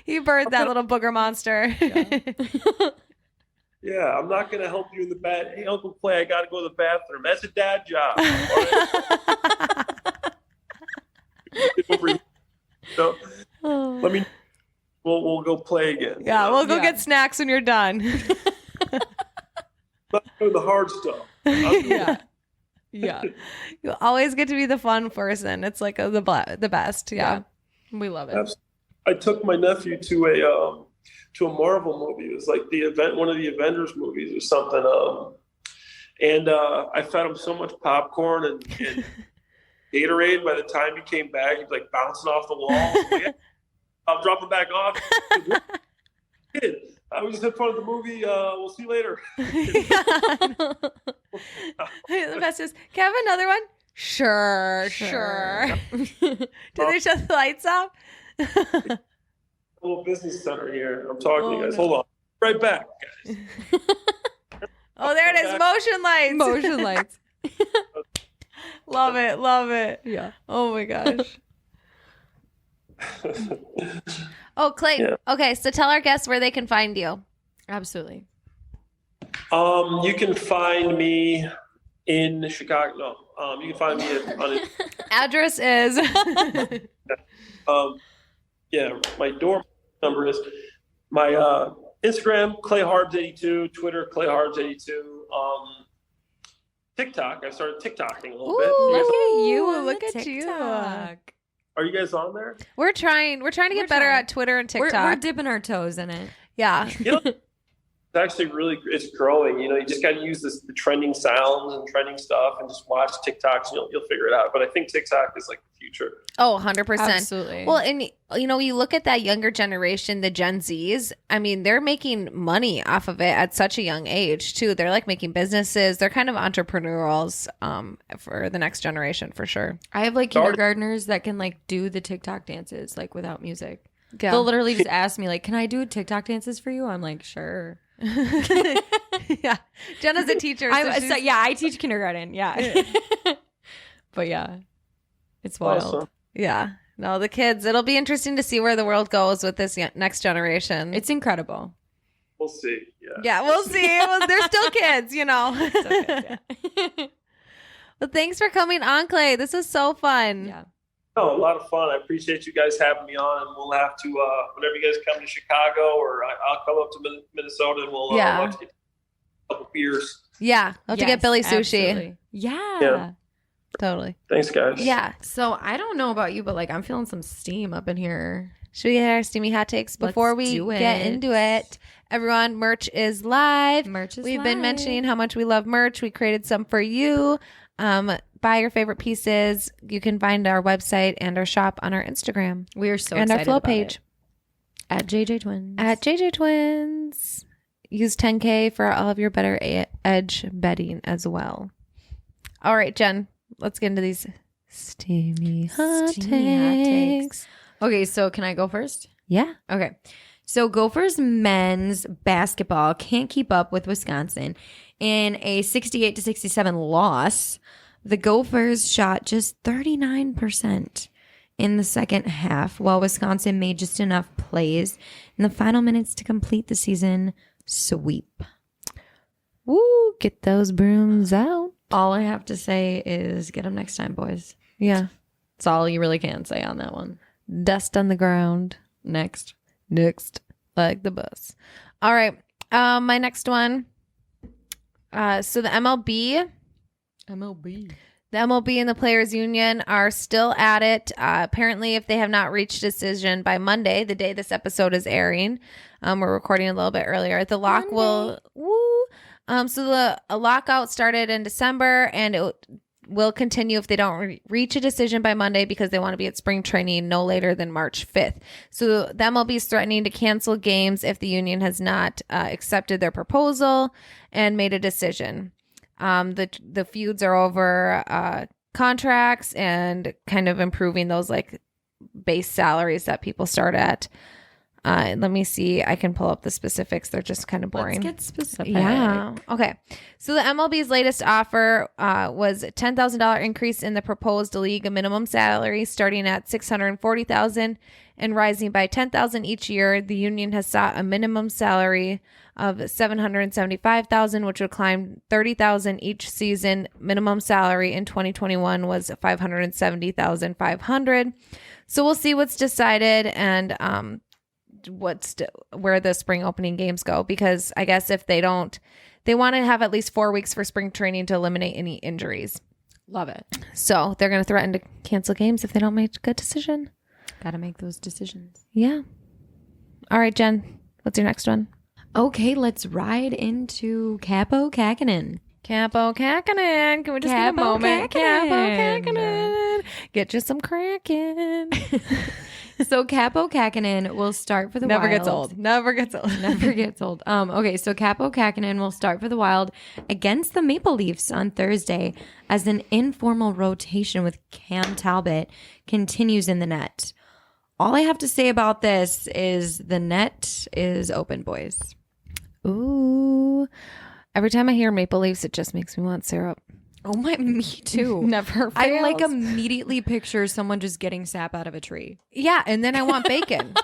S1: He birthed that little booger monster.
S3: Yeah, I'm not going to help you in the bed. Hey, Uncle Clay, I got to go to the bathroom. That's a dad job. So, we'll go play again.
S1: Yeah, we'll go get snacks when you're done.
S3: Not doing the hard stuff.
S1: Yeah. You always get to be the fun person. It's like the best. Yeah. We love it.
S3: Absolutely. I took my nephew to a Marvel movie. It was like one of the Avengers movies or something. And I fed him so much popcorn and Gatorade. By the time he came back, he's like bouncing off the wall. I'll drop him back off. I was just in front of the movie. We'll see you later.
S1: The best is, can I have another one? Sure. Did they shut the lights off?
S3: Little business center here. I'm talking to you guys. Hold on. Right back, guys.
S1: Oh, there it is. Motion lights. Love it. Yeah. Oh my gosh. Oh, Clay. Yeah. Okay, so tell our guests where they can find you.
S2: Absolutely.
S3: You can find me in Chicago. No, you can find me on
S1: address is.
S3: My door number is my Instagram ClayHarbs82, Twitter ClayHarbs82, TikTok. I started TikToking a little bit.
S1: Look at you.
S3: Are you guys on there?
S1: We're trying to get better at Twitter and TikTok.
S2: We're dipping our toes in it.
S1: Yeah.
S3: It's actually it's growing. You just got to use the trending sounds and trending stuff and just watch TikToks and you'll figure it out. But I think TikTok is like the future.
S1: Oh, 100%.
S2: Absolutely.
S1: Well, and you look at that younger generation, the Gen Zs, I mean, they're making money off of it at such a young age too. They're like making businesses. They're kind of entrepreneurs for the next generation for sure.
S2: I have like kindergartners that can like do the TikTok dances like without music. Yeah. They'll literally just ask me like, can I do TikTok dances for you? I'm like, sure.
S1: Yeah. Jenna's a teacher.
S2: I teach kindergarten. Yeah. But yeah, it's wild.
S3: Awesome.
S1: Yeah. No, the kids, it'll be interesting to see where the world goes with this next generation.
S2: It's incredible.
S3: We'll see.
S1: Yeah, we'll see. They're still kids,
S2: Still kids, yeah.
S1: Well, thanks for coming on, Clay. This was so fun.
S2: Yeah.
S3: Oh, a lot of fun. I appreciate you guys having me on, and we'll have to whenever you guys come to Chicago, or I'll come up to Minnesota, and we'll have to get a couple beers.
S1: Yeah, we'll have to get Billy sushi.
S2: Absolutely. Yeah,
S1: totally.
S3: Thanks, guys.
S1: Yeah.
S2: So I don't know about you, but like I'm feeling some steam up in here.
S1: Should we get our steamy hot takes before we get into it? Everyone, merch is live. We've been mentioning how much we love merch. We created some for you. buy your favorite pieces, you can find our website and our shop on our Instagram.
S2: We are so
S1: and
S2: excited
S1: our Flow
S2: about
S1: page.
S2: It. At JJTwinzz.
S1: At JJTwinzz. Use 10K for all of your better edge bedding as well. All right, Jen, let's get into these steamy hot takes.
S2: Okay, so can I go first?
S1: Yeah.
S2: Okay. So Gophers men's basketball can't keep up with Wisconsin. In a 68-67 loss, the Gophers shot just 39% in the second half, while Wisconsin made just enough plays in the final minutes to complete the season sweep.
S1: Woo, get those brooms out.
S2: All I have to say is get them next time, boys.
S1: Yeah.
S2: That's all you really can say on that one.
S1: Dust on the ground.
S2: Next.
S1: Like the bus. All right. My next one. So the MLB and the Players Union are still at it. Apparently, if they have not reached a decision by Monday, the day this episode is airing, we're recording a little bit earlier. The lock will. So a lockout started in December, and it will continue if they don't reach a decision by Monday because they want to be at spring training no later than March 5th. So the MLB is threatening to cancel games if the union has not accepted their proposal and made a decision. The feuds are over contracts and kind of improving those like base salaries that people start at. Let me see. I can pull up the specifics. They're just kind of boring.
S2: Let's get specific.
S1: Yeah. Okay. So the MLB's latest offer was a $10,000 increase in the proposed league minimum salary, starting at $640,000 and rising by $10,000 each year. The union has sought a minimum salary of $775,000, which would climb $30,000 each season. Minimum salary in 2021 was $570,500. So we'll see what's decided and where the spring opening games go, because I guess if they don't, they want to have at least 4 weeks for spring training to eliminate any injuries.
S2: Love it.
S1: So they're going to threaten to cancel games if they don't make a good decision.
S2: Got to make those decisions.
S1: Yeah. All right, Jen, what's your next one?
S2: Okay, let's ride into Capo Kakinen.
S1: Capo Kakinen. Can we just get a moment? Capo Kakinen. Get you some Kraken.
S2: So Capo Kakinen will start for the Wild.
S1: Never gets old.
S2: Okay, so Capo Kakinen will start for the Wild against the Maple Leafs on Thursday as an informal rotation with Cam Talbot continues in the net. All I have to say about this is the net is open, boys.
S1: Ooh. Every time I hear Maple Leafs, it just makes me want syrup.
S2: Oh my, me too.
S1: Never fails.
S2: I like immediately picture someone just getting sap out of a tree.
S1: Yeah, and then I want bacon.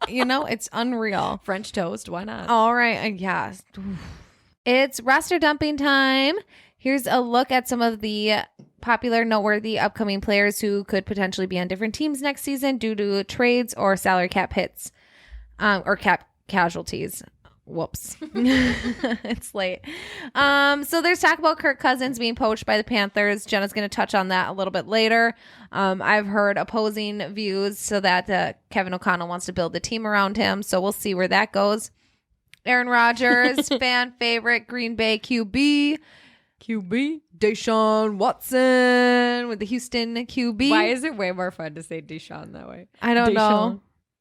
S1: It's unreal.
S2: French toast, why not?
S1: All right, yeah. It's roster dumping time. Here's a look at some of the popular, noteworthy upcoming players who could potentially be on different teams next season due to trades or salary cap hits, or cap casualties. Whoops. It's late. So there's talk about Kirk Cousins being poached by the Panthers. Jenna's going to touch on that a little bit later. I've heard opposing views so that Kevin O'Connell wants to build the team around him. So we'll see where that goes. Aaron Rodgers, fan favorite Green Bay QB, Deshaun Watson with the Houston QB.
S2: Why is it way more fun to say Deshaun that way?
S1: I don't know.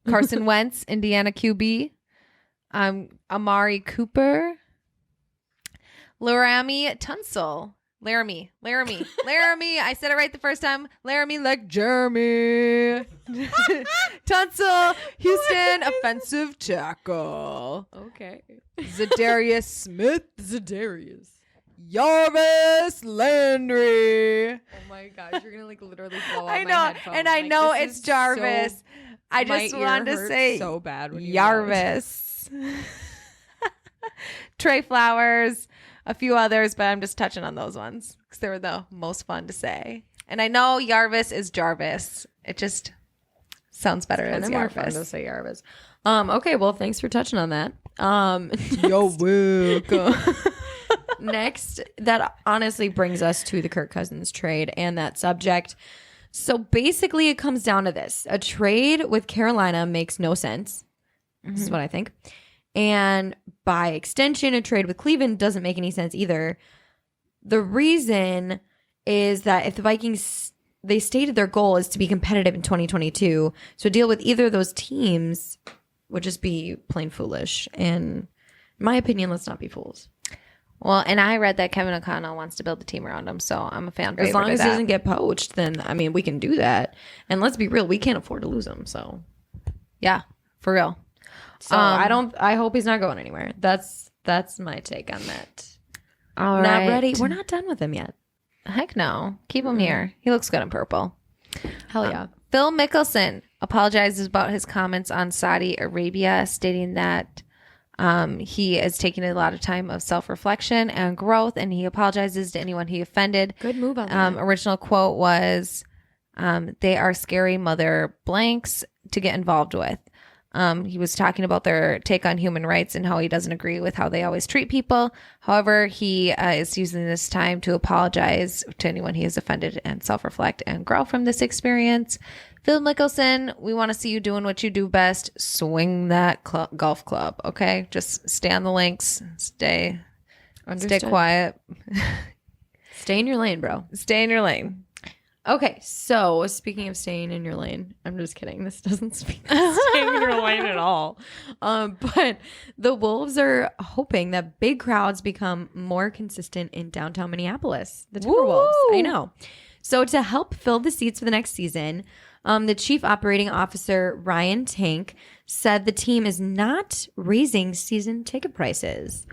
S1: Carson Wentz, Indiana QB. Amari Cooper, Laramie Tunsil. Laramie. I said it right the first time. Laramie like Jeremy. Tunsil, Houston, offensive tackle.
S2: Okay.
S1: Zadarius Smith. Jarvis Landry.
S2: Oh my gosh, you're gonna literally blow out
S1: I
S2: my
S1: know,
S2: headphones.
S1: and I know it's Jarvis.
S2: So,
S1: I just wanted to say
S2: so bad when you
S1: Jarvis. Trey Flowers, a few others, but I'm just touching on those ones because they were the most fun to say. And I know Jarvis is Jarvis. It just sounds better as
S2: more fun
S1: Jarvis.
S2: to say Jarvis. Okay, well, thanks for touching on that.
S1: You're welcome.
S2: Next, that honestly brings us to the Kirk Cousins trade and that subject. So basically, it comes down to this. A trade with Carolina makes no sense. Mm-hmm. This is what I think. And by extension, a trade with Cleveland doesn't make any sense either. The reason is that if the Vikings, they stated their goal is to be competitive in 2022. So deal with either of those teams would just be plain foolish. And in my opinion, let's not be fools.
S1: Well, and I read that Kevin O'Connell wants to build a team around him, so I'm a fan.
S2: As long as he doesn't get poached, then I mean, we can do that. And let's be real, we can't afford to lose him. So
S1: yeah, for real.
S2: So I hope he's not going anywhere. That's my take on that.
S1: All
S2: not
S1: right.
S2: ready. We're not done with him yet.
S1: Heck no. Keep him here. He looks good in purple.
S2: Hell yeah.
S1: Phil Mickelson apologizes about his comments on Saudi Arabia, stating that he is taking a lot of time of self-reflection and growth, and he apologizes to anyone he offended.
S2: Good move on that.
S1: Original quote was, they are scary mother blanks to get involved with. He was talking about their take on human rights and how he doesn't agree with how they always treat people. However, he is using this time to apologize to anyone he has offended and self-reflect and grow from this experience. Phil Mickelson, we want to see you doing what you do best. Swing that golf club, okay? Just stay on the links. Stay quiet.
S2: Stay in your lane, bro.
S1: Stay in your lane.
S2: Okay, so speaking of staying in your lane, I'm just kidding. This doesn't speak to staying in your lane at all. But the Wolves are hoping that big crowds become more consistent in downtown Minneapolis. The Timberwolves, I know. So to help fill the seats for the next season, the chief operating officer, Ryan Tank, said the team is not raising season ticket prices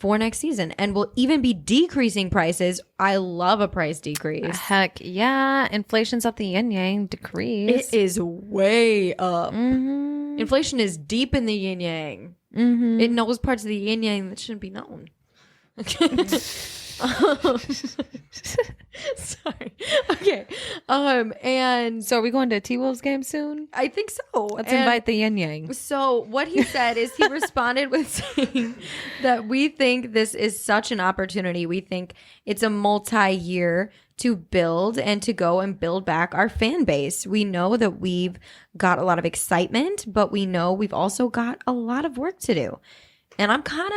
S2: for next season and will even be decreasing prices. I love a price decrease.
S1: Heck yeah. Inflation's up the yin yang decrease.
S2: It is way up.
S1: Mm-hmm.
S2: Inflation is deep in the yin yang.
S1: Mm-hmm.
S2: It knows parts of the yin yang that shouldn't be known. Sorry. Okay. And
S1: So are we going to a T-Wolves game soon?
S2: I think so.
S1: Let's invite the yin yang.
S2: So what he said is he responded with saying that we think this is such an opportunity. We think it's a multi-year to build and to go and build back our fan base. We know that we've got a lot of excitement, but we know we've also got a lot of work to do. And I'm kind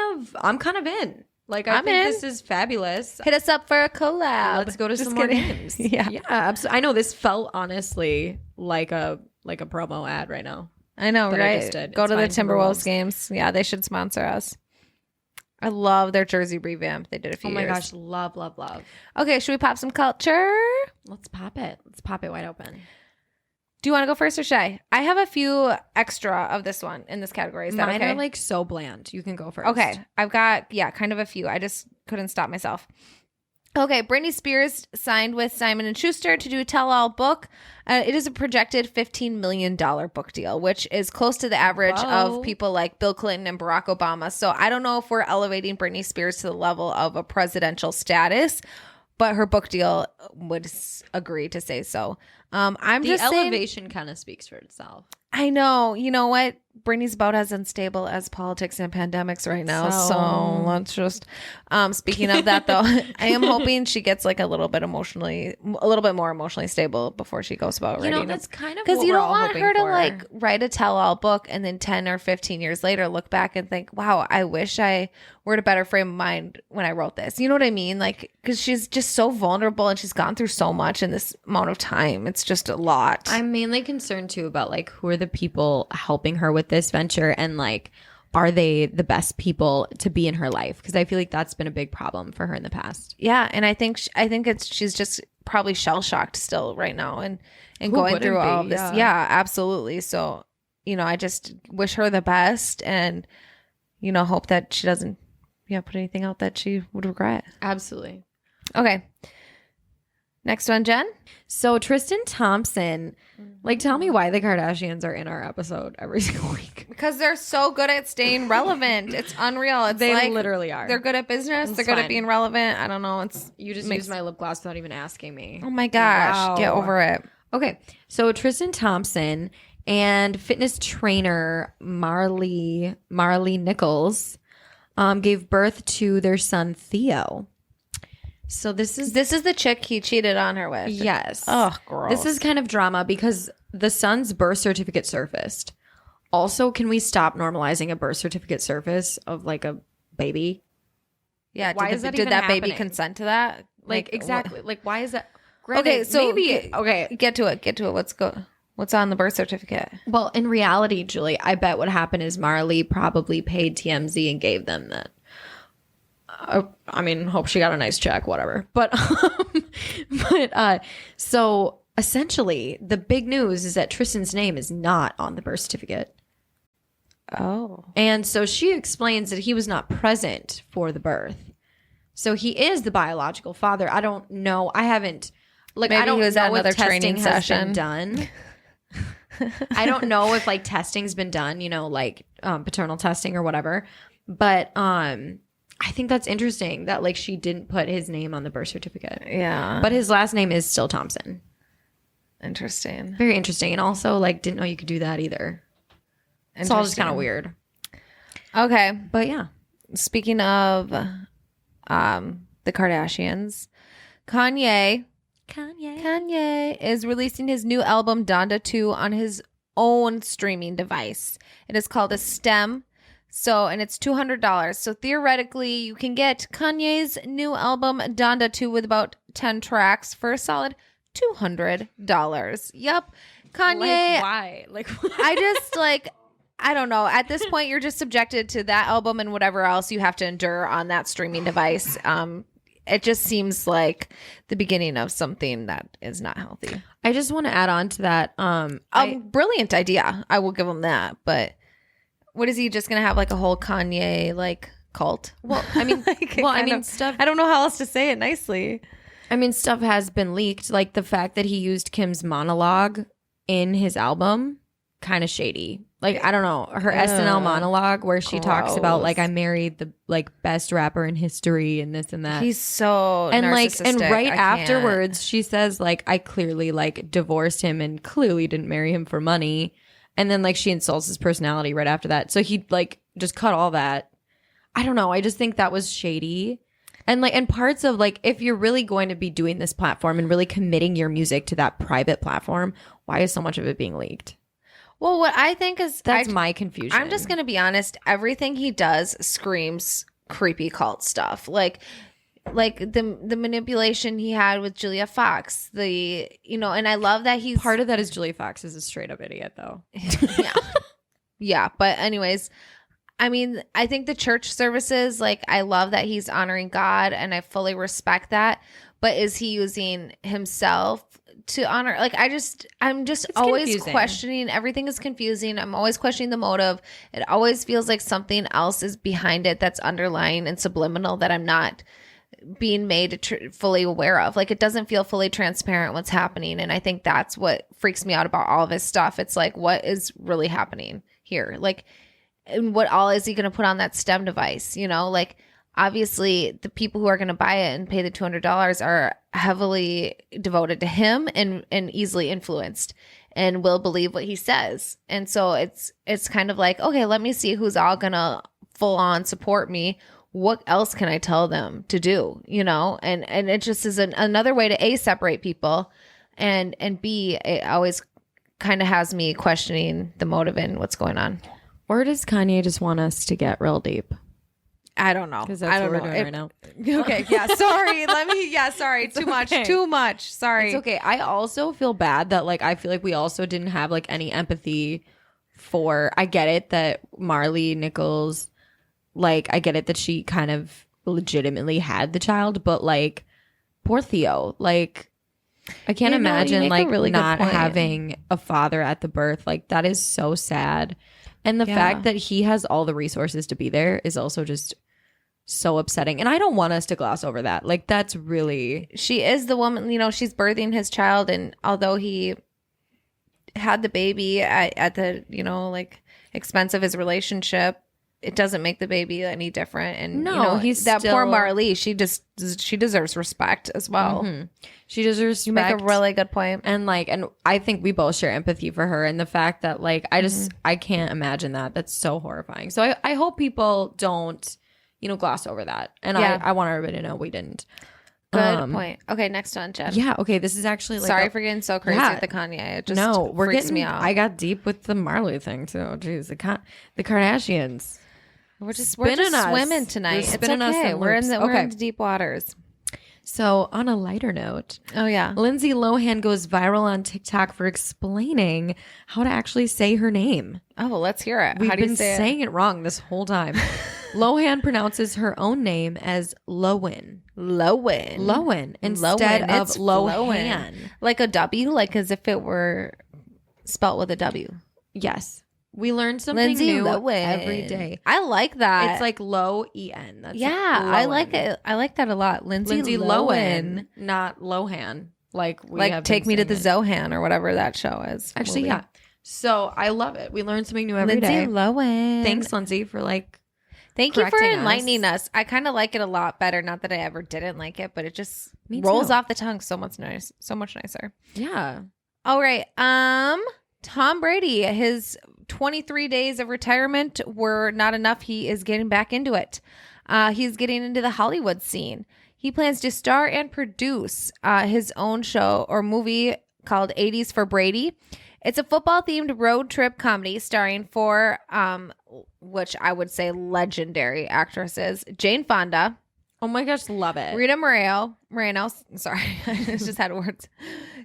S2: of in. Like, I think this is fabulous.
S1: Hit us up for a collab.
S2: Let's go to some more games.
S1: Yeah,
S2: absolutely. I know this felt honestly like a promo ad right now.
S1: I know,
S2: that
S1: right?
S2: I just did.
S1: Go
S2: It's
S1: to the
S2: fine,
S1: Timberwolves games. Yeah, they should sponsor us. I love their jersey revamp. They did a few years.
S2: Oh my gosh, love.
S1: Okay, should we pop some culture?
S2: Let's pop it. Let's pop it wide open.
S1: Do you want to go first or should I? I have a few extra of this one in this category. Is that
S2: Mine
S1: okay?
S2: are like so bland. You can go first.
S1: Okay. I've got, kind of a few. I just couldn't stop myself. Okay. Britney Spears signed with Simon & Schuster to do a tell-all book. It is a projected $15 million book deal, which is close to the average of people like Bill Clinton and Barack Obama. So I don't know if we're elevating Britney Spears to the level of a presidential status, but her book deal would agree to say so. I'm
S2: the
S1: just saying,
S2: elevation kind of speaks for itself.
S1: I know. You know what? Britney's about as unstable as politics and pandemics right now. So let's just, speaking of that though, I am hoping she gets like a little bit more emotionally stable before she goes about writing.
S2: You know, that's kind of
S1: because you don't want her to
S2: for.
S1: like write a tell-all book and then 10 or 15 years later look back and think, wow, I wish I were in a better frame of mind when I wrote this. You know what I mean? Like, because she's just so vulnerable and she's gone through so much in this amount of time. It's just a lot.
S2: I'm mainly concerned too about like who are the people helping her with this venture and like are they the best people to be in her life? Because I feel like that's been a big problem for her in the past.
S1: Yeah, and I think she's just probably shell shocked still right now and
S2: Who
S1: going through
S2: wouldn't
S1: all
S2: be?
S1: of this. Yeah, absolutely. So, I just wish her the best and hope that she doesn't put anything out that she would regret.
S2: Absolutely.
S1: Okay. Next one, Jen.
S2: So Tristan Thompson, like, tell me why the Kardashians are in our episode every single week.
S1: Because they're so good at staying relevant. It's unreal. It's
S2: They
S1: like
S2: literally are.
S1: They're good at business.
S2: It's
S1: they're good at
S2: fine.
S1: being relevant. I don't know.
S2: You just used my lip gloss without even asking me.
S1: Oh my gosh.
S2: Wow.
S1: Get over it.
S2: Okay. So Tristan Thompson and fitness trainer Marley Nichols gave birth to their son Theo. So this is
S1: the chick he cheated on her with.
S2: yes.
S1: Oh, gross.
S2: This is kind of drama because the son's birth certificate surfaced. Also, can we stop normalizing a birth certificate surface of like a baby?
S1: Yeah.
S2: Why is that
S1: did
S2: even
S1: that baby
S2: happening?
S1: consent to that?
S2: Like exactly. Like why is that?
S1: Okay, so
S2: maybe okay.
S1: Get to it. What's on the birth certificate?
S2: Well, in reality, Julie, I bet what happened is Marley probably paid TMZ and gave them that. I mean, hope she got a nice check, whatever. But so essentially, the big news is that Tristan's name is not on the birth certificate.
S1: Oh.
S2: And so she explains that he was not present for the birth. So he is the biological father. I don't know. I haven't, like,
S1: Maybe
S2: I don't
S1: he was
S2: know
S1: at
S2: if
S1: another
S2: testing
S1: training
S2: has
S1: session.
S2: been done. I don't know if like testing's been done, you know, like paternal testing or whatever. But I think that's interesting that like she didn't put his name on the birth certificate.
S1: Yeah.
S2: But his last name is still Thompson.
S1: Interesting.
S2: Very interesting. And also like didn't know you could do that either. It's all just kind of weird.
S1: Okay.
S2: But yeah.
S1: Speaking of the Kardashians, Kanye is releasing his new album Donda 2 on his own streaming device. It is called a STEM. And it's $200. So theoretically, you can get Kanye's new album Donda 2 with about 10 tracks for a solid $200. Yep. Kanye.
S2: Like why? Like
S1: I just like I don't know. At this point, you're just subjected to that album and whatever else you have to endure on that streaming device. It just seems like the beginning of something that is not healthy.
S2: I just want to add on to that.
S1: Brilliant idea. I will give him that. But what is he just going to have like a whole Kanye like cult?
S2: Well, I mean, stuff.
S1: I don't know how else to say it nicely.
S2: I mean, stuff has been leaked. Like the fact that he used Kim's monologue in his album, kind of shady. Like, I don't know, her SNL monologue where she talks about like I married the like best rapper in history and this and that.
S1: He's so
S2: and
S1: narcissistic.
S2: like and right afterwards she says like I clearly like divorced him and clearly didn't marry him for money. And then like she insults his personality right after that. So he like just cut all that. I don't know. I just think that was shady. And like and parts of like if you're really going to be doing this platform and really committing your music to that private platform, why is so much of it being leaked?
S1: Well, what I think is
S2: that's my confusion.
S1: I'm just going to be honest. Everything he does screams creepy cult stuff. Like the manipulation he had with Julia Fox, and I love that he's
S2: part of that is Julia Fox is a straight up idiot though.
S1: Yeah. But anyways, I mean, I think the church services, like I love that he's honoring God and I fully respect that. But is he using himself to honor? Like I'm just it's always confusing. Questioning. Everything is confusing. I'm always questioning the motive. It always feels like something else is behind it that's underlying and subliminal that I'm not being made fully aware of. Like it doesn't feel fully transparent what's happening. And I think that's what freaks me out about all of his stuff. It's like, what is really happening here? Like, and what all is he going to put on that STEM device? Like obviously the people who are going to buy it and pay the $200 are heavily devoted to him and easily influenced and will believe what he says. And so it's kind of like, okay, let me see who's all going to full on support me. What else can I tell them to do? And it just is another way to A, separate people and B, it always kind of has me questioning the motive and what's going on.
S2: Or does Kanye just want us to get real deep?
S1: I don't know.
S2: Because that's what we're doing right now.
S1: Okay. Yeah. Sorry. Sorry. Too much. Too much. Sorry.
S2: It's okay. I also feel bad that like I feel like we also didn't have like any empathy for. I get it that Marley Nichols, like I get it that she kind of legitimately had the child, but like poor Theo, like I can't imagine like really not having a father at the birth. Like that is so sad. And the fact that he has all the resources to be there is also just so upsetting. And I don't want us to gloss over that. Like that's really...
S1: She is the woman, she's birthing his child. And although he had the baby at the, like expense of his relationship, it doesn't make the baby any different. And
S2: no, he's
S1: that
S2: still...
S1: poor Marley, she deserves respect as well.
S2: Mm-hmm. She deserves respect.
S1: You make a really good point.
S2: And I think we both share empathy for her. And the fact that I can't imagine that. That's so horrifying. So I hope people don't, gloss over that. And I want everybody to know we didn't.
S1: Good point. Okay, next one, Jen.
S2: Yeah, okay, this is actually
S1: sorry for getting so crazy with the Kanye. It just freaks me out.
S2: I got deep with the Marley thing too. Jeez, the Kardashians.
S1: We're just swimming tonight. It's okay. We're in the deep waters.
S2: So on a lighter note,
S1: Oh yeah.
S2: Lindsay Lohan goes viral on TikTok for explaining how to actually say her name.
S1: Oh, well, let's hear it.
S2: We've
S1: How do you
S2: been
S1: say it?
S2: saying it wrong this whole time. Lohan pronounces her own name as Lowen.
S1: Lowen.
S2: Lowen instead
S1: Lowen.
S2: of
S1: It's
S2: Lohan.
S1: Like a W, like as if it were spelt with a W.
S2: Yes. We learn something
S1: Lindsay
S2: new
S1: Lohan.
S2: every day.
S1: I like that.
S2: It's like Low-E-N. That's
S1: yeah, I
S2: Lowen.
S1: like it. I like that a lot. Lindsay
S2: Lohan, not Lohan. Like we
S1: Like
S2: have
S1: Take
S2: been
S1: Me to the
S2: saying it.
S1: Zohan or whatever that show is.
S2: Actually,
S1: movie.
S2: yeah. So I love it. We learn something new every day.
S1: Lindsay Lohan.
S2: Thanks, Lindsay, for like
S1: Thank you for
S2: correcting us.
S1: enlightening us. I kind of like it a lot better. Not that I ever didn't like it, but it just
S2: Me
S1: rolls
S2: too.
S1: off the tongue so much nicer.
S2: Yeah.
S1: All right. Tom Brady, his 23 days of retirement were not enough. He is getting back into it. He's getting into the Hollywood scene. He plans to star and produce his own show or movie called 80s for Brady. It's a football-themed road trip comedy starring four, which I would say legendary actresses: Jane Fonda,
S2: Oh my gosh, love it.
S1: Rita Moreno, sorry, I just had words,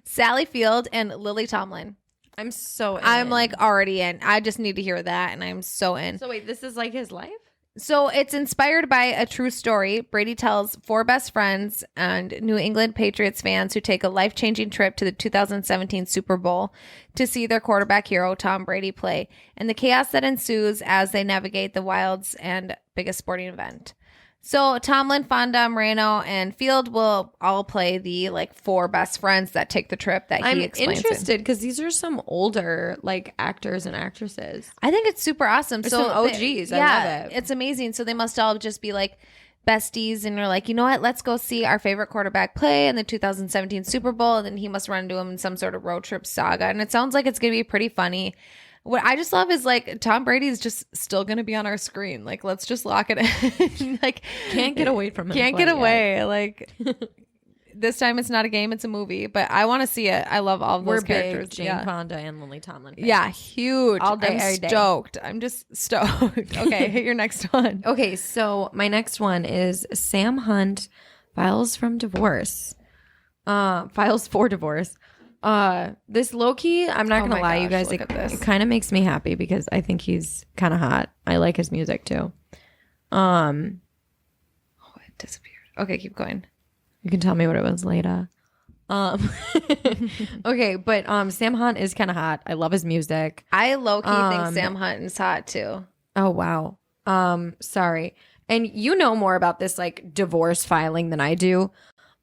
S1: Sally Field, and Lily Tomlin.
S2: I'm so in.
S1: I'm like already in. I just need to hear that, and I'm so in.
S2: So wait, this is like his life?
S1: So it's inspired by a true story. Brady tells four best friends and New England Patriots fans who take a life-changing trip to the 2017 Super Bowl to see their quarterback hero, Tom Brady, play, and the chaos that ensues as they navigate the wilds and biggest sporting event. So Tomlin, Fonda, Moreno, and Field will all play the like four best friends that take the trip that
S2: I'm
S1: he explains.
S2: interested because these are some older like actors and actresses.
S1: I think it's super awesome.
S2: There's
S1: So
S2: some OGs. I love it.
S1: It's amazing. So they must all just be like besties and are like, you know what? Let's go see our favorite quarterback play in the 2017 Super Bowl. And then he must run into him in some sort of road trip saga. And it sounds like it's going to be pretty funny. What I just love is like Tom Brady's just still going to be on our screen. Like, let's just lock it in. Like,
S2: Can't get away from him.
S1: can't
S2: quite
S1: get
S2: yet.
S1: away. Like, this time it's not a game, it's a movie. But I want to see it. I love all of
S2: We're
S1: those characters.
S2: big Jane
S1: yeah.
S2: Fonda and Lily Tomlin fans.
S1: Yeah, huge.
S2: All day,
S1: I'm
S2: every day.
S1: stoked. I'm just stoked. Okay, hit your next one.
S2: Okay, so my next one is Sam Hunt files for divorce. This low key, I'm not
S1: Oh
S2: gonna
S1: my
S2: lie, you
S1: gosh,
S2: guys.
S1: look at this.
S2: It kind of makes me happy because I think he's kind of hot. I like his music too.
S1: Oh, it disappeared. Okay, keep going.
S2: You can tell me what it was later. Okay, but Sam Hunt is kind of hot. I love his music.
S1: I low key think Sam Hunt is hot too.
S2: Oh wow. Sorry. And you know more about this like divorce filing than I do.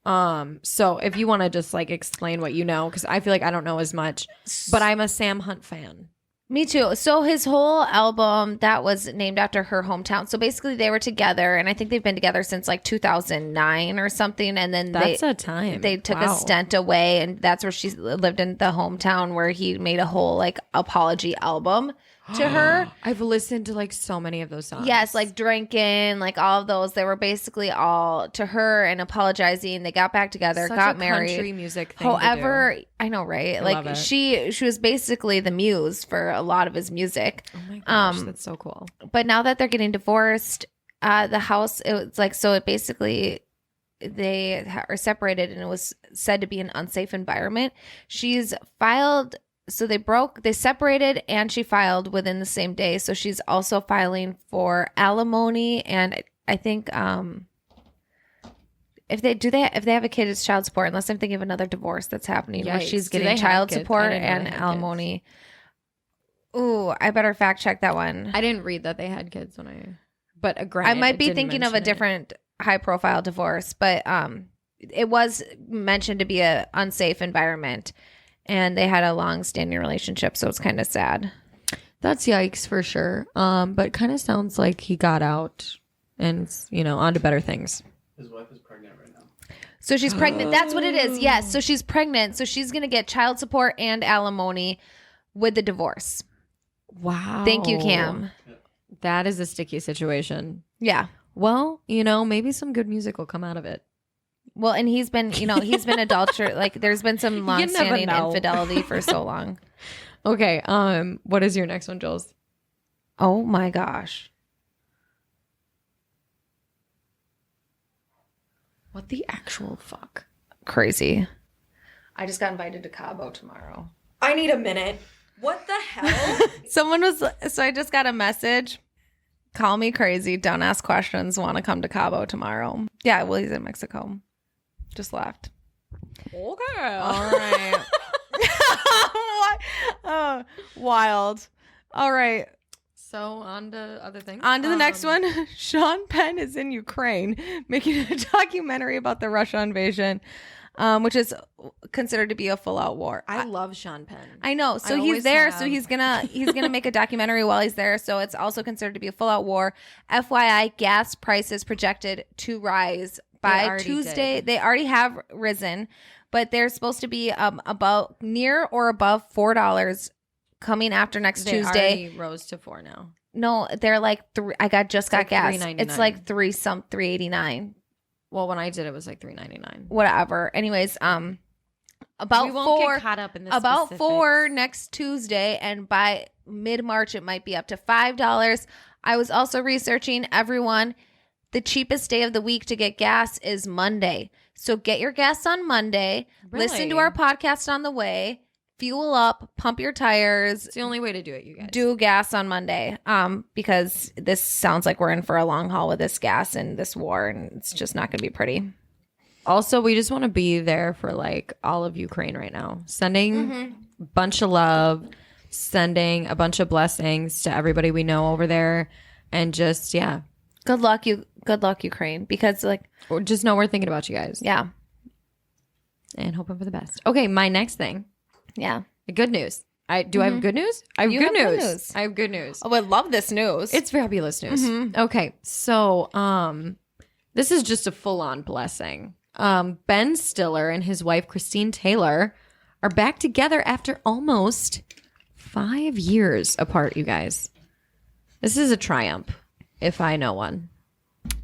S2: So if you want to just like explain what you know, because I feel like I don't know as much, but I'm a Sam Hunt fan.
S1: Me too. So his whole album that was named after her hometown. So basically they were together, and I think they've been together since like 2009 or something. And then
S2: That's a time.
S1: they took
S2: Wow.
S1: a stint away, and that's where she lived in the hometown where he made a whole like apology album to her.
S2: I've listened to like so many of those songs.
S1: Yes, like drinking, like all of those. They were basically all to her and apologizing. They got back together,
S2: Such
S1: got
S2: a
S1: married.
S2: country music thing.
S1: However, I know, right?
S2: love
S1: Like
S2: it.
S1: she was basically the muse for a lot of his music.
S2: Oh my gosh,
S1: Um,
S2: that's so cool.
S1: But now that they're getting divorced, the house, it was like, so it basically, they are separated, and it was said to be an unsafe environment. She's filed, so they separated, and she filed within the same day. So she's also filing for alimony, and I think if they have a kid, it's child support, unless I'm thinking of another divorce that's happening where
S2: Yikes.
S1: she's
S2: Do they
S1: getting
S2: have
S1: child
S2: kids? I
S1: support
S2: didn't know
S1: and
S2: they had
S1: alimony. Ooh, I better fact check that one.
S2: I didn't read that they had kids when but
S1: I might be thinking of a different high profile divorce, but it was mentioned to be a unsafe environment, and they had a long standing relationship, so it's kind of sad.
S2: That's yikes for sure. But kind of sounds like he got out and on to better things.
S3: His wife is pregnant right now.
S1: So she's pregnant. That's what it is. Yes. So she's pregnant. So she's going to get child support and alimony with the divorce.
S2: Wow.
S1: Thank you, Cam.
S2: That is a sticky situation.
S1: Yeah.
S2: Well, maybe some good music will come out of it.
S1: Well, and he's been adulterer. Like there's been some long-standing
S2: know.
S1: infidelity for so long.
S2: Okay. What is your next one, Jules?
S1: Oh my gosh.
S2: What the actual fuck?
S1: Crazy. I just got invited to Cabo tomorrow.
S2: I need a minute. What the hell?
S1: So I just got a message. Call me crazy. Don't ask questions. Want to come to Cabo tomorrow. Yeah, well, he's in Mexico. Just left.
S2: Okay.
S1: All right. What? Oh, wild. All right.
S2: So on to other things.
S1: On to the next one. Sean Penn is in Ukraine making a documentary about the Russia invasion, which is considered to be a full-out war.
S2: I love Sean Penn.
S1: I know. So
S2: I
S1: he's
S2: always
S1: there.
S2: have.
S1: So he's gonna make a documentary while he's there. So it's also considered to be a full-out war. FYI, gas prices projected to rise by Tuesday.
S2: did.
S1: They already have risen, but they're supposed to be about near or above $4 coming after next
S2: They
S1: Tuesday.
S2: already rose to 4 now.
S1: No, they're like three. I just got
S2: like
S1: gas.
S2: $3.99.
S1: It's like 3.89.
S2: Well, when I did it was like $3.99.
S1: Whatever. Anyways, about
S2: We won't
S1: four.
S2: get caught up in this.
S1: About $4 next Tuesday, and by mid-March it might be up to $5. I was also researching, everyone. The cheapest day of the week to get gas is Monday. So get your gas on Monday.
S2: Really?
S1: Listen to our podcast on the way. Fuel up, pump your tires,
S2: It's the only way to do it, you guys.
S1: do gas on Monday. Because this sounds like we're in for a long haul with this gas and this war, and it's just not going to be pretty.
S2: Also, we just want to be there for like all of Ukraine right now. Sending a bunch of love, sending a bunch of blessings to everybody we know over there, and just
S1: Good luck, Ukraine. Because
S2: just know we're thinking about you guys.
S1: yeah.
S2: And hoping for the best. Okay, my next thing.
S1: Yeah.
S2: Good news. I have good news? I have
S1: You
S2: good
S1: have good
S2: news.
S1: news.
S2: I have good news.
S1: Oh, I love this news.
S2: It's fabulous news. Okay, so this is just a full-on blessing. Ben Stiller and his wife Christine Taylor are back together after almost 5 years apart, you guys. This is a triumph, if I know one.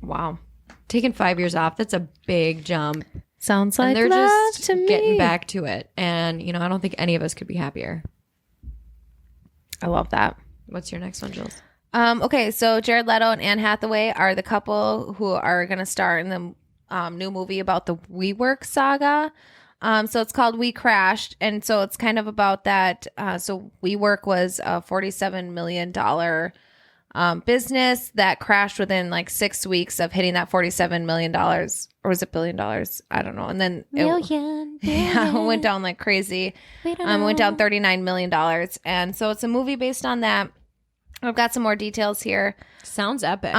S1: wow.
S2: Taking 5 years off, that's a big jump.
S1: Sounds like
S2: And they're
S1: love
S2: just
S1: to me.
S2: getting back to it. And, I don't think any of us could be happier.
S1: I love that.
S2: What's your next one, Jules?
S1: Okay, so Jared Leto and Anne Hathaway are the couple who are going to star in the new movie about the WeWork saga. So it's called We Crashed, and so it's kind of about that. So WeWork was a $47 million business that crashed within like 6 weeks of hitting that $47 million, or was it $1 billion? I don't know. And then it went down like crazy. Went down $39 million. And so it's a movie based on that. I've got some more details here.
S2: Sounds epic.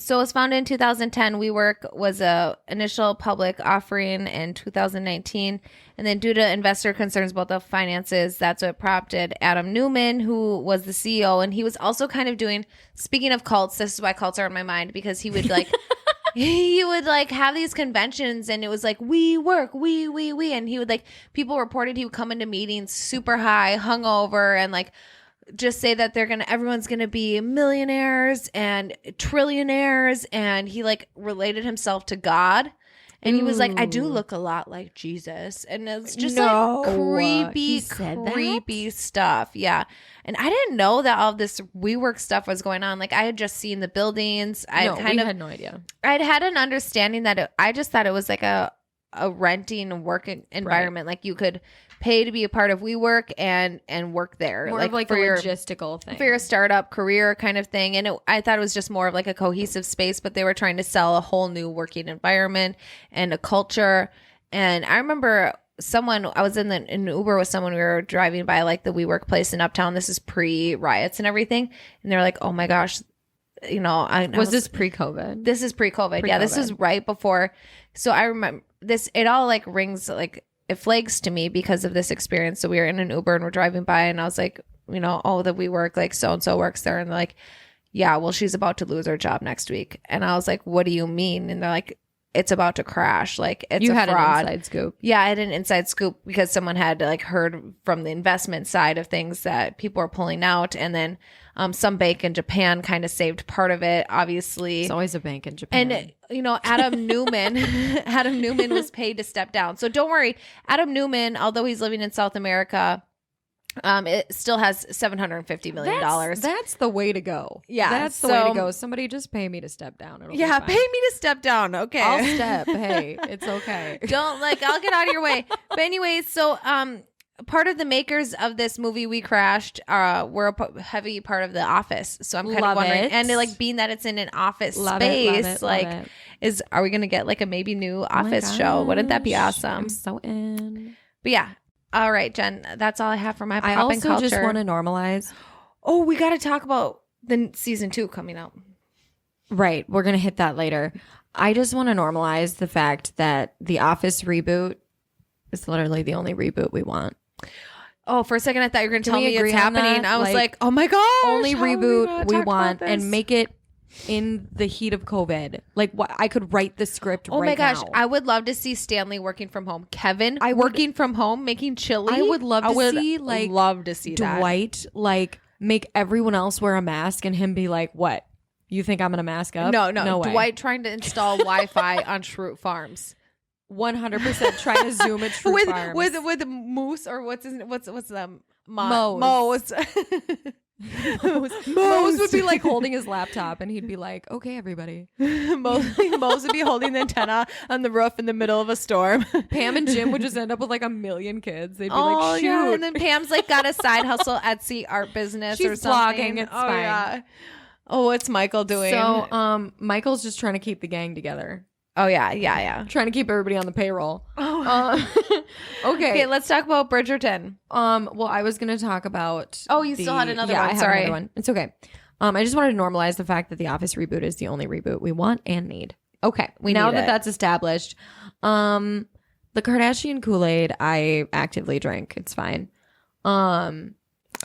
S1: So it was founded in 2010. WeWork was a initial public offering in 2019. And then due to investor concerns about the finances, that's what prompted Adam Newman, who was the CEO. And he was also kind of doing, speaking of cults, this is why cults are on my mind, because he would like, he would like have these conventions and it was like, we work, we. And he would like, people reported he would come into meetings super high, hungover, and like, just say that everyone's gonna be millionaires and trillionaires, and he like related himself to God, and he was like, I do look a lot like Jesus, and it's just like
S2: He said
S1: creepy stuff. Yeah, and I didn't know that all this WeWork stuff was going on. Like I had just seen the buildings.
S2: we had no idea.
S1: I'd had an understanding that I just thought it was like a renting work environment. Like you could pay to be a part of WeWork and work there.
S2: More of like
S1: for
S2: a
S1: your
S2: logistical thing.
S1: for your startup career kind of thing. And I thought it was just more of like a cohesive space, but they were trying to sell a whole new working environment and a culture. And I remember I was in an Uber with someone, we were driving by like the WeWork place in Uptown. This is pre-riots and everything. And they're like, oh my gosh,
S2: was this pre-COVID?
S1: This is pre-COVID. Yeah, this is right before. So I remember this, it all like rings, like it flags to me because of this experience. So we were in an Uber and we're driving by and I was like, that we work, like so-and-so works there. And they're like, yeah, well, she's about to lose her job next week. And I was like, what do you mean? And they're like, it's about to crash. Like it's a fraud.
S2: An inside scoop.
S1: Yeah, I had an inside scoop because someone had like heard from the investment side of things that people were pulling out, and then some bank in Japan kind of saved part of it. Obviously,
S2: it's always a bank in Japan.
S1: And Adam Newman was paid to step down. So don't worry, Adam Newman, although he's living in South America, It still has $750 million.
S2: That's the way to go.
S1: Yeah,
S2: that's the way to go. Somebody just pay me to step down. It'll
S1: Yeah,
S2: be
S1: pay
S2: fine.
S1: me to step down. Okay.
S2: I'll step. Hey, it's okay.
S1: Don't I'll get out of your way. But anyways, so part of the makers of this movie We Crashed were a heavy part of The Office. So I'm kind
S2: Love
S1: of wondering,
S2: it.
S1: and being that it's in an office
S2: Love
S1: space,
S2: it.
S1: are we gonna get a maybe new
S2: Oh my
S1: office show? Wouldn't that be
S2: gosh,
S1: awesome?
S2: I'm so in.
S1: But yeah. All right, Jen, that's all I have for my
S2: I
S1: poppin'
S2: also
S1: culture.
S2: just want to normalize.
S1: Oh, we got to talk about the season 2 coming out.
S2: Right. We're going to hit that later. I just want to normalize the fact that the Office reboot is literally the only reboot we want.
S1: Oh, for a second, I thought you were going to
S2: Can
S1: tell
S2: we
S1: me it's
S2: agree on
S1: happening.
S2: that?
S1: I was like, oh my gosh.
S2: Only
S1: how are we
S2: reboot
S1: gonna
S2: we
S1: talk
S2: want
S1: about this?
S2: and make it in the heat of COVID. What I could write the script
S1: Oh
S2: right
S1: my gosh,
S2: now.
S1: I would love to see Stanley working from home. Kevin
S2: I would-
S1: working from home, making chili.
S2: I would love to see
S1: love to see that.
S2: Dwight make everyone else wear a mask and him be like, what? You think I'm going to mask up?
S1: No
S2: way.
S1: Dwight trying to install Wi-Fi on Shroot Farms
S2: 100% trying to zoom at True Farms.
S1: with Moose or what's
S2: Mose.
S1: Mose.
S2: Mose would be holding his laptop and he'd be like, okay, everybody.
S1: Mose would be holding the antenna on the roof in the middle of a storm.
S2: Pam and Jim would just end up with 1,000,000 kids. They'd be
S1: Oh
S2: like, shoot.
S1: yeah, and then Pam's got a side hustle Etsy art business or
S2: She's
S1: something.
S2: vlogging, it's
S1: oh
S2: fine.
S1: yeah. Oh, what's Michael doing?
S2: So Michael's just trying to keep the gang together.
S1: Oh yeah.
S2: Trying to keep everybody on the payroll.
S1: Oh. Okay, let's talk about Bridgerton.
S2: Well, I was going to talk about.
S1: Oh, you still had another
S2: yeah,
S1: one.
S2: I have
S1: Sorry.
S2: another one. It's okay. I just wanted to normalize the fact that the Office reboot is the only reboot we want and need. Okay, now
S1: need
S2: that
S1: it.
S2: that's established, the Kardashian Kool-Aid I actively drink. It's fine.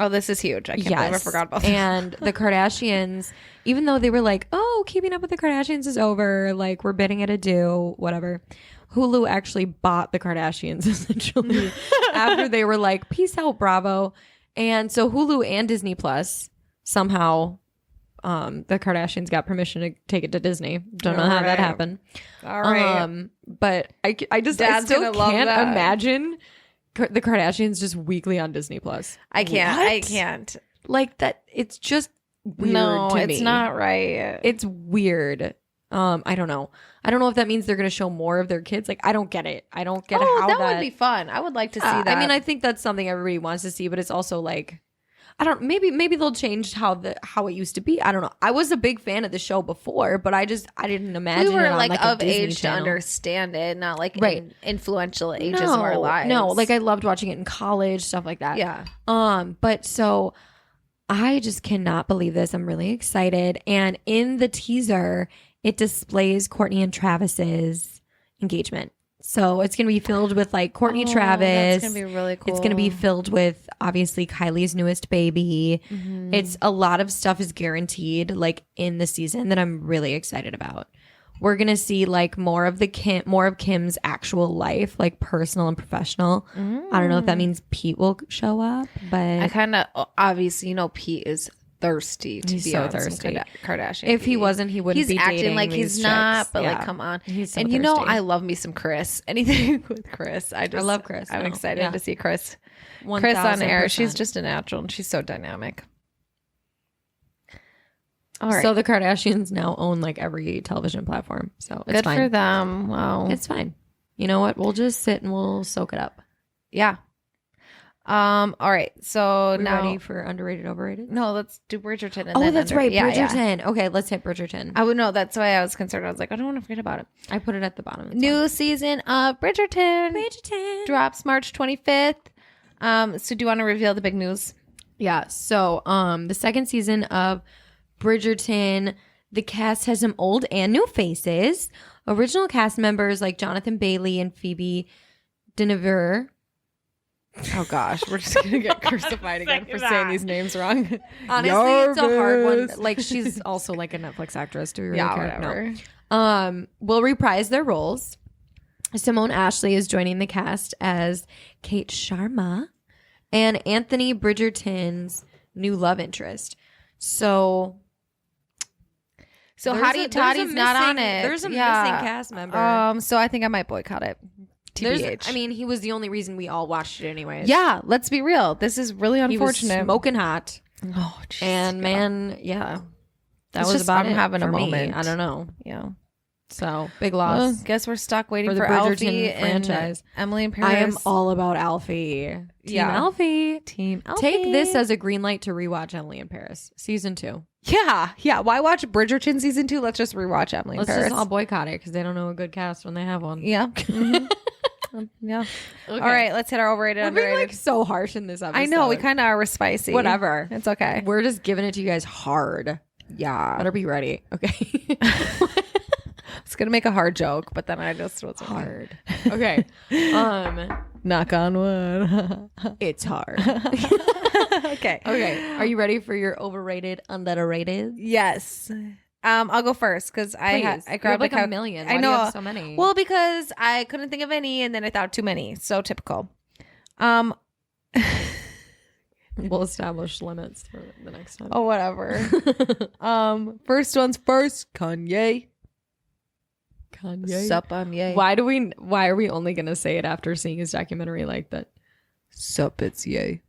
S1: Oh, this is huge. I can't believe I forgot about that.
S2: And the Kardashians, even though they were like, oh, Keeping Up with the Kardashians is over, we're bidding it adieu, whatever. Hulu actually bought the Kardashians essentially after they were like, peace out, Bravo. And so Hulu and Disney Plus somehow, the Kardashians got permission to take it to Disney. Don't know how that happened.
S1: All right.
S2: But I
S1: Dad's
S2: still
S1: gonna love
S2: can't
S1: that.
S2: imagine the Kardashians just weekly on Disney Plus.
S1: I can't.
S2: What?
S1: I can't.
S2: That it's just weird
S1: No,
S2: to me.
S1: it's not right.
S2: It's weird. I don't know. I don't know if that means they're going to show more of their kids. I don't get it. I don't get how
S1: that would be fun. I would like to see that.
S2: I mean, I think that's something everybody wants to see, but it's also I don't. Maybe they'll change how it used to be. I don't know. I was a big fan of the show before, but I didn't imagine
S1: we were
S2: it on, a
S1: of
S2: Disney
S1: age to
S2: channel.
S1: understand it, not
S2: Right.
S1: in influential ages of our lives.
S2: No, I loved watching it in college, stuff like that.
S1: Yeah.
S2: But so I just cannot believe this. I'm really excited. And in the teaser, it displays Courtney and Travis's engagement. So it's going to be filled with Courtney Travis.
S1: That's gonna be really cool.
S2: It's going to be filled with obviously Kylie's newest baby.
S1: Mm-hmm.
S2: It's a lot of stuff is guaranteed in the season that I'm really excited about. We're going to see more of Kim's actual life, personal and professional. I don't know if that means Pete will show up, but
S1: I kind of obviously Pete is thirsty to
S2: He's
S1: be
S2: so
S1: on
S2: thirsty.
S1: some Kardashian.
S2: if he
S1: TV.
S2: wasn't, he wouldn't
S1: he's
S2: be
S1: acting
S2: dating
S1: like
S2: these
S1: he's not,
S2: chicks.
S1: but
S2: Yeah.
S1: come on.
S2: He's so
S1: and
S2: thirsty.
S1: I love me some Chris. Anything with Chris, I
S2: love Chris.
S1: I'm
S2: No,
S1: excited
S2: yeah.
S1: to see Chris on air.
S2: 1000%.
S1: She's just a natural, and she's so dynamic. All right,
S2: So the Kardashians now own every television platform. So it's
S1: good
S2: fine.
S1: for them. Wow,
S2: It's fine. You know what? We'll just sit and we'll soak it up.
S1: yeah. All right, so
S2: We
S1: now
S2: ready for underrated, overrated?
S1: no, let's do Bridgerton. And
S2: Oh,
S1: then
S2: that's right.
S1: Yeah, yeah.
S2: Bridgerton. Okay, let's hit Bridgerton.
S1: I would know. That's why I was concerned. I was like, I don't want to forget about it.
S2: I put it at the bottom. It's
S1: New season of Bridgerton.
S2: fine. Bridgerton.
S1: Drops March 25th. So do you want to reveal the big news?
S2: Yeah. So, the second season of Bridgerton, the cast has some old and new faces. Original cast members like Jonathan Bailey and Phoebe Dynevor.
S1: Oh gosh, we're just gonna get crucified again for saying these names wrong.
S2: Honestly, it's a hard one. She's also a Netflix actress. Do we really
S1: Yeah,
S2: care?
S1: whatever.
S2: No. Will reprise their roles. Simone Ashley is joining the cast as Kate Sharma and Anthony Bridgerton's new love interest. So
S1: So Hottie Tottie's not on it.
S2: There's a missing cast member.
S1: So I think I might boycott it. TBH.
S2: I mean, he was the only reason we all watched it anyways.
S1: Yeah, let's be real. This is really
S2: He was
S1: unfortunate.
S2: smoking hot.
S1: Oh, jeez,
S2: And man, yeah. That
S1: It's
S2: was
S1: just
S2: about
S1: I'm
S2: it
S1: having a
S2: for me.
S1: moment.
S2: I don't know.
S1: yeah.
S2: So, big
S1: Well,
S2: loss.
S1: guess we're stuck waiting
S2: For the
S1: for Alfie
S2: Bridgerton
S1: and
S2: franchise.
S1: Emily in Paris.
S2: I am all about Alfie. Team
S1: Yeah.
S2: Alfie.
S1: Team Alfie.
S2: Take this as a green light to rewatch Emily in Paris. Season 2.
S1: Yeah. Why watch Bridgerton season 2? Let's just rewatch Emily in
S2: Let's
S1: Paris.
S2: just all boycott it because they don't know a good cast when they have one.
S1: Yeah. Mhm. Yeah.
S2: Okay.
S1: All right, let's hit our overrated,
S2: We're being
S1: underrated.
S2: like so harsh in this episode.
S1: I know we kind of are spicy.
S2: Whatever.
S1: It's okay.
S2: We're just giving it to you guys hard.
S1: Yeah.
S2: Better be ready. Okay.
S1: It's gonna make a hard joke, but then I just was
S2: hard. Okay.
S1: Knock on wood.
S2: It's hard.
S1: Okay.
S2: Okay. Are you ready for your overrated, underrated?
S1: Yes. I'll go first because I
S2: Please.
S1: I
S2: You
S1: grabbed
S2: have like
S1: a
S2: a million.
S1: I
S2: Why do
S1: know
S2: you have so many?
S1: Well, because I couldn't think of any, and then I thought too many. So typical.
S2: We'll establish limits for the next time.
S1: Oh, whatever. First one's first. Kanye.
S2: Kanye.
S1: Sup, I'm Ye.
S2: Why are we only gonna say it after seeing his documentary like that?
S1: Sup, it's Ye.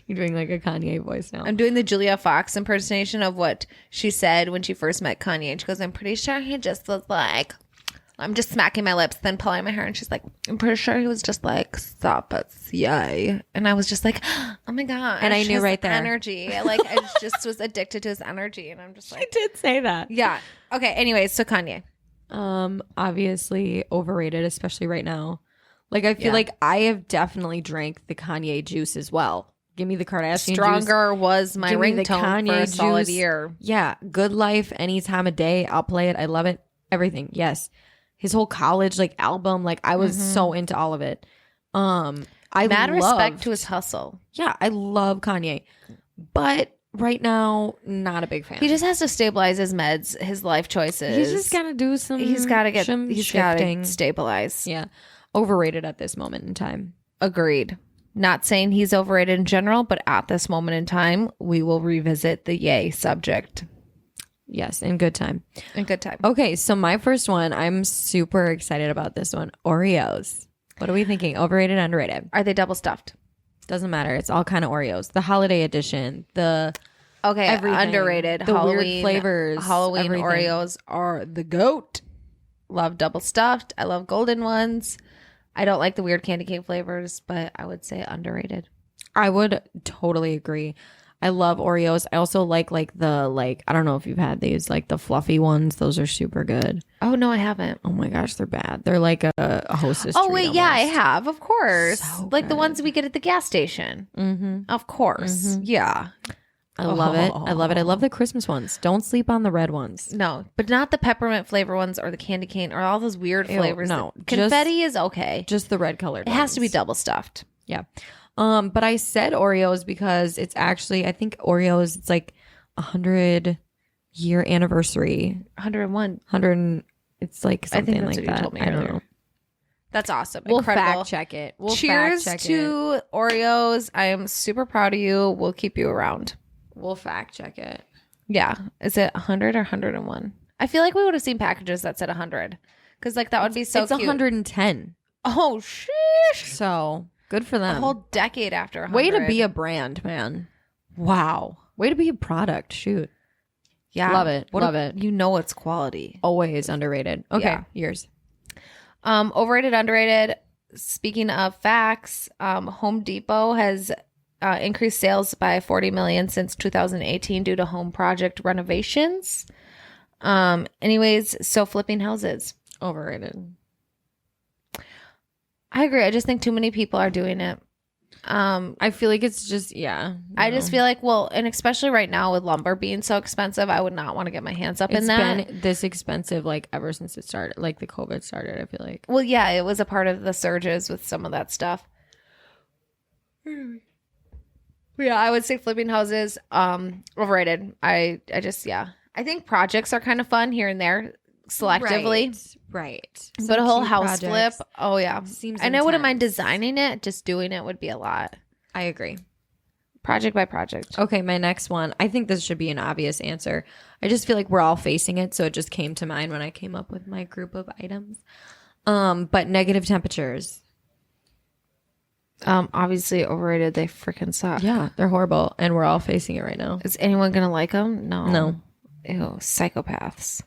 S2: You're doing like a Kanye voice now.
S1: I'm doing the Julia Fox impersonation of what she said when she first met Kanye. And she goes, I'm pretty sure he just was like, I'm just smacking my lips, then pulling my hair. And she's like, I'm pretty sure he was just like, stop it, yay. And I was just like, oh my God.
S2: And I knew right there.
S1: Energy. Like, I just was addicted to his energy. And I'm just like,
S2: I did say that.
S1: yeah. Okay. Anyways, so Kanye.
S2: Obviously overrated, especially right now. Like, I feel like I have definitely drank the Kanye juice as well. Give me the Kardashian
S1: Stronger
S2: juice.
S1: was my
S2: Give me the
S1: ringtone
S2: Kanye
S1: for a solid
S2: juice.
S1: year.
S2: Yeah. Good Life, any time of day. I'll play it. I love it. Everything. Yes. His whole college like album. Like, I was so into all of it. I
S1: Mad respect
S2: loved-
S1: to his hustle.
S2: Yeah. I love Kanye. But right now, not a big fan.
S1: He just has to stabilize his meds, his life choices.
S2: He's just got to do some.
S1: He's got to get.
S2: some
S1: He's got
S2: shifting.
S1: to stabilize.
S2: Yeah. Overrated at this moment in time.
S1: Agreed. Not saying he's overrated in general, but at this moment in time, we will revisit the Ye subject.
S2: Yes, in good time.
S1: In good time.
S2: Okay, so my first one, I'm super excited about this one. Oreos. What are we thinking? Overrated, underrated?
S1: Are they double stuffed?
S2: Doesn't matter. It's all kind of Oreos. The holiday edition, the
S1: Okay,
S2: everything.
S1: underrated.
S2: The
S1: Halloween
S2: weird flavors.
S1: Halloween
S2: everything.
S1: Oreos are the goat. Love double stuffed. I love golden ones. I don't like the weird candy cane flavors, but I would say underrated.
S2: I would totally agree. I love Oreos. I also like the I don't know if you've had these, like the fluffy ones. Those are super good.
S1: Oh no, I haven't.
S2: Oh my gosh, they're bad. They're like a Hostess.
S1: Oh
S2: treat
S1: wait, yeah, I
S2: almost.
S1: have, of course.
S2: So
S1: like the
S2: good.
S1: ones we get at the gas station.
S2: Mm-hmm.
S1: Of course, yeah.
S2: I love it. I love it. I love the Christmas ones. Don't sleep on the red ones.
S1: No, but not the peppermint flavor ones or the candy cane or all those weird
S2: Ew,
S1: flavors.
S2: no,
S1: Confetti is okay.
S2: Just the red colored.
S1: It has to be double stuffed.
S2: Yeah. But I said Oreos because it's actually, I think Oreos, it's like 100-year anniversary.
S1: 101.
S2: 100. It's like
S1: I think
S2: something
S1: that's
S2: like
S1: what you
S2: that.
S1: told me
S2: I don't
S1: earlier.
S2: know.
S1: That's awesome.
S2: We'll
S1: Incredible.
S2: fact check it. We'll
S1: Cheers
S2: fact check
S1: to
S2: it.
S1: Oreos. I am super proud of you. We'll keep you around.
S2: We'll fact check it.
S1: Yeah. Is it 100 or 101? I feel like we would have seen packages that said 100 because like that would be so
S2: it's
S1: cute.
S2: 110.
S1: Oh, sheesh.
S2: So good for
S1: A
S2: them.
S1: whole decade after 100.
S2: Way to be a brand, man.
S1: Wow.
S2: Way to be a product. Shoot.
S1: Yeah.
S2: Love it. Love
S1: it. You know it's quality.
S2: Always underrated. Okay.
S1: Yeah.
S2: Yours.
S1: Overrated, underrated. Speaking of facts, Home Depot has increased sales by 40 million since 2018 due to home project renovations. Anyways, so flipping houses.
S2: Overrated.
S1: I agree. I just think too many people are doing it.
S2: I feel like it's just, yeah.
S1: I just feel like, well, and especially right now with lumber being so expensive, I would not want to get my hands up in
S2: It's
S1: that.
S2: been this expensive like ever since it started, like the COVID started, I feel like.
S1: Well, yeah, it was a part of the surges with some of that stuff. Yeah, I would say flipping houses, overrated. I just, yeah. I think projects are kind of fun here and there selectively.
S2: Right.
S1: But a whole house flip, oh yeah.
S2: Seems
S1: And I wouldn't mind
S2: intense.
S1: designing it. Just doing it would be a lot.
S2: I agree.
S1: Project by project.
S2: Okay, my next one. I think this should be an obvious answer. I just feel like we're all facing it, so it just came to mind when I came up with my group of items. But negative temperatures.
S1: Obviously overrated. They freaking suck.
S2: Yeah, they're horrible, and we're all facing it right now.
S1: Is anyone gonna like them? No. Ew, psychopaths.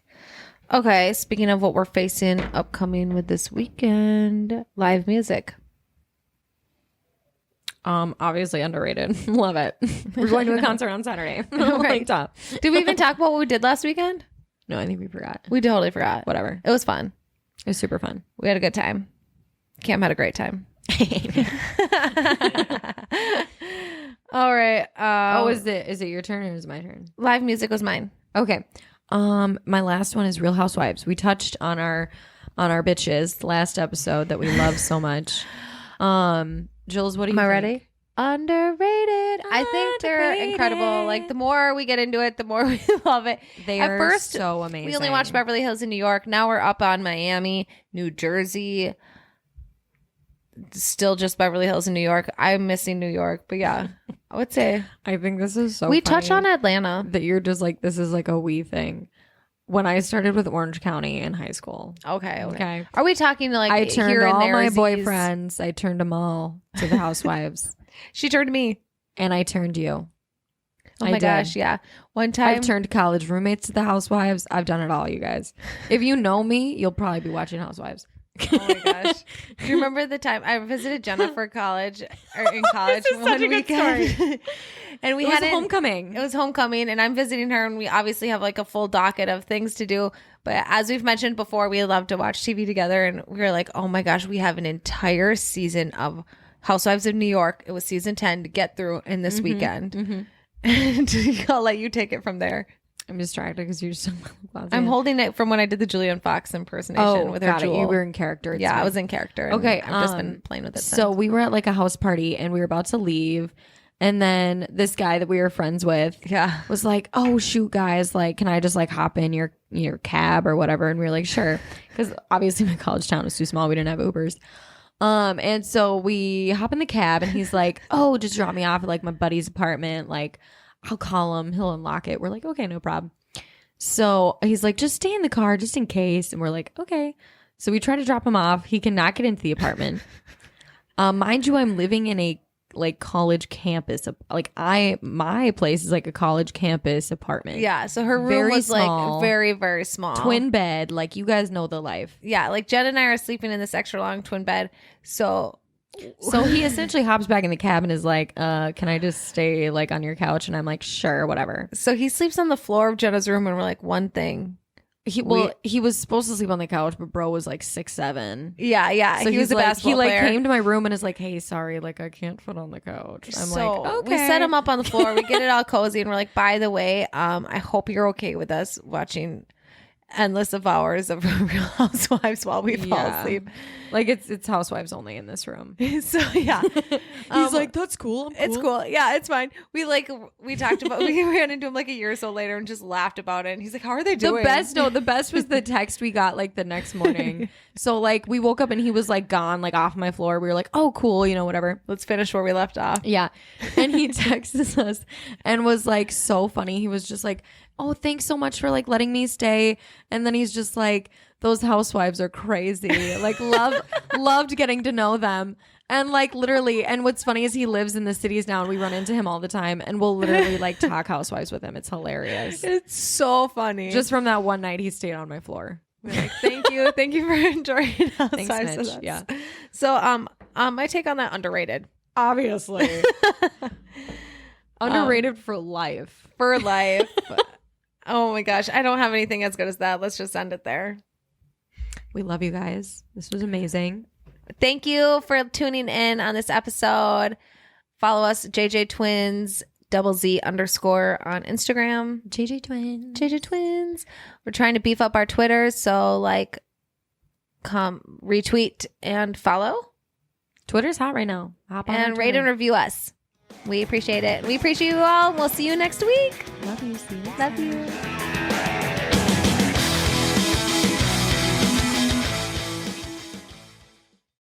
S1: Okay, speaking of what we're facing upcoming with this weekend, live music.
S2: Obviously underrated. Love it. We're going to a concert on Saturday.
S1: Right.
S2: Top.
S1: Did we even talk about what we did last weekend?
S2: No, I think we forgot.
S1: We totally forgot.
S2: Whatever.
S1: It was fun.
S2: It was super fun.
S1: We had a good time. Cam had a great time. All right.
S2: Is it your turn or is it my turn?
S1: Live music was mine.
S2: Okay. My last one is Real Housewives. We touched on our bitches last episode that we love so much. Jules, what do you think?
S1: Am I ready? Underrated. I think they're incredible. Like the more we get into it, the more we love it.
S2: They
S1: At
S2: are
S1: first,
S2: so amazing.
S1: We only watched Beverly Hills in New York. Now we're up on Miami, New Jersey. Still just Beverly Hills in New York. I'm missing New York, but yeah, I would say
S2: I think this is so
S1: we
S2: funny
S1: touch on Atlanta.
S2: that you're just like, this is like a we thing. When I started with Orange County in high school.
S1: Okay. Are we talking to like
S2: I turned
S1: here and
S2: all my
S1: there's
S2: boyfriends, I turned them all to the Housewives.
S1: She turned me.
S2: And I turned you.
S1: Oh
S2: I
S1: my
S2: did.
S1: gosh, yeah. One time
S2: I've turned college roommates to the Housewives. I've done it all, you guys. If you know me, you'll probably be watching Housewives.
S1: Oh my gosh. Do you remember the time I visited Jenna for college or in college
S2: This is such a good story.
S1: And we
S2: It
S1: had
S2: was homecoming.
S1: It was homecoming and I'm visiting her and we obviously have like a full docket of things to do. But as we've mentioned before, we love to watch TV together and we were like, oh my gosh, we have an entire season of Housewives of New York. It was season 10 to get through in this weekend. And I'll let you take it from there.
S2: I'm distracted because you're so
S1: I'm holding it from when I did the Julianne Fox impersonation with her
S2: got it.
S1: jewel.
S2: You were in character. It's
S1: Yeah,
S2: fine.
S1: I was in character. And
S2: Okay,
S1: I've just been playing with it
S2: So we were at like a house party and we were about to leave. And then this guy that we were friends with was like, oh, shoot, guys, like, can I just like hop in your cab or whatever? And we were like, sure. Because obviously my college town was too small. We didn't have Ubers. And so we hop in the cab and he's like, oh, just drop me off at like my buddy's apartment. Like, I'll call him. He'll unlock it. We're like, okay, no problem. So he's like, just stay in the car just in case. And we're like, okay. So we try to drop him off. He cannot get into the apartment. Mind you, I'm living in a like college campus. Like my place is like a college campus apartment.
S1: Yeah. So her room
S2: Very
S1: was
S2: small.
S1: like very, very small.
S2: Twin bed. Like you guys know the life.
S1: Yeah. Like Jen and I are sleeping in this extra long twin bed. So
S2: he essentially hops back in the cab and is like, can I just stay like on your couch? And I'm like, sure, whatever.
S1: So he sleeps on the floor of Jenna's room and we're like, one thing.
S2: He was supposed to sleep on the couch, but bro was like 6'7".
S1: Yeah, yeah.
S2: So
S1: he was a
S2: like,
S1: basketball
S2: he like
S1: player.
S2: came to my room and is like, hey, sorry, like I can't fit on the couch. I'm like, okay.
S1: We set him up on the floor. We get it all cozy and we're like, by the way, I hope you're okay with us watching endless of hours of Real Housewives while we fall asleep.
S2: Like it's Housewives only in this room.
S1: So yeah.
S2: He's like, that's cool.
S1: It's cool. Yeah, it's fine. We talked about we ran into him like a year or so later and just laughed about it. And he's like, how are they doing?
S2: The best was the text we got like the next morning. So like we woke up and he was like gone, like off my floor. We were like, oh cool, whatever.
S1: Let's finish where we left off.
S2: Yeah. And he texted us and was like so funny. He was just like, oh, thanks so much for like letting me stay. And then he's just like, those housewives are crazy. Like loved getting to know them. And like literally, and what's funny is he lives in the cities now and we run into him all the time and we'll literally like talk housewives with him. It's hilarious.
S1: It's so funny.
S2: Just from that one night he stayed on my floor.
S1: We're like, thank you. Thank you for enjoying Housewives.
S2: Thanks,
S1: with
S2: Mitch.
S1: us.
S2: Yeah.
S1: So my take on that, underrated.
S2: Obviously. Underrated for life.
S1: For life. Oh my gosh. I don't have anything as good as that. Let's just end it there.
S2: We love you guys. This was amazing.
S1: Thank you for tuning in on this episode. Follow us, JJTwinzz, _Z_ on Instagram. JJTwinzz. We're trying to beef up our Twitter. So come retweet and follow.
S2: Twitter's hot right now. Hop on
S1: And rate and review us. We appreciate it. We appreciate you all. We'll see you next week.
S2: Love you. See you.
S1: Love you.